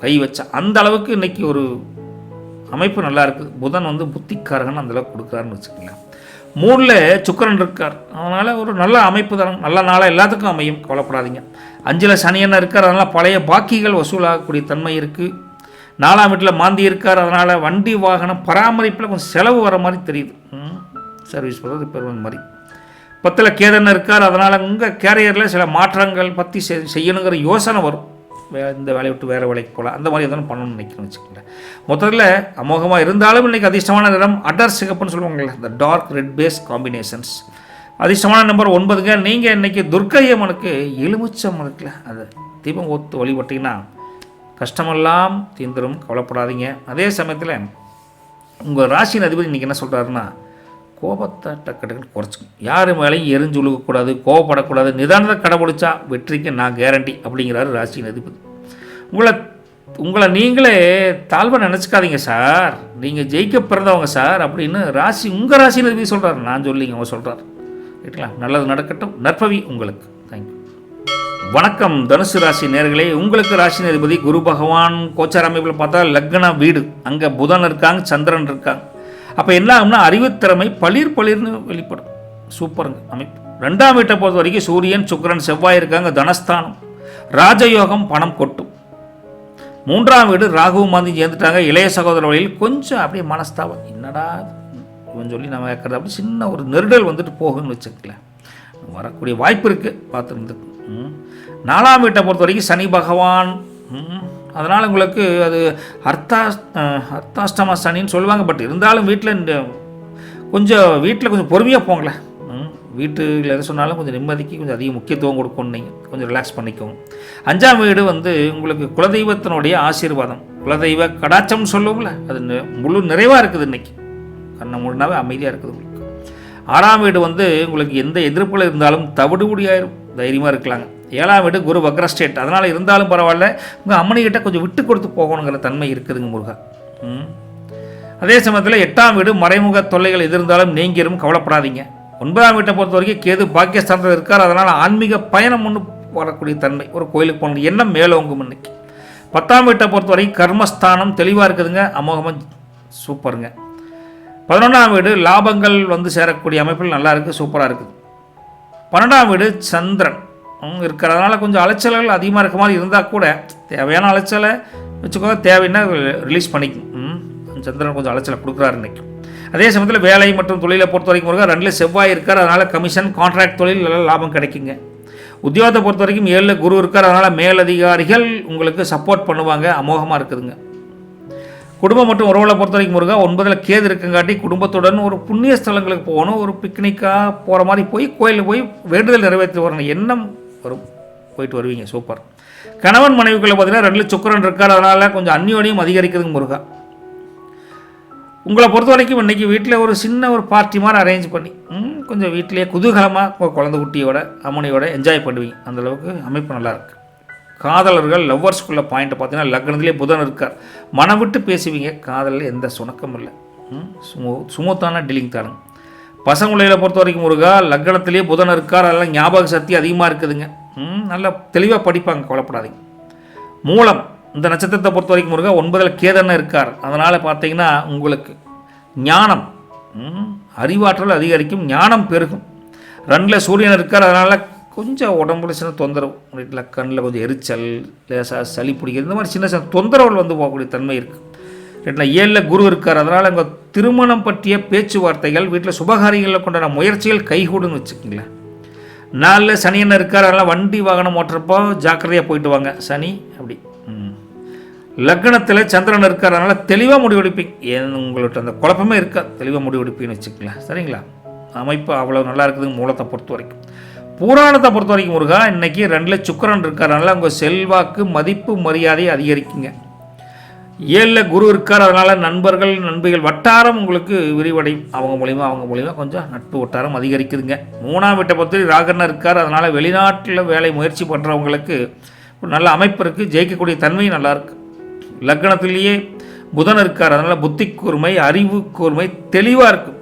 கை வச்சா, அந்த அளவுக்கு இன்றைக்கி ஒரு அமைப்பு நல்லா இருக்குது. புதன் புத்திக்காரகன்னு அந்தளவுக்கு கொடுக்குறாருன்னு வச்சுக்கலாம். 3ல் சுக்கிரன் இருக்கார், அதனால் ஒரு நல்ல அமைப்பு தான், நல்ல நாளாக எல்லாத்துக்கும் அமையும், கவலைப்படாதீங்க. 5ல் சனியன் இருக்கார், அதனால் பழைய பாக்கிகள் வசூலாகக்கூடிய தன்மை இருக்குது. 4ஆம் வீட்டில் மாந்தி இருக்கார், அதனால் வண்டி வாகனம் பராமரிப்பில் கொஞ்சம் செலவு வர மாதிரி தெரியுது, சர்வீஸ் பண்ணுறது ரிப்பேர் மாதிரி. 10ல் கேதன் இருக்கார், அதனால் உங்கள் கேரியரில் சில மாற்றங்கள் பற்றி செய்யணுங்கிற யோசனை வரும். இந்த வேலையை விட்டு வேறு வேலைக்கு போகலாம், அந்த மாதிரி எதனா பண்ணணும்னு நினைக்கணும்னு வச்சுக்கோங்களேன். மொத்தத்தில் அமோகமாக இருந்தாலும் இன்றைக்கி அதிர்ஷ்டமான நிறம் அடர் சிகப்புன்னு சொல்லுவாங்கள்ல, இந்த டார்க் ரெட் பேஸ் காம்பினேஷன்ஸ். அதிர்ஷ்டமான நம்பர் 9ங்க. நீங்கள் இன்றைக்கி துர்க்கையம்மனுக்கு எலுமிச்சம் இருக்குல்ல, அதை தீபம் ஒத்து வழிபட்டிங்கன்னா கஷ்டமெல்லாம் தீர்ந்துடும், கவலைப்படாதீங்க. அதே சமயத்தில் உங்கள் ராசியின் அதிபதி இன்றைக்கி என்ன சொல்கிறாருன்னா, கோபத்தை டக்குன்னு குறைச்சிக்கும், யார் மேலேயும் எரிஞ்சு உழுகக்கூடாது, கோபப்படக்கூடாது, நிதானத்தை கடைபிடிச்சா வெற்றிக்கு நான் கேரண்டி அப்படிங்கிறாரு ராசியின் அதிபதி. உங்களை நீங்களே தாழ்வாக நினச்சிக்காதீங்க சார், நீங்கள் ஜெயிக்க பிறந்தவங்க சார் அப்படின்னு உங்கள் ராசியின் அதிபதி சொல்கிறார், நான் சொல்லிங்க அவங்க சொல்கிறார். ரைட்டுங்களா? நல்லது நடக்கட்டும், நற்பவி உங்களுக்கு. தேங்க்யூ. வணக்கம் தனுசு ராசி நேயர்களே. உங்களுக்கு ராசியின் அதிபதி குரு பகவான் கோச்சார அமைப்பில் பார்த்தா லக்ன வீடு, அங்கே புதன் இருக்காங்க, சந்திரன் இருக்காங்க. அப்போ என்ன ஆகும்னா அறிவுத்திறமை பளிர்னு வெளிப்படும், சூப்பருங்க அமைப்பு. 2ஆம் வீட்டை பொறுத்த வரைக்கும் சூரியன் சுக்கிரன் செவ்வாய் இருக்காங்க, தனஸ்தானம், ராஜயோகம், பணம் கொட்டும். 3ஆம் வீடு ராகுவும் மாந்தி சேர்ந்துட்டாங்க, இளைய சகோதர வழியில் கொஞ்சம் அப்படியே மனஸ்தாபம், என்னடா இவன் சொல்லி நம்ம கேட்குறது, அப்படி சின்ன ஒரு நெருடல் போகுன்னு வச்சுக்கல, வரக்கூடிய வாய்ப்பு இருக்குது, பார்த்துருந்து. 4ஆம் வீட்டை பொறுத்த வரைக்கும் சனி பகவான், அதனால் உங்களுக்கு அது அர்த்தாஷ்டம சனின்னு சொல்லுவாங்க. பட் இருந்தாலும் வீட்டில் கொஞ்சம் பொறுமையாக போங்களேன். வீட்டில் எது சொன்னாலும் கொஞ்சம் நிம்மதிக்கு கொஞ்சம் அதிக முக்கியத்துவம் கொடுக்கணும், நீங்கள் கொஞ்சம் ரிலாக்ஸ் பண்ணிக்கோங்க. 5ஆம் வீடு உங்களுக்கு குலதெய்வத்தினுடைய ஆசீர்வாதம், குலதெய்வ கடாச்சம்னு சொல்லுவோம்ல, அது முழு நிறைவாக இருக்குது இன்றைக்கி, கண்ணை மூடினாவே அமைதியாக இருக்குது உங்களுக்கு. 6ஆம் வீடு உங்களுக்கு எந்த எதிர்ப்புகள் இருந்தாலும் தவிடுபடியாயிரும், தைரியமாக இருக்கலாங்க. 7ஆம் வீடு குரு வக்ரஸ்டேட், அதனால் இருந்தாலும் பரவாயில்ல, உங்கள் அம்மனிக்கிட்ட கொஞ்சம் விட்டு கொடுத்து போகணுங்கிற தன்மை இருக்குதுங்க முருகா. அதே சமயத்தில் 8ஆம் வீடு மறைமுக தொல்லைகள் எது இருந்தாலும் நீங்கிரும், கவலைப்படாதீங்க. 9ஆம் வீட்டை பொறுத்த வரைக்கும் கேது பாக்கியஸ்தானத்தில் இருக்கார். அதனால் ஆன்மீக பயணம் ஒன்று வரக்கூடிய தன்மை, ஒரு கோயிலுக்கு போன எண்ணம் மேலோங்கும். இன்னைக்கு 10ஆம் வீட்டை பொறுத்த வரைக்கும் கர்மஸ்தானம் தெளிவாக இருக்குதுங்க, அமோகமாக சூப்பருங்க. 11ஆம் வீடு லாபங்கள் வந்து சேரக்கூடிய அமைப்பில் நல்லா இருக்குது, சூப்பராக இருக்குது. 12ஆம் வீடு சந்திரன் இருக்கிறதுனால கொஞ்சம் அலைச்சல்கள் அதிகமாக இருக்க மாதிரி இருந்தால் கூட தேவையான அலைச்சலை வச்சுக்கோங்க, தேவைன்னா ரிலீஸ் பண்ணிக்கும். சந்திரன் கொஞ்சம் அலைச்சலை கொடுக்குறாரு இன்றைக்கி. அதே சமயத்தில் வேலை மற்றும் தொழிலை பொறுத்த வரைக்கும் முருகா 2 செவ்வாய் இருக்கார், அதனால் கமிஷன் கான்ட்ராக்ட் தொழில் நல்லா லாபம் கிடைக்குங்க. உத்தியோகத்தை பொறுத்த வரைக்கும் 7 குரு இருக்கார், அதனால் மேலதிகாரிகள் உங்களுக்கு சப்போர்ட் பண்ணுவாங்க, அமோகமாக இருக்குதுங்க. குடும்பம் மற்றும் உறவுகளை பொறுத்த வரைக்கும் முருகா 9ல் கேது இருக்குங்காட்டி குடும்பத்துடன் ஒரு புண்ணிய ஸ்தலங்களுக்கு போகணும், ஒரு பிக்னிக்காக போகிற மாதிரி போய் கோயிலில் போய் வேண்டுதல் நிறைவேற்றி வரணும் எண்ணம் வரும், போயிட்டு வருவீங்க, சூப்பர். கணவன் மனைவிக்குள்ளே பார்த்தீங்கன்னா 2 சுக்கிரன் இருக்கார், அதனால் கொஞ்சம் அந்யோன்யம் அதிகரிக்குதுங்க முருகா. உங்களை பொறுத்த வரைக்கும் இன்றைக்கி வீட்டில் ஒரு சின்ன ஒரு பார்ட்டி மாதிரி அரேஞ்ச் பண்ணி கொஞ்சம் வீட்டிலேயே குதூகலமாக குழந்தை குட்டியோட அம்மனியோட என்ஜாய் பண்ணுவீங்க, அந்தளவுக்கு அமைப்பு நல்லாயிருக்கு. காதலர்கள் லவ்வர்ஸ்குள்ளே பாயிண்ட்டை பார்த்தீங்கன்னா லக்னத்திலே புதன் இருக்கார், மனம் விட்டு பேசுவீங்க, காதலில் எந்த சுணக்கமும் இல்லை, சுமூத்தான டீலிங் தானுங்க. பசங்களை பொறுத்த வரைக்கும் முருகா லக்னத்திலே புதன் இருக்கார், அதெல்லாம் ஞாபக சக்தி அதிகமாக இருக்குதுங்க, நல்லா தெளிவாக படிப்பாங்க, கவலைப்படாதீங்க. மூலம் இந்த நட்சத்திரத்தை பொறுத்த வரைக்கும் முருகா 9ல் கேதன்னு இருக்கார், அதனால் பார்த்தீங்கன்னா உங்களுக்கு ஞானம் அறிவாற்றல் அதிகரிக்கும், ஞானம் பெருகும். 2ல் சூரியன் இருக்கார், அதனால் கொஞ்சம் உடம்புல சின்ன தொந்தரவு, வீட்டில் கண்ணில் கொஞ்சம் எரிச்சல், லேசாக சளி பிடிக்கிறது, இந்த மாதிரி சின்ன சின்ன தொந்தரவுகள் வந்து போகக்கூடிய தன்மை இருக்குது. 7ல் குரு இருக்கார், அதனால் உங்கள் திருமணம் பற்றிய பேச்சுவார்த்தைகள் வீட்டில் சுபகாரியங்களில் கொண்டாட முயற்சிகள் கைகூடுன்னு வச்சுக்கோங்களேன். 4ல் சனி என்ன இருக்கார், அதனால் வண்டி வாகனம் ஓட்டுறப்போ ஜாக்கிரதையாக போயிட்டு வாங்க, சனி அப்படி. லக்னத்தில் சந்திரன் இருக்கார், அதனால் தெளிவாக முடிவெடுப்பீங்க, உங்கள்கிட்ட அந்த குழப்பமே இருக்காது, தெளிவாக முடிவெடுப்பீங்கன்னு வச்சுக்கலாம், சரிங்களா. அமைப்பு அவ்வளோ நல்லா இருக்குதுங்க. மூலத்தை பொறுத்த வரைக்கும். புராணத்தை பொறுத்த வரைக்கும் முருகா இன்றைக்கி 2ல் சுக்கிரன் இருக்கார், அதனால் உங்கள் செல்வாக்கு மதிப்பு மரியாதை அதிகரிக்குங்க. 7ல் குரு இருக்கார், அதனால் நண்பர்கள் நண்பிகள் வட்டாரம் உங்களுக்கு விரிவடையும், அவங்க மூலிமா கொஞ்சம் நட்பு வட்டாரம் அதிகரிக்குதுங்க. 3ஆம் வீட்டை பொறுத்த ராகண்ணன் இருக்கார், அதனால் வெளிநாட்டில் வேலை முயற்சி பண்ணுறவங்களுக்கு ஒரு நல்ல அமைப்பு இருக்குது, ஜெயிக்கக்கூடிய தன்மையும் நல்லாயிருக்கு. லக்னத்திலேயே புதன் இருக்கார், அதனால் புத்தி கூர்மை அறிவு கூர்மை தெளிவாக இருக்கும்,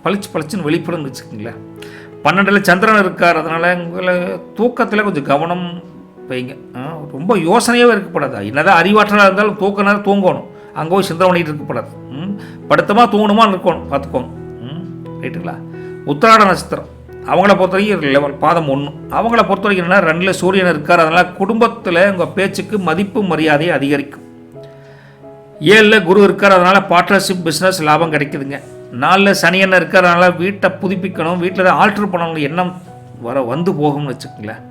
பளிச்சுன்னு வெளிப்படுன்னு வச்சுக்கோங்களேன். 12ல் சந்திரன் இருக்கார், அதனால் உங்களை தூக்கத்தில் கொஞ்சம் கவனம் வைங்க, ரொம்ப யோசனையாகவே இருக்கக்கூடாது. என்னதான் அறிவாற்றலாக இருந்தாலும் தூக்க நேரம் தூங்கணும், அங்கே போய் சிந்தனை பண்ணிகிட்டு இருக்கக்கூடாது, படுத்தமாக தூங்கணுமா இருக்கணும், பார்த்துக்கோங்க, ரைட்டுங்களா. உத்திராட நட்சத்திரம் அவங்கள பொறுத்த வரைக்கும் லெவல் பாதம் 1, அவங்கள பொறுத்த வரைக்கும் என்னென்னா 2ல் சூரியன் இருக்கார், அதனால் குடும்பத்தில் உங்கள் பேச்சுக்கு மதிப்பு மரியாதையை அதிகரிக்கும். 7ல் குரு இருக்கார், அதனால் பார்ட்னர்ஷிப் பிஸ்னஸ் லாபம் கிடைக்குதுங்க. 4ல் சனி என்ன இருக்கார், அதனால் வீட்டை புதுப்பிக்கணும், வீட்டில் தான் ஆல்ட்ரு பண்ணணும் எண்ணம் வந்து போகும்னு வச்சுக்கோங்களேன்.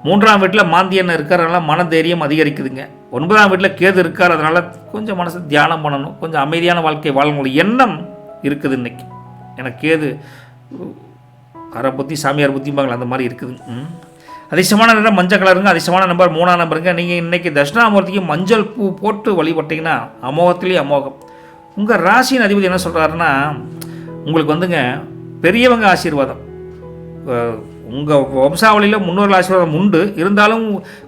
3ஆம் வீட்டில் மாந்தி என்ன இருக்கார், அதனால் மனதைரியம் அதிகரிக்குதுங்க. 9ஆம் வீட்டில் கேது இருக்கார், அதனால் கொஞ்சம் மனசு தியானம் பண்ணணும், கொஞ்சம் அமைதியான வாழ்க்கை வாழணும் எண்ணம் இருக்குது இன்னைக்கு. எனக்கு கேது அரை புத்தி சாமியார் புத்திம்பாங்களா, அந்த மாதிரி இருக்குது. அதிர்ஷ்டமான நிறம் மஞ்சள் கலருங்க, அதிர்ஷ்டமான நம்பர் 3ஆம் நம்பருங்க. நீங்கள் இன்றைக்கி தட்சிணாமூர்த்திக்கு மஞ்சள் பூ போட்டு வழிபட்டிங்கன்னா அமோகத்திலேயே அமோகம். உங்கள் ராசியின் அதிபதி என்ன சொல்கிறாருன்னா, உங்களுக்கு வந்துங்க பெரியவங்க ஆசீர்வாதம், உங்கள் வம்சாவளியில் முன்னோர்கள் ஆசீர்வாதம் உண்டு, இருந்தாலும்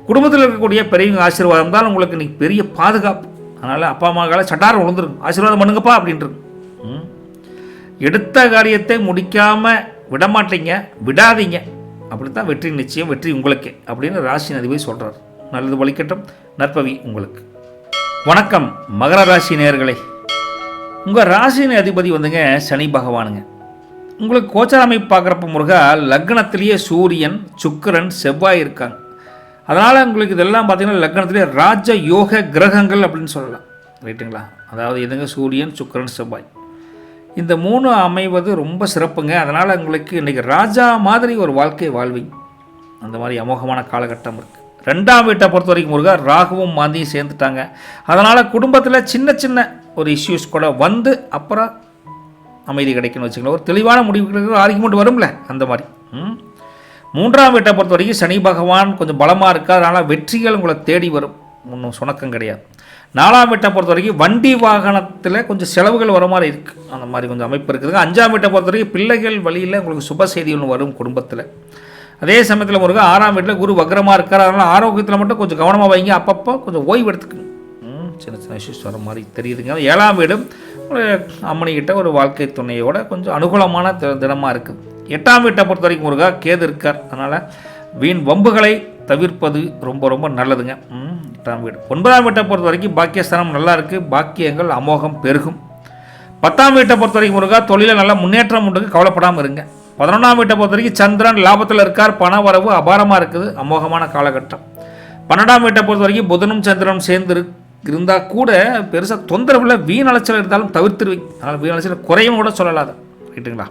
குடும்பத்தில் இருக்கக்கூடிய பெரியவங்க ஆசீர்வாதம் தான் உங்களுக்கு இன்றைக்கி பெரிய பாதுகாப்பு. அதனால் அப்பா அம்மாக்கால சட்டாரம் விழுந்துருக்கும், ஆசீர்வாதம் பண்ணுங்கப்பா அப்படின்ட்டு. எடுத்த காரியத்தை முடிக்காமல் விடமாட்டீங்க, விடாதீங்க, அப்படித்தான் வெற்றி நிச்சயம், வெற்றி உங்களுக்கே அப்படின்னு ராசியின் அதிபதி சொல்கிறார். நல்லது வலிக்கட்டும், நற்பவி உங்களுக்கு. வணக்கம் மகர ராசி நேயர்களே. உங்கள் ராசியின் அதிபதி வந்துங்க சனி பகவானுங்க. உங்களுக்கு கோச்சார அமைப்பு பார்க்குறப்ப முருகா லக்னத்திலேயே சூரியன் சுக்கிரன் செவ்வாய் இருக்காங்க, அதனால் உங்களுக்கு இதெல்லாம் பார்த்தீங்கன்னா லக்னத்திலேயே ராஜ யோக கிரகங்கள் அப்படின்னு சொல்லலாம், ரைட்டுங்களா. அதாவது எதுங்க சூரியன் சுக்கிரன் செவ்வாய் இந்த 3 அமைவது ரொம்ப சிறப்புங்க. அதனால் உங்களுக்கு இன்றைக்கி ராஜா மாதிரி ஒரு வாழ்க்கை வாழ்வீங்க, அந்த மாதிரி அமோகமான காலகட்டம் இருக்குது. 2ஆம் வீட்டை பொறுத்த வரைக்கும் முருகா ராகுவும் மாந்தியும் சேர்ந்துட்டாங்க, அதனால் குடும்பத்தில் சின்ன சின்ன ஒரு இஷ்யூஸ் கூட வந்து அப்புறம் அமைதி கிடைக்குன்னு வச்சுக்கலாம், ஒரு தெளிவான முடிவுகளுக்கு ஆர்கியூமெண்ட் வரும்ல அந்த மாதிரி. 3ஆம் வீட்டை பொறுத்த வரைக்கும் சனி பகவான் கொஞ்சம் பலமாக இருக்குது, அதனால் வெற்றிகள் உங்களை தேடி வரும், ஒன்றும் சுணக்கம் கிடையாது. 4ஆம் வீட்டை பொறுத்த வரைக்கும் வண்டி வாகனத்தில் கொஞ்சம் செலவுகள் வர மாதிரி இருக்குது, அந்த மாதிரி கொஞ்சம் அமைப்பு இருக்குதுங்க. 5ஆம் வீட்டை பொறுத்த வரைக்கும் பிள்ளைகள் வழியில் உங்களுக்கு சுப செய்தி ஒன்று வரும் குடும்பத்தில். அதே சமயத்தில் முருகா 6ஆம் வீட்டில் குரு வக்ரமாக இருக்கார், அதனால் ஆரோக்கியத்தில் மட்டும் கொஞ்சம் கவனமாக வைங்க, அப்பப்போ கொஞ்சம் ஓய்வு எடுத்துக்கணும், சின்ன சின்ன இஷ்யூஸ் வர மாதிரி தெரியுதுங்க. 7ஆம் வீடும் ஒரு அம்மனிக்கிட்ட ஒரு வாழ்க்கை துணையோட கொஞ்சம் அனுகூலமான தினமாக இருக்குது. 8ஆம் வீட்டை பொறுத்த வரைக்கும் முருகா கேது இருக்கார். அதனால் வீண் வம்புகளை தவிர்ப்பது ரொம்ப ரொம்ப நல்லதுங்க. 8ஆம் வீடு. 9ஆம் வீட்டை பொறுத்த வரைக்கும் பாக்கியஸ்தானம் நல்லா இருக்குது, பாக்கியங்கள் அமோகம் பெருகும். 10ஆம் வீட்டை பொறுத்த வரைக்கும் முருகா தொழிலில் நல்ல முன்னேற்றம் உண்டு, கவலைப்படாமல் இருங்க. 11ஆம் வீட்டை பொறுத்த வரைக்கும் சந்திரன் லாபத்தில் இருக்கார், பண வரவு அபாரமாக இருக்குது, அமோகமான காலகட்டம். 12ஆம் வீட்டை பொறுத்த வரைக்கும் புதனும் சந்திரனும் சேர்ந்து இருந்தால் கூட பெருசாக தொந்தரவில் வீண் அலைச்சல் இருந்தாலும் தவிர்த்துருவீங்க. அதனால் வீண் அலைச்சல் குறையும் கூட சொல்லலாது, ரைட்டுங்களா?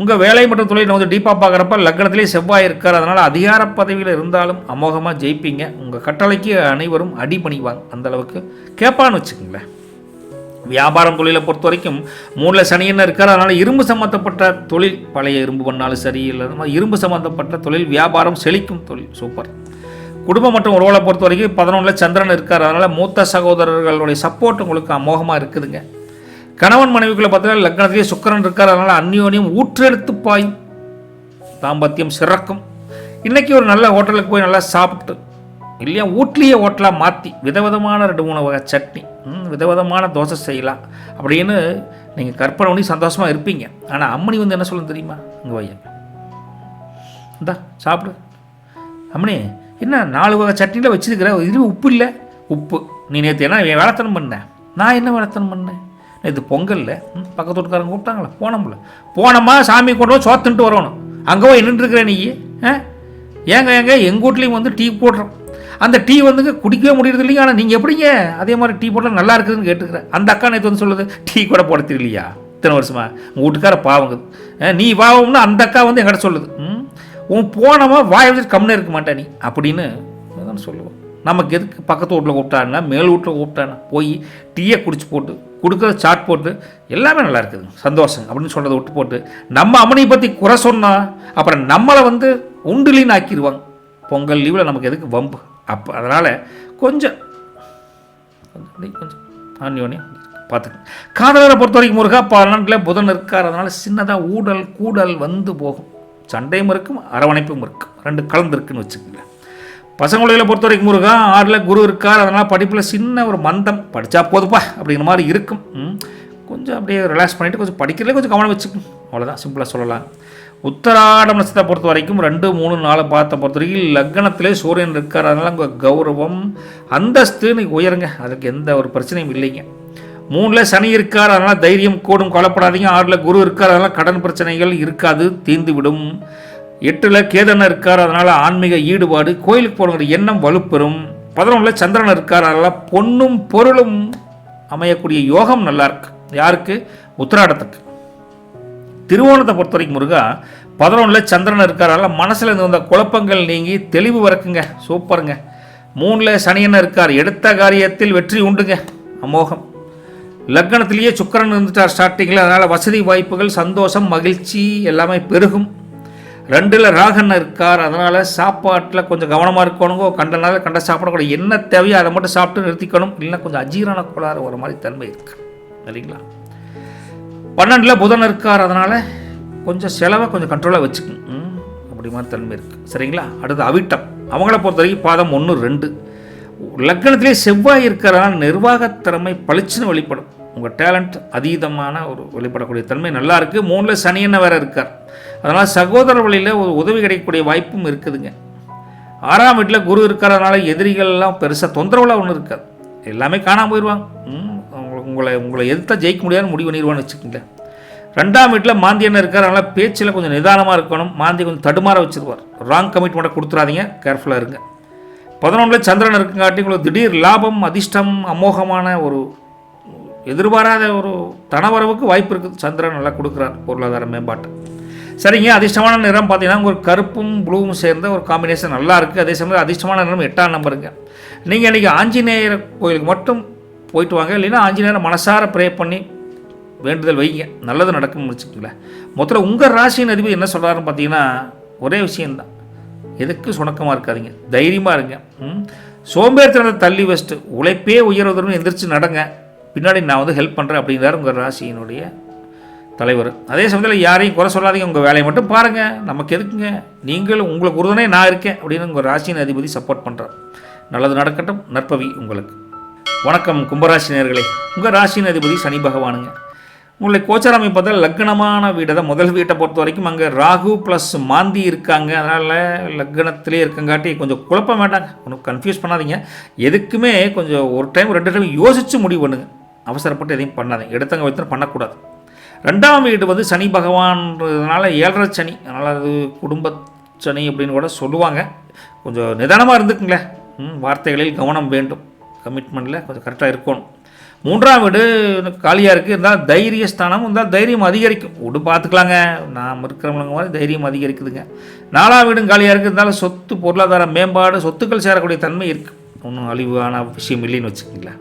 உங்கள் வேலை மற்றும் தொழில் வந்து டீப்பாக பார்க்குறப்ப லக்னத்திலே செவ்வாய் இருக்கார். அதனால் அதிகார பதவியில் இருந்தாலும் அமோகமாக ஜெயிப்பீங்க. உங்கள் கட்டளைக்கு அனைவரும் அடி பணிவாங்க, அந்தளவுக்கு கேட்பான்னு வச்சுக்கோங்களேன். வியாபாரம் தொழிலை பொறுத்த வரைக்கும் 3ல் சனி என்ன இருக்கார். அதனால் இரும்பு சம்மந்தப்பட்ட தொழில், பழைய இரும்பு பண்ணாலும் சரி, இல்லை இரும்பு சம்மந்தப்பட்ட தொழில், வியாபாரம் செழிக்கும் தொழில், சூப்பர். குடும்பம் மற்றும் உறவுகளை பொறுத்த வரைக்கும் 11ல் சந்திரன் இருக்கார். அதனால் மூத்த சகோதரர்களுடைய சப்போர்ட் உங்களுக்கு அமோகமாக இருக்குதுங்க. கணவன் மனைவிக்குள்ளே பார்த்தீங்கன்னா லக்னத்திலேயே சுக்கிரன் இருக்கார். அதனால் அந்யோன்யம் ஊற்றெடுத்து பாயும், தாம்பத்தியம் சிறக்கும். இன்றைக்கி ஒரு நல்ல ஹோட்டலுக்கு போய் நல்லா சாப்பிட்டு, இல்லையா வீட்லேயே ஹோட்டலாக மாற்றி விதவிதமான 2-3 வகை சட்னி, விதவிதமான தோசை செய்யலாம் அப்படின்னு நீங்கள் கற்பனை பண்ணி சந்தோஷமாக இருப்பீங்க. ஆனால் அம்மணி வந்து என்ன சொல்லணும் தெரியுமா? இங்கே வையங்க, இந்தா சாப்பிடு அம்மணி, என்ன 4 வகை சட்னியில் வச்சுருக்கிற, இது உப்பு இல்லை. உப்பு நீ நேற்று என்ன வேலைத்தனம் பண்ண? நான் என்ன வேலைத்தனம் பண்ணேன்? இது பொங்கலில் பக்கத்து வீட்டுக்காரங்க கூப்பிட்டாங்களா? போனோமா சாமி கொண்டு போய் சோத்துன்ட்டு வரணும். அங்கே போய் நின்றுருக்குற நீ ஏங்க எங்கள் வீட்லேயும் வந்து டீ போடுறோம். அந்த டீ வந்துங்க குடிக்கவே முடியறது இல்லைங்க. ஆனால் நீங்கள் எப்படிங்க அதே மாதிரி டீ போட்டால் நல்லா இருக்குதுன்னு கேட்டுக்கிறேன். அந்த அக்கா நேற்று வந்து சொல்லுது, டீ கூட போட தெரியலையா இத்தனை வருஷமா? உங்கள் வீட்டுக்கார பாவங்குது. நீ பாவம்னா அந்த அக்கா வந்து என்கிட்ட சொல்லுது, உன் போனமா வாய் வச்சுட்டு கம்முனே இருக்க மாட்டா நீ அப்படின்னு தான் சொல்லுவோம். நமக்கு எதுக்கு பக்கத்து வீட்டில் கூப்பிட்டானா மேல் வீட்டில் கூப்பிட்டானா போய் டீயை குடிச்சு போட்டு கொடுக்குற சாட் போட்டு எல்லாமே நல்லா இருக்குது, சந்தோஷம் அப்படின்னு சொல்கிறத விட்டு போட்டு நம்ம அம்மனை பற்றி குறை சொன்னால் அப்புறம் நம்மளை வந்து உண்டுலின்னு ஆக்கிடுவாங்க. பொங்கல் லீவில் நமக்கு எதுக்கு வம்பு? அப்போ அதனால் கொஞ்சம் அந்யோன்யம் பார்த்துக்கங்க. காதலரை பொறுத்த வரைக்கும் முருகா 12ல் புதன் இருக்கார். அதனால் சின்னதாக ஊடல் கூடல் வந்து போகும், சண்டையும் இருக்கும் அரவணைப்பும் இருக்கும், 2 கலந்து இருக்குன்னு வச்சுக்கோங்க. பசங்களை பொறுத்த வரைக்கும் முருகா 6ல் குரு இருக்கார். அதனால் படிப்பில் சின்ன ஒரு மந்தம், படித்தா போதுப்பா அப்படிங்கிற மாதிரி இருக்கும். கொஞ்சம் அப்படியே ரிலாக்ஸ் பண்ணிவிட்டு கொஞ்சம் படிக்கிறதுலே கொஞ்சம் கவனம் வச்சுக்கணும், அவ்வளோதான், சிம்பிளாக சொல்லலாம். உத்தராடம் நட்சத்திரத்தை பொறுத்த வரைக்கும் 2, 3, 4 பாதத்தை பொறுத்த வரைக்கும் லக்னத்திலே சூரியன் இருக்கார். அதனால் உங்கள் கௌரவம் அந்தஸ்து நீங்கள் உயருங்க, அதுக்கு எந்த ஒரு பிரச்சனையும் இல்லைங்க. 3ல் சனி இருக்கார். அதனால் தைரியம் கூடும், கொலைப்படாதீங்க. 6ல் குரு இருக்கார். அதனால் கடன் பிரச்சனைகள் இருக்காது, தீர்ந்து விடும். 8ல் கேதன இருக்கார். அதனால் ஆன்மீக ஈடுபாடு, கோயிலுக்கு போகிற எண்ணம் வலுப்பெறும். 11ல் சந்திரன் இருக்கார். அதனால் பொன்னும் பொருளும் அமையக்கூடிய யோகம் நல்லா இருக்கு. யாருக்கு? உத்திராடத்துக்கு. திருவோணத்தை பொறுத்த வரைக்கும் முருகா 11ல் சந்திரன் இருக்கார். அதனால் மனசில் இருந்த குழப்பங்கள் நீங்கி தெளிவு வரக்குங்க, சூப்பருங்க. 3ல் சனியன் இருக்கார். எடுத்த காரியத்தில் வெற்றி உண்டுங்க, அமோகம். லக்னத்திலேயே சுக்கிரன் இருந்துட்டார் ஸ்டார்டிங்கில். அதனால் வசதி வாய்ப்புகள், சந்தோஷம், மகிழ்ச்சி எல்லாமே பெருகும். 2ல் ராகன் இருக்கார். அதனால் சாப்பாட்டில் கொஞ்சம் கவனமாக இருக்கணுங்க. கண்ட நாள் கண்ட சாப்பிடக்கூடாது, என்ன தேவையோ அதை மட்டும் சாப்பிட்டு நிறுத்திக்கணும், இல்லைன்னா கொஞ்சம் அஜீரண கோளாறு ஒரு மாதிரி தன்மை இருக்குது, சரிங்களா? 12ல் புதன் இருக்கார். அதனால் கொஞ்சம் செலவை கொஞ்சம் கண்ட்ரோலாக வச்சுக்கணும், அப்படி மாதிரி தன்மை இருக்குது, சரிங்களா? அடுத்து அவிட்டம், அவங்கள பொறுத்த வரைக்கும் பாதம் 1, 2. லக்னத்திலே செவ்வாய் இருக்கிறதால நிர்வாகத்திறமை பளிச்சுன்னு வெளிப்படும், உங்கள் டேலண்ட் அதீதமான ஒரு வெளிப்படக்கூடிய தன்மை நல்லா இருக்குது. 3ல் சனியன்னு வேறு இருக்கார். அதனால் சகோதர வழியில் ஒரு உதவி கிடைக்கக்கூடிய வாய்ப்பும் இருக்குதுங்க. 6ஆம் வீட்டில் குரு இருக்கிறதுனால எதிரிகள்லாம் பெருசாக தொந்தரவுலாம் ஒன்றும் இருக்காது, எல்லாமே காணாமல் போயிடுவாங்க. உங்களை எதிர்த்தா ஜெயிக்க முடியாதுன்னு முடிவு பண்ணிடுவான்னு வச்சுக்கோங்களேன். 2ஆம் வீட்டில் மாந்தியன்னு இருக்கார். அதனால் பேச்சில் கொஞ்சம் நிதானமாக இருக்கணும், மாந்தி கொஞ்சம் தடுமாற வச்சுருவார். ராங் கமிட்மெண்ட்டை கொடுத்துறாதீங்க, கேர்ஃபுல்லாக இருங்க. 11ல் சந்திரன் இருக்குங்காட்டி உங்களுக்கு திடீர் லாபம், அதிர்ஷ்டம், அமோகமான ஒரு எதிர்பாராத ஒரு தனவரவுக்கு வாய்ப்பு இருக்குது. சந்திரன் நல்லா கொடுக்குறார் பொருளாதார மேம்பாட்டை, சரிங்க. அதிர்ஷ்டமான நிறம் பார்த்தீங்கன்னா உங்களுக்கு கருப்பும் ப்ளூவும் சேர்ந்த ஒரு காம்பினேஷன் நல்லா இருக்குது. அதே சமயம் அதிர்ஷ்டமான நிறம் 8ஆம் நம்பருங்க. நீங்கள் இன்றைக்கி ஆஞ்சநேயர் கோயிலுக்கு மட்டும் போயிட்டு வாங்க, இல்லைன்னா ஆஞ்சநேயர் மனசார ப்ரே பண்ணி வேண்டுதல் வைங்க, நல்லது நடக்கும்னு வச்சுக்கோங்களேன். மொத்தத்தில் உங்கள் ராசியின் அதிபதி என்ன சொல்கிறாருன்னு பார்த்தீங்கன்னா ஒரே விஷயந்தான், எதுக்கு சுணக்கமாக இருக்காதிங்க, தைரியமாக இருங்க. சோம்பேறித்தனத்தை தள்ளி வச்சுட்டு உழைப்பே உயர்வதற்கு எந்திரிச்சு நடங்க, பின்னாடி நான் வந்து ஹெல்ப் பண்ணுறேன் அப்படிங்கிறார் உங்கள் ராசியினுடைய தலைவர். அதே சமயத்தில் யாரையும் குறை சொல்லாதீங்க, உங்கள் வேலையை மட்டும் பாருங்கள், நமக்கு எதுக்குங்க, நீங்கள் உங்களுக்கு உறுதுணை நான் இருக்கேன் அப்படின்னு உங்கள் ராசியின் அதிபதி சப்போர்ட் பண்ணுறார். நல்லது நடக்கட்டும், நற்பவி உங்களுக்கு. வணக்கம் கும்பராசி நேயர்களே. உங்கள் ராசியின் அதிபதி சனி பகவானுங்க. உங்களுடைய கோச்சார அமைப்பு பார்த்தா லக்னமான வீடு தான். முதல் வீட்டை பொறுத்த வரைக்கும் அங்கே ராகு ப்ளஸ் மாந்தி இருக்காங்க. அதனால் லக்னத்திலே இருக்கங்காட்டி கொஞ்சம் குழப்பம் வேண்டாங்க, ஒன்றும் கன்ஃபியூஸ் பண்ணாதீங்க. எதுக்குமே கொஞ்சம் ஒரு டைம் 2 டைம் யோசித்து முடிவு பண்ணுங்கள். அவசரப்பட்டு எதையும் பண்ணாதீங்க, எடுத்தங்க வைத்து பண்ணக்கூடாது. 2ஆம் வீடு வந்து சனி பகவான்றதுனால 7.5 சனி, அதனால் அது குடும்ப சனி அப்படின்னு கூட சொல்லுவாங்க. கொஞ்சம் நிதானமாக இருந்துக்குங்களேன். வார்த்தைகளில் கவனம் வேண்டும், கமிட்மெண்ட்டில் கொஞ்சம் கரெக்டாக இருக்கணும். 3ஆம் வீடு காலியாக இருக்குது, இருந்தால் தைரிய ஸ்தானம் இருந்தால் தைரியம் அதிகரிக்கும். விடு பார்த்துக்கலாங்க, நாம் இருக்கிறவங்க மாதிரி தைரியம் அதிகரிக்குதுங்க. 4ஆம் வீடும் காலியாக இருக்குது, இருந்தாலும் சொத்து பொருளாதார மேம்பாடு, சொத்துக்கள் சேரக்கூடிய தன்மை இருக்குது. ஒன்றும் அழிவான விஷயம் இல்லைன்னு வச்சுக்கிங்களேன்.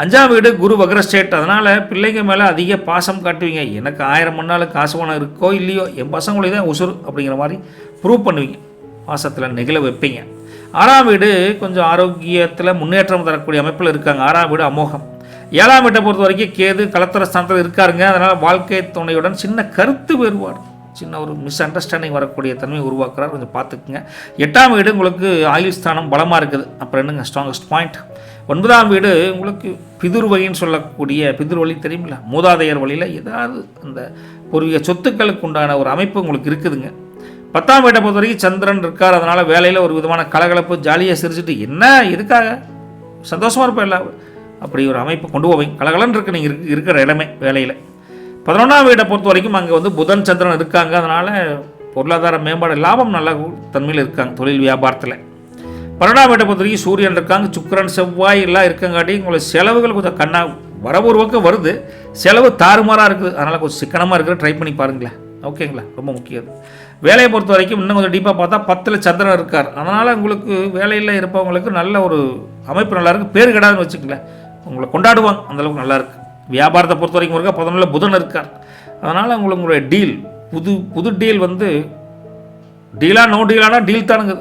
5ஆம் வீடு குரு வக்ரஸ்டேட், அதனால் பிள்ளைங்க மேலே அதிக பாசம் காட்டுவீங்க. எனக்கு 1000 மணி காசு பணம் இருக்கோ இல்லையோ என் பசங்களே தான் உசுறு அப்படிங்கிற மாதிரி ப்ரூவ் பண்ணுவீங்க, பாசத்தில் நெகிழ வைப்பீங்க. 6ஆம் வீடு கொஞ்சம் ஆரோக்கியத்தில் முன்னேற்றம் தரக்கூடிய அமைப்பில் இருக்காங்க. 6ஆம் வீடு அமோகம். 7ஆம் வீட்டை பொறுத்த வரைக்கும் கேது கலத்தர ஸ்தானத்தில் இருக்காருங்க. அதனால் வாழ்க்கை துணையுடன் சின்ன கருத்து வேறுபாடு, சின்ன ஒரு மிஸ் அண்டர்ஸ்டாண்டிங் வரக்கூடிய தன்மையை உருவாக்குறாரு, கொஞ்சம் பார்த்துக்குங்க. 8ஆம் வீடு உங்களுக்கு ஆயுள் ஸ்தானம் பலமாக இருக்குது, அப்புறம் என்னங்க ஸ்ட்ராங்கஸ்ட் பாயிண்ட். 9ஆம் வீடு உங்களுக்கு பிதுர் வழின்னு சொல்லக்கூடிய, பிதுர் வழி தெரியுமில்ல, மூதாதையர் வழியில் ஏதாவது அந்த பூர்வீக சொத்துக்களுக்கு உண்டான ஒரு அமைப்பு உங்களுக்கு இருக்குதுங்க. 10ஆம் வீட்டை பொறுத்த வரைக்கும் சந்திரன் இருக்கார், அதனால் வேலையில் ஒரு விதமான கலகலப்பு, ஜாலியாக சிரிச்சுட்டு என்ன எதுக்காக சந்தோஷமாக இருப்பேன் எல்லாம் அப்படி ஒரு அமைப்பு கொண்டு போவீங்க. கலகலன்னு இருக்குது நீங்கள் இருக்கிற இடமே வேலையில். 11ஆம் வீட்டை பொறுத்த வரைக்கும் அங்கே வந்து புதன் சந்திரன் இருக்காங்க, அதனால் பொருளாதார மேம்பாடு, லாபம் நல்ல தன்மையில் இருக்காங்க தொழில் வியாபாரத்தில். 12ஆம் வீட்டை பொறுத்த வரைக்கும் சூரியன் இருக்காங்க, சுக்கிரன் செவ்வாய் எல்லாம் இருக்கங்காட்டி உங்களுக்கு செலவுகள் கொஞ்சம் வரவு ஒரு பக்கம் வருது, செலவு தாறுமாறாக இருக்குது. அதனால் கொஞ்சம் சிக்கனமாக இருக்கிற ட்ரை பண்ணி பாருங்களேன், ஓகேங்களா? ரொம்ப முக்கியம். வேலையை பொறுத்த வரைக்கும் இன்னும் கொஞ்சம் டீப்பாக பார்த்தா 10ல் சந்திரன் இருக்கார், அதனால் உங்களுக்கு வேலையில் இருப்பவங்களுக்கு நல்ல ஒரு அமைப்பு நல்லாயிருக்கு, பேர் கிடாதுன்னு வச்சுக்கங்களேன், உங்களை கொண்டாடுவாங்க, அந்தளவுக்கு நல்லாயிருக்கு. வியாபாரத்தை பொறுத்த வரைக்கும் இருக்கா 11ல் புதன் இருக்கார், அதனால் உங்களுடைய டீல் புது டீல் வந்து டீலாக நோ டீலானா டீல் தானுங்க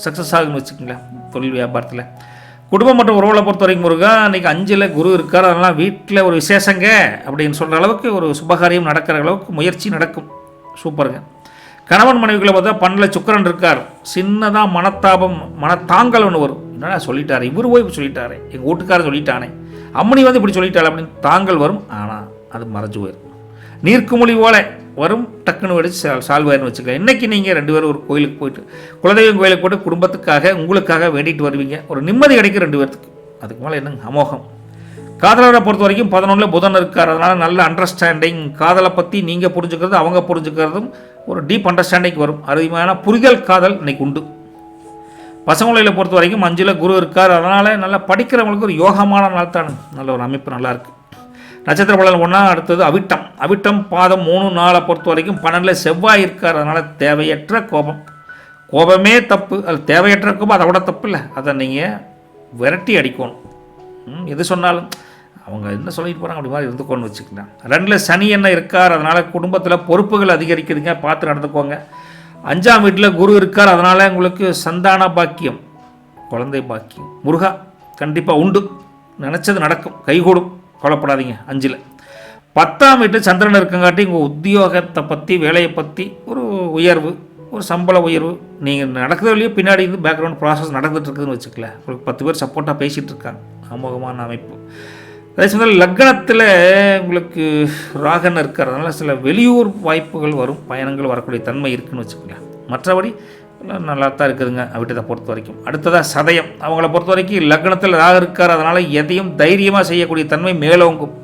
சக்ஸஸ் ஆகுன்னு வச்சுக்கோங்களேன் தொழில் வியாபாரத்தில். குடும்பம் மற்றும் உறவுகளை பொறுத்த வரைக்கும் முருகா இன்றைக்கி 5ல் குரு இருக்கார், அதனால் வீட்டில் ஒரு விசேஷங்க அப்படின்னு சொல்கிற அளவுக்கு ஒரு சுபகாரியம் நடக்கிற அளவுக்கு முயற்சி நடக்கும், சூப்பருங்க. கணவன் மனைவிகளை பார்த்தா 12ல் சுக்கிரன் இருக்கார், சின்னதாக மனத்தாங்கல் ஒன்று வரும், என்னடா சொல்லிட்டாரு இவர் போய் சொல்லிட்டாரு, எங்கள் வீட்டுக்காரன் சொல்லிட்டானே, அம்மனி வந்து இப்படி சொல்லிட்டாள் அப்படின்னு தாங்கல் வரும், ஆனால் அது மறைஞ்சு போயிடும். நீர்க்குமொழி போல வரும், டக்குன்னு வெடிச்சு சால்வாயின்னு வச்சுக்கலாம். இன்றைக்கி நீங்கள் 2 பேரும் ஒரு கோயிலுக்கு போயிட்டு, குலதெய்வம் கோயிலுக்கு போய்ட்டு குடும்பத்துக்காக உங்களுக்காக வேண்டிட்டு வருவீங்க, ஒரு நிம்மதி கிடைக்கும் 2 பேர்த்துக்கு. அதுக்கு மேலே என்னங்க அமோகம். காதலரை பொறுத்த வரைக்கும் 11ல் புதன் இருக்கார், அதனால் நல்ல அண்டர்ஸ்டாண்டிங், காதலை பற்றி நீங்கள் புரிஞ்சுக்கிறது அவங்க புரிஞ்சுக்கிறதும் ஒரு டீப் அண்டர்ஸ்டாண்டிங் வரும், அருமையான புரிதல் காதல் இன்னைக்கு உண்டு. பசங்களை பொறுத்த வரைக்கும் 5ல் குரு இருக்கார், அதனால் நல்லா படிக்கிறவங்களுக்கு ஒரு யோகமான நாள் தானே, நல்ல ஒரு அமைப்பு நல்லாயிருக்கு. நட்சத்திர பலன் 1 அடுத்தது அவிட்டம் பாதம் 3 4 பொறுத்த வரைக்கும் 12ல் செவ்வாய் இருக்கார், அதனால் தேவையற்ற கோபமே தப்பு, அது தேவையற்ற கோபம் அதை விட தப்பு இல்லை, அதை நீங்கள் விரட்டி அடிக்கணும். எது சொன்னாலும் அவங்க என்ன சொல்லிட்டு போகிறாங்க அப்படி மாதிரி இருந்துக்கோன்னு வச்சுக்கலாம். 2ல் சனி என்ன இருக்கார், அதனால் குடும்பத்தில் பொறுப்புகள் அதிகரிக்குதுங்க, பார்த்து நடந்துக்கோங்க. 5ஆம் வீட்டில் குரு இருக்கார், அதனால் உங்களுக்கு சந்தான பாக்கியம், குழந்தை பாக்கியம் முருகா கண்டிப்பாக உண்டு, நினச்சது நடக்கும், கைகூடும், கவலைப்படாதீங்க. 5ல் 10ஆம் வீட்டில் சந்திரன் இருக்கங்காட்டி உங்கள் உத்தியோகத்தை பற்றி, வேலையை பற்றி ஒரு உயர்வு, ஒரு சம்பள உயர்வு, நீங்கள் நடக்கிறத வழியே பின்னாடி இது பேக்ரவுண்ட் ப்ராசஸ் நடந்துகிட்டு இருக்குதுன்னு வச்சுக்கல, உங்களுக்கு 10 பேர் சப்போர்ட்டாக பேசிகிட்டு இருக்காங்க, அமோகமான அமைப்பு. அதே சமயத்தில் லக்னத்தில் உங்களுக்கு ராகன் இருக்கார், அதனால் சில வெளியூர் வாய்ப்புகள் வரும், பயணங்கள் வரக்கூடிய தன்மை இருக்குதுன்னு வச்சுக்கலாம். மற்றபடி நல்லா தான் இருக்குதுங்க வீட்டை பொறுத்த வரைக்கும். அடுத்ததாக சதயம், அவங்கள பொறுத்த வரைக்கும் லக்னத்தில் ராக இருக்கார், அதனால் எதையும் தைரியமாக செய்யக்கூடிய தன்மை மேலோங்கும்.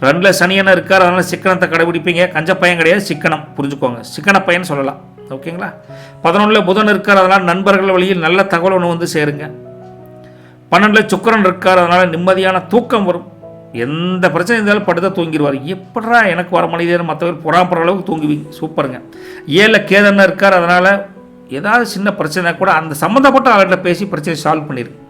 2ல் சனியனை இருக்கார், அதனால் சிக்கனத்தை கடைபிடிப்பீங்க, கஞ்ச பையன் கிடையாது, சிக்கனம் புரிஞ்சுக்கோங்க, சிக்கன பையன் சொல்லலாம், ஓகேங்களா? 11ல் புதன் இருக்கார், அதனால் நண்பர்கள் வழியில் நல்ல தகவல் ஒன்று வந்து சேருங்க. 12ல் சுக்கிரன் இருக்கார், அதனால் நிம்மதியான தூக்கம் வரும், எந்த பிரச்சனை இருந்தாலும் படுத்த தூங்கிடுவார், எப்படா எனக்கு வர மனிதர் மற்றவர் புறாப்படுற அளவுக்கு தூங்குவீங்க, சூப்பருங்க. 7ல் கேதன்னா இருக்கார், அதனால் ஏதாவது சின்ன பிரச்சனை கூட அந்த சம்மந்தப்பட்ட ஆள்கிட்ட பேசி பிரச்சனை சால்வ் பண்ணிடுங்க,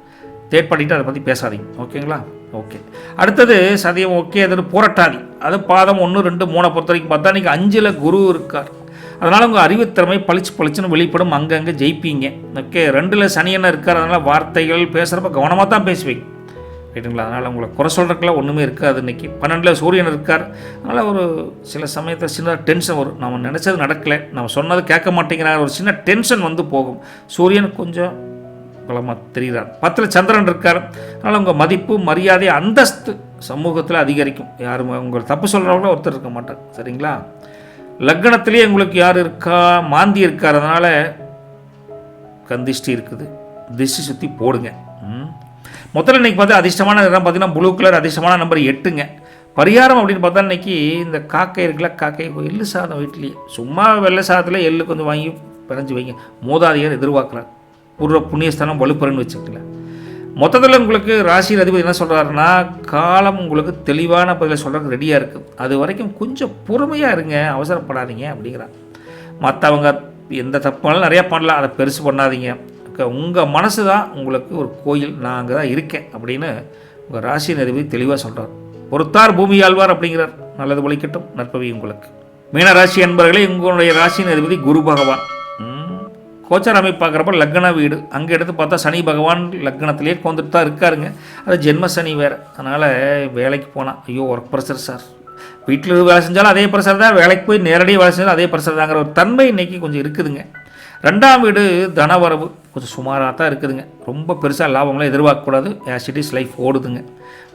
தேட் பண்ணிவிட்டு அதை பற்றி பேசாதீங்க, ஓகேங்களா? ஓகே. அடுத்தது சதயம் ஓகே, அது புரட்டாதி, அது பாதம் 1 2 3 பொறுத்த வரைக்கும் பார்த்தா இன்றைக்கி 5ல் குரு இருக்கார், அதனால் உங்கள் அறிவுத்திறமை பளிச்சுன்னு வெளிப்படும், அங்கங்கே ஜெயிப்பீங்க. ஓகே. 2ல் சனியனை இருக்கார், அதனால் வார்த்தைகள் பேசுகிறப்ப கவனமாக தான் பேசுவீங்க, ரைட்டுங்களா? அதனால் உங்களை குறை சொல்கிறதுக்கெல்லாம் ஒன்றுமே இருக்காது இன்றைக்கி. 12ல் சூரியன் இருக்கார், அதனால் ஒரு சில சமயத்தில் சின்ன டென்ஷன் வரும், நம்ம நினச்சது நடக்கலை, நம்ம சொன்னது கேட்க மாட்டேங்கிறார், ஒரு சின்ன டென்ஷன் வந்து போகும். சூரியன் கொஞ்சம் பலமாக தெரிகிறார். 10ல் சந்திரன் இருக்கார், அதனால் உங்கள் மதிப்பு மரியாதை அந்தஸ்து சமூகத்தில் அதிகரிக்கும். யாரும் உங்களை தப்பு சொல்கிறவங்கள ஒருத்தர் இருக்க மாட்டார். சரிங்களா? லக்னத்திலேயே உங்களுக்கு யார் இருக்கா, மாந்தி இருக்கார். அதனால் கந்திஷ்டி இருக்குது, திஷ்டி சுற்றி போடுங்க. முதல்ல இன்றைக்கி பார்த்தா அதிர்ஷ்டமான நிறம் பார்த்தீங்கன்னா ப்ளூ கலர், அதிர்ஷ்டமான நம்பர் 8ங்க. பரிகாரம் அப்படின்னு பார்த்தா இன்றைக்கி இந்த காக்கை இருக்குல்ல, காக்கை எள்ளு சாதம் வீட்லேயே சும்மா வெள்ளை சாதத்தில் எள்ளு கொஞ்சம் வாங்கி பிணைஞ்சி வைங்க. மூதாதையர் எதிர்பார்க்குறார், பூர்வ புண்ணியஸ்தானம் வலுப்பெறன்னு வச்சுக்கலாம். மொத்தத்தில் உங்களுக்கு ராசி அதிபதி என்ன சொல்கிறாருன்னா, காலம் உங்களுக்கு தெளிவான பதிலை சொல்கிறதுக்கு ரெடியாக இருக்குது. அது வரைக்கும் கொஞ்சம் பொறுமையாக இருங்க, அவசரப்படாதீங்க அப்படிங்கிறார். மற்றவங்க எந்த தப்புனாலும் நிறையா பண்ணலாம், அதை பெருசு பண்ணாதீங்க. உங்கள் மனசு தான் உங்களுக்கு ஒரு கோயில், நான் அங்கே தான் இருக்கேன் அப்படின்னு உங்கள் ராசி அதிபதி தெளிவாக சொல்கிறார். பொறுத்தார் பூமி ஆழ்வார் அப்படிங்கிறார். நல்லது ஒழிக்கட்டும், நற்பவி உங்களுக்கு. மீனராசி என்பவர்களே, உங்களுடைய ராசியின் அதிபதி குரு பகவான். கோச்சார அமைப்பு பார்க்குறப்ப லக்ன வீடு அங்கே எடுத்து பார்த்தா சனி பகவான் லக்னத்திலே கொண்டுட்டு தான் இருக்காருங்க. அது ஜென்ம சனி வேறு. அதனால் வேலைக்கு போனால் ஐயோ ஒர்க் ப்ரெஷர் சார், வீட்டில் வேலை செஞ்சாலும் அதே ப்ரெஷர் தான், வேலைக்கு போய் நேரடியாக வேலை செஞ்சாலும் அதே ப்ரெஷர் தாங்கிற ஒரு தன்மை இன்றைக்கி கொஞ்சம் இருக்குதுங்க. 2ஆம் வீடு தனவரவு கொஞ்சம் சுமாராக தான் இருக்குதுங்க. ரொம்ப பெருசாக லாபங்களாம் எதிர்பார்க்கக்கூடாது. ஆஸ் இட் இஸ் லைஃப் ஓடுதுங்க.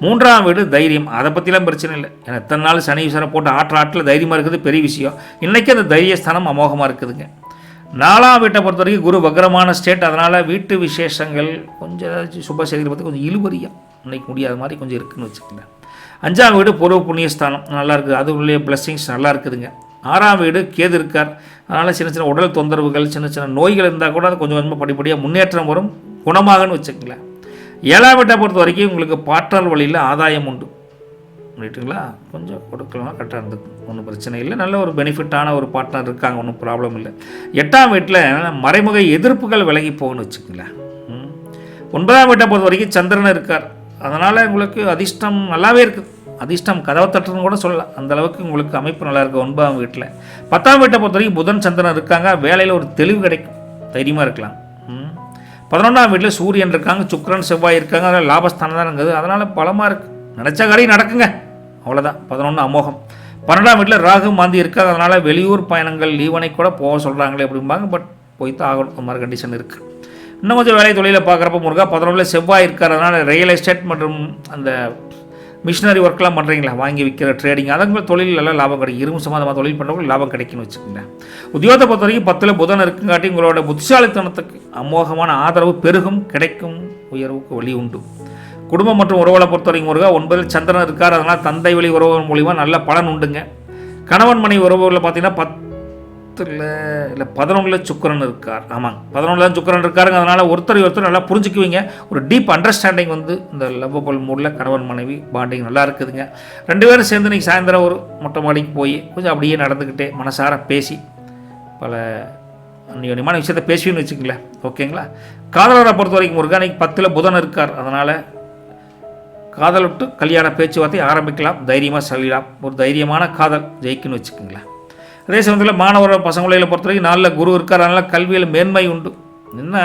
3ஆம் வீடு தைரியம், அதை பற்றிலாம் பிரச்சனை இல்லை. ஏன்னா எத்தனை நாள் சனி விசாரம் போட்டு ஆட்டில் தைரியமாக இருக்குது பெரிய விஷயம். இன்றைக்கி அந்த தைரியஸ்தானம் அமோகமாக இருக்குதுங்க. 4ஆம் வீட்டை பொறுத்த வரைக்கும் குரு வக்ரமான ஸ்டேட். அதனால் வீட்டு விசேஷங்கள் கொஞ்சம் ஏதாச்சும் சுப செய்திகளை பற்றி கொஞ்சம் இழுபறியாக இன்றைக்கி முடியாத மாதிரி கொஞ்சம் இருக்குதுன்னு வச்சுக்கலாம். 5ஆம் வீடு பூர்வ புண்ணியஸ்தானம் நல்லா இருக்குது, அது உள்ளே பிளஸ்ஸிங்ஸ் நல்லா இருக்குதுங்க. 6ஆம் வீடு கேது இருக்கார். அதனால் சின்ன சின்ன உடல் தொந்தரவுகள், சின்ன சின்ன நோய்கள் இருந்தால் கூட அது கொஞ்சம் கொஞ்சமாக படிப்படியாக முன்னேற்றம் வரும், குணமாகன்னு வச்சுக்கலாம். 7ஆம் வீட்டை பொறுத்த வரைக்கும் உங்களுக்கு பார்ட்னர் வழியில் ஆதாயம் உண்டு. ரைட்டுங்களா? கொஞ்சம் கொடுக்கலாம், கரெக்டாக இருந்துக்கும், ஒன்றும் பிரச்சனை இல்லை. நல்ல ஒரு பெனிஃபிட்டான ஒரு பார்ட்னர் இருக்காங்க, ஒன்றும் ப்ராப்ளம் இல்லை. 8ஆம் வீட்டில் மறைமுக எதிர்ப்புகள் விலகி போகணும்னு வச்சுக்கங்களேன். 9ஆம் வீட்டை பொறுத்த வரைக்கும் சந்திரன் இருக்கார். அதனால் உங்களுக்கு அதிர்ஷ்டம் நல்லாவே இருக்குது. அதிர்ஷ்டம் கதவை தட்டுன்னு கூட சொல்லலாம், அந்தளவுக்கு உங்களுக்கு அமைப்பு நல்லா இருக்குது 9ஆம் வீட்டில். 10ஆம் வீட்டை பொறுத்த வரைக்கும் புதன் சந்திரன் இருக்காங்க. வேலையில் ஒரு தெளிவு கிடைக்கும், தைரியமாக இருக்கலாம். 11ஆம் வீட்டில் சூரியன் இருக்காங்க, சுக்கிரன் செவ்வாய் இருக்காங்க. அதனால் லாபஸ்தானம் தான் இருக்குது. அதனால் பலமாக இருக்குது, நினச்ச காரியம் நடக்குங்க, அவ்வளோதான். 11 அமோகம். 12ஆம் வீட்டில் ராகு மாந்தி இருக்காது. அதனால் வெளியூர் பயணங்கள் லீவனை கூட போக சொல்கிறாங்களே அப்படிம்பாங்க. பட் போய் தான் ஆகணும், அந்த மாதிரி கண்டிஷன் இருக்குது. இன்னும் கொஞ்சம் வேலை தொழிலை பார்க்குறப்ப முருகா 11 செவ்வாய் இருக்கார். அதனால் ரியல் எஸ்டேட் மற்றும் அந்த மிஷினரி ஒர்க்லாம் பண்ணுறீங்களா, வாங்கி விற்கிற ட்ரேடிங், அதற்கு தொழில் எல்லாம் லாபம் கிடைக்கும். இரும்பு சம்மந்தமாக தொழில் பண்ணுறவங்களுக்கு லாபம் கிடைக்குன்னு வச்சுக்கோங்க. உத்தியோகத்தை பொறுத்த வரைக்கும் 10ல் புதன் இருக்குங்காட்டி உங்களோட புத்திசாலித்தனத்துக்கு அமோகமான ஆதரவு பெருகும், கிடைக்கும், உயர்வுக்கு வழி உண்டு. குடும்பம் மற்றும் உறவுகளை பொறுத்த வரைக்கும் முருகா 9ல் சந்திரன் இருக்கார். அதனால் தந்தை வழி உறவுகள் மூலிமா நல்ல பலன் உண்டுங்க. கணவன் மனைவி உறவுகளில் பார்த்தீங்கன்னா 10ல் இல்லை 11ல் சுக்கிரன் இருக்கார். ஆமாங்க, 11ல் சுக்கிரன் இருக்காருங்க. அதனால் ஒருத்தர் நல்லா புரிஞ்சுக்குவீங்க. ஒரு டீப் அண்டர்ஸ்டாண்டிங் வந்து இந்த லவ்வபிள் மூடில் கணவன் மனைவி பாண்டிங் நல்லா இருக்குதுங்க. 2 பேரும் சேர்ந்து இன்றைக்கி சாயந்தரம் ஒரு மொட்டை மாடிக்கு போய் கொஞ்சம் அப்படியே நடந்துக்கிட்டே மனசார பேசி பல அந்நியமான விஷயத்தை பேசுவீன்னு வச்சுக்கங்களேன். ஓகேங்களா? காதலரை பொறுத்த வரைக்கும் முருகா இன்றைக்கி 10ல் புதன் இருக்கார். அதனால் காதல் விட்டு கல்யாண பேச்சுவார்த்தை ஆரம்பிக்கலாம், தைரியமாக செல்லலாம். ஒரு தைரியமான காதல் ஜெயிக்குன்னு வச்சுக்கோங்களேன். அதே சமயத்தில் மாணவர் பசங்களை பொறுத்த வரைக்கும் 4ல் குரு இருக்கார். அதனால் கல்வியில் மேன்மை உண்டு. என்ன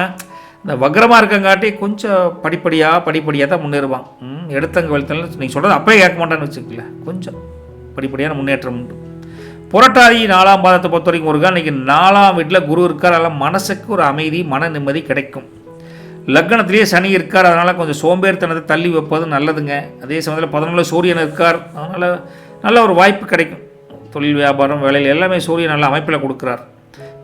இந்த வக்ரமாக இருக்கங்காட்டி கொஞ்சம் படிப்படியாக தான் முன்னேறுவாங்க. எடுத்தங்க வழித்தல் நீங்கள் சொல்கிறது அப்பயே கேட்க மாட்டான்னு வச்சுக்கல, கொஞ்சம் படிப்படியான முன்னேற்றம் உண்டு. புரட்டாதி 4ஆம் பாதத்தை பொறுத்த வரைக்கும் முருகா இன்றைக்கி 4ஆம் வீட்டில் குரு இருக்கார். அதனால் மனசுக்கு ஒரு அமைதி, மன நிம்மதி கிடைக்கும். லக்னத்திலேயே சனி இருக்கார். அதனால் கொஞ்சம் சோம்பேறித்தனத்தை தள்ளி வைப்பது நல்லதுங்க. அதே சமயத்தில் 11ல் சூரியன் இருக்கார். அதனால் நல்ல ஒரு வாய்ப்பு கிடைக்கும். தொழில் வியாபாரம் வேலையில் எல்லாமே சூரியன் நல்ல அமைப்பில் கொடுக்குறார்.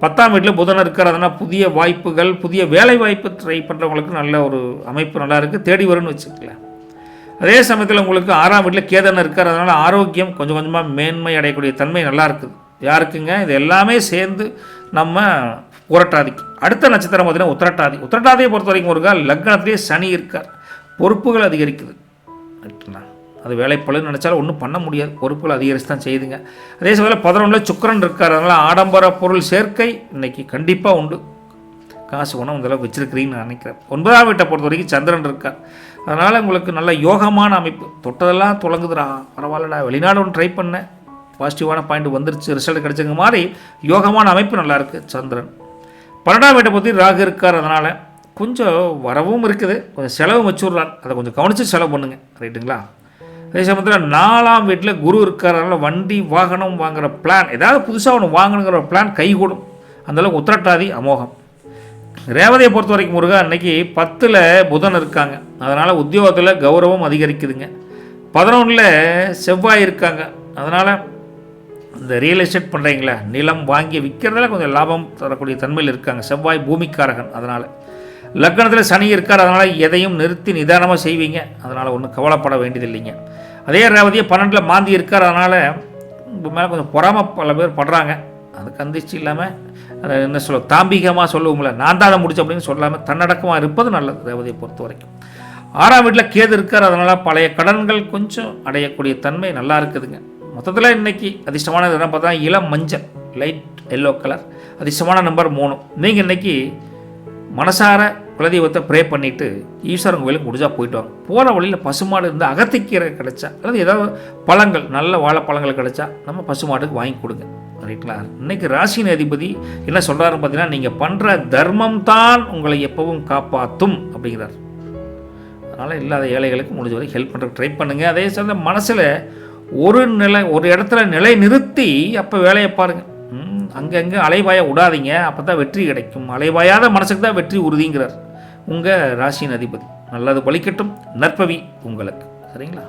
10ஆம் வீட்டில் புதன் இருக்கார். அதனால் புதிய வாய்ப்புகள், புதிய வேலை வாய்ப்பு ட்ரை பண்ணுறவங்களுக்கு நல்ல ஒரு அமைப்பு நல்லா இருக்குது, தேடி வரும்னு வச்சுக்கலாம். அதே சமயத்தில் உங்களுக்கு 6ஆம் வீட்டில் கேதன் இருக்கார். அதனால் ஆரோக்கியம் கொஞ்சம் கொஞ்சமாக மேன்மை அடையக்கூடிய தன்மை நல்லா இருக்குது. யாருக்குங்க? இது எல்லாமே சேர்ந்து நம்ம புரட்டாதிக்கு. அடுத்த நட்சத்திரம் பார்த்தீங்கன்னா உத்திரட்டாதி. உத்திரட்டாதியை பொறுத்த வரைக்கும் ஒரு லக்னத்திலே சனி இருக்கார். பொறுப்புகள் அதிகரிக்குது. அது வேலைப்பழுன்னு நினச்சாலும் ஒன்றும் பண்ண முடியாது, பொறுப்புகள் அதிகரித்து தான் செய்யுதுங்க. அதே சமயத்தில் 11ல் சுக்கிரன் இருக்கார். அதனால் ஆடம்பர பொருள் சேர்க்கை இன்றைக்கி கண்டிப்பாக உண்டு. காசு ஒன்றும் அந்தளவுக்கு வச்சுருக்கிறீங்கன்னு நினைக்கிறேன். 9ஆம் வீட்டை பொறுத்த வரைக்கும் சந்திரன் இருக்கார். அதனால் உங்களுக்கு நல்ல யோகமான அமைப்பு. தொட்டதெல்லாம் தொடங்குதுடா, பரவாயில்லடா, வெளிநாடு ஒன்று ட்ரை பண்ணேன், பாசிட்டிவான பாயிண்ட் வந்துருச்சு, ரிசல்ட் கிடைச்சங்க மாதிரி யோகமான அமைப்பு நல்லாயிருக்கு. சந்திரன் 12ஆம் வீட்டை பற்றி ராகு இருக்கார். அதனால் கொஞ்சம் வரவும் இருக்குது, கொஞ்சம் செலவும் வச்சுடுறார். அதை கொஞ்சம் கவனித்து செலவு பண்ணுங்க, ரைட்டுங்களா? அதே சமயத்தில் 4ஆம் வீட்டில் குரு இருக்கார். அதனால் வண்டி வாகனம் வாங்குகிற பிளான், ஏதாவது புதுசாக ஒன்று வாங்கணுங்கிற ஒரு பிளான் கைகூடும். அந்தளவுக்கு உத்திரட்டாதி அமோகம். ரேவதியை பொறுத்த வரைக்கும் முருகா இன்றைக்கி 10ல் புதன் இருக்காங்க. அதனால் உத்தியோகத்தில் கௌரவம் அதிகரிக்குதுங்க. 11ல் செவ்வாய் இருக்காங்க. அதனால் இந்த ரியல் எஸ்டேட் பண்ணுறீங்களா, நிலம் வாங்கி விற்கிறதுல கொஞ்சம் லாபம் தரக்கூடிய தன்மையில் இருக்காங்க. செவ்வாய் பூமிக்காரகன். அதனால் லக்னத்தில் சனி இருக்கார். அதனால் எதையும் நிறுத்தி நிதானமாக செய்வீங்க. அதனால் ஒன்றும் கவலைப்பட வேண்டியதில்லைங்க. அதே ரேவதியை 12ல் மாந்தி இருக்கார். அதனால் உங்கள் மேலே கொஞ்சம் பொறாம பல பேர் படுறாங்க. அது கந்திச்சு இல்லாமல் அதை என்ன சொல்ல தாம்பிகமாக சொல்லுவோங்களே, நான் தான் அதை முடிச்சு அப்படின்னு சொல்லாமல் தன்னடக்கமாக இருப்பது நல்லது. ரேவதியை பொறுத்த வரைக்கும் 6ஆம் வீட்டில் கேது இருக்கார். அதனால் பழைய கடன்கள் கொஞ்சம் அடையக்கூடிய தன்மை நல்லா இருக்குதுங்க. மொத்தத்தில் இன்றைக்கி அதிர்ஷ்டமான இடம் பார்த்தா இளம் மஞ்சள், லைட் எல்லோ கலர். அதிர்ஷ்டமான நம்பர் 3. நீங்கள் இன்றைக்கி மனசார குலதெய்வத்தை ப்ரே பண்ணிவிட்டு ஈஸ்வரன் கோயிலுக்கு முடிஞ்சால் போயிட்டு வாங்க. போகிற வழியில் பசுமாடு இருந்தால் அகத்திக்கீரை கிடைச்சா அல்லது ஏதாவது பழங்கள் நல்ல வாழைப்பழங்கள் கிடைச்சா நம்ம பசுமாட்டுக்கு வாங்கி கொடுங்க. ரைட்டுங்களா? இன்றைக்கி ராசியின் அதிபதி என்ன சொல்கிறாருன்னு பார்த்தீங்கன்னா, நீங்கள் பண்ணுற தர்மம் தான் உங்களை எப்பவும் காப்பாற்றும் அப்படிங்கிறார். அதனால் இல்லாத ஏழைகளுக்கு முடிஞ்ச வரை ஹெல்ப் பண்ணுறதுக்கு ட்ரை பண்ணுங்கள். அதே சேர்ந்த மனசில் ஒரு இடத்துல நிலை நிறுத்தி அப்போ வேலையை பாருங்கள். அங்கங்கே அலைவாய விடாதீங்க. அப்போ தான் வெற்றி கிடைக்கும். அலைவாயாத மனசுக்கு தான் வெற்றி உறுதிங்கிறார் உங்கள் ராசியின் அதிபதி. நல்லது பலிக்கட்டும். நற்பவி உங்களுக்கு. சரிங்களா?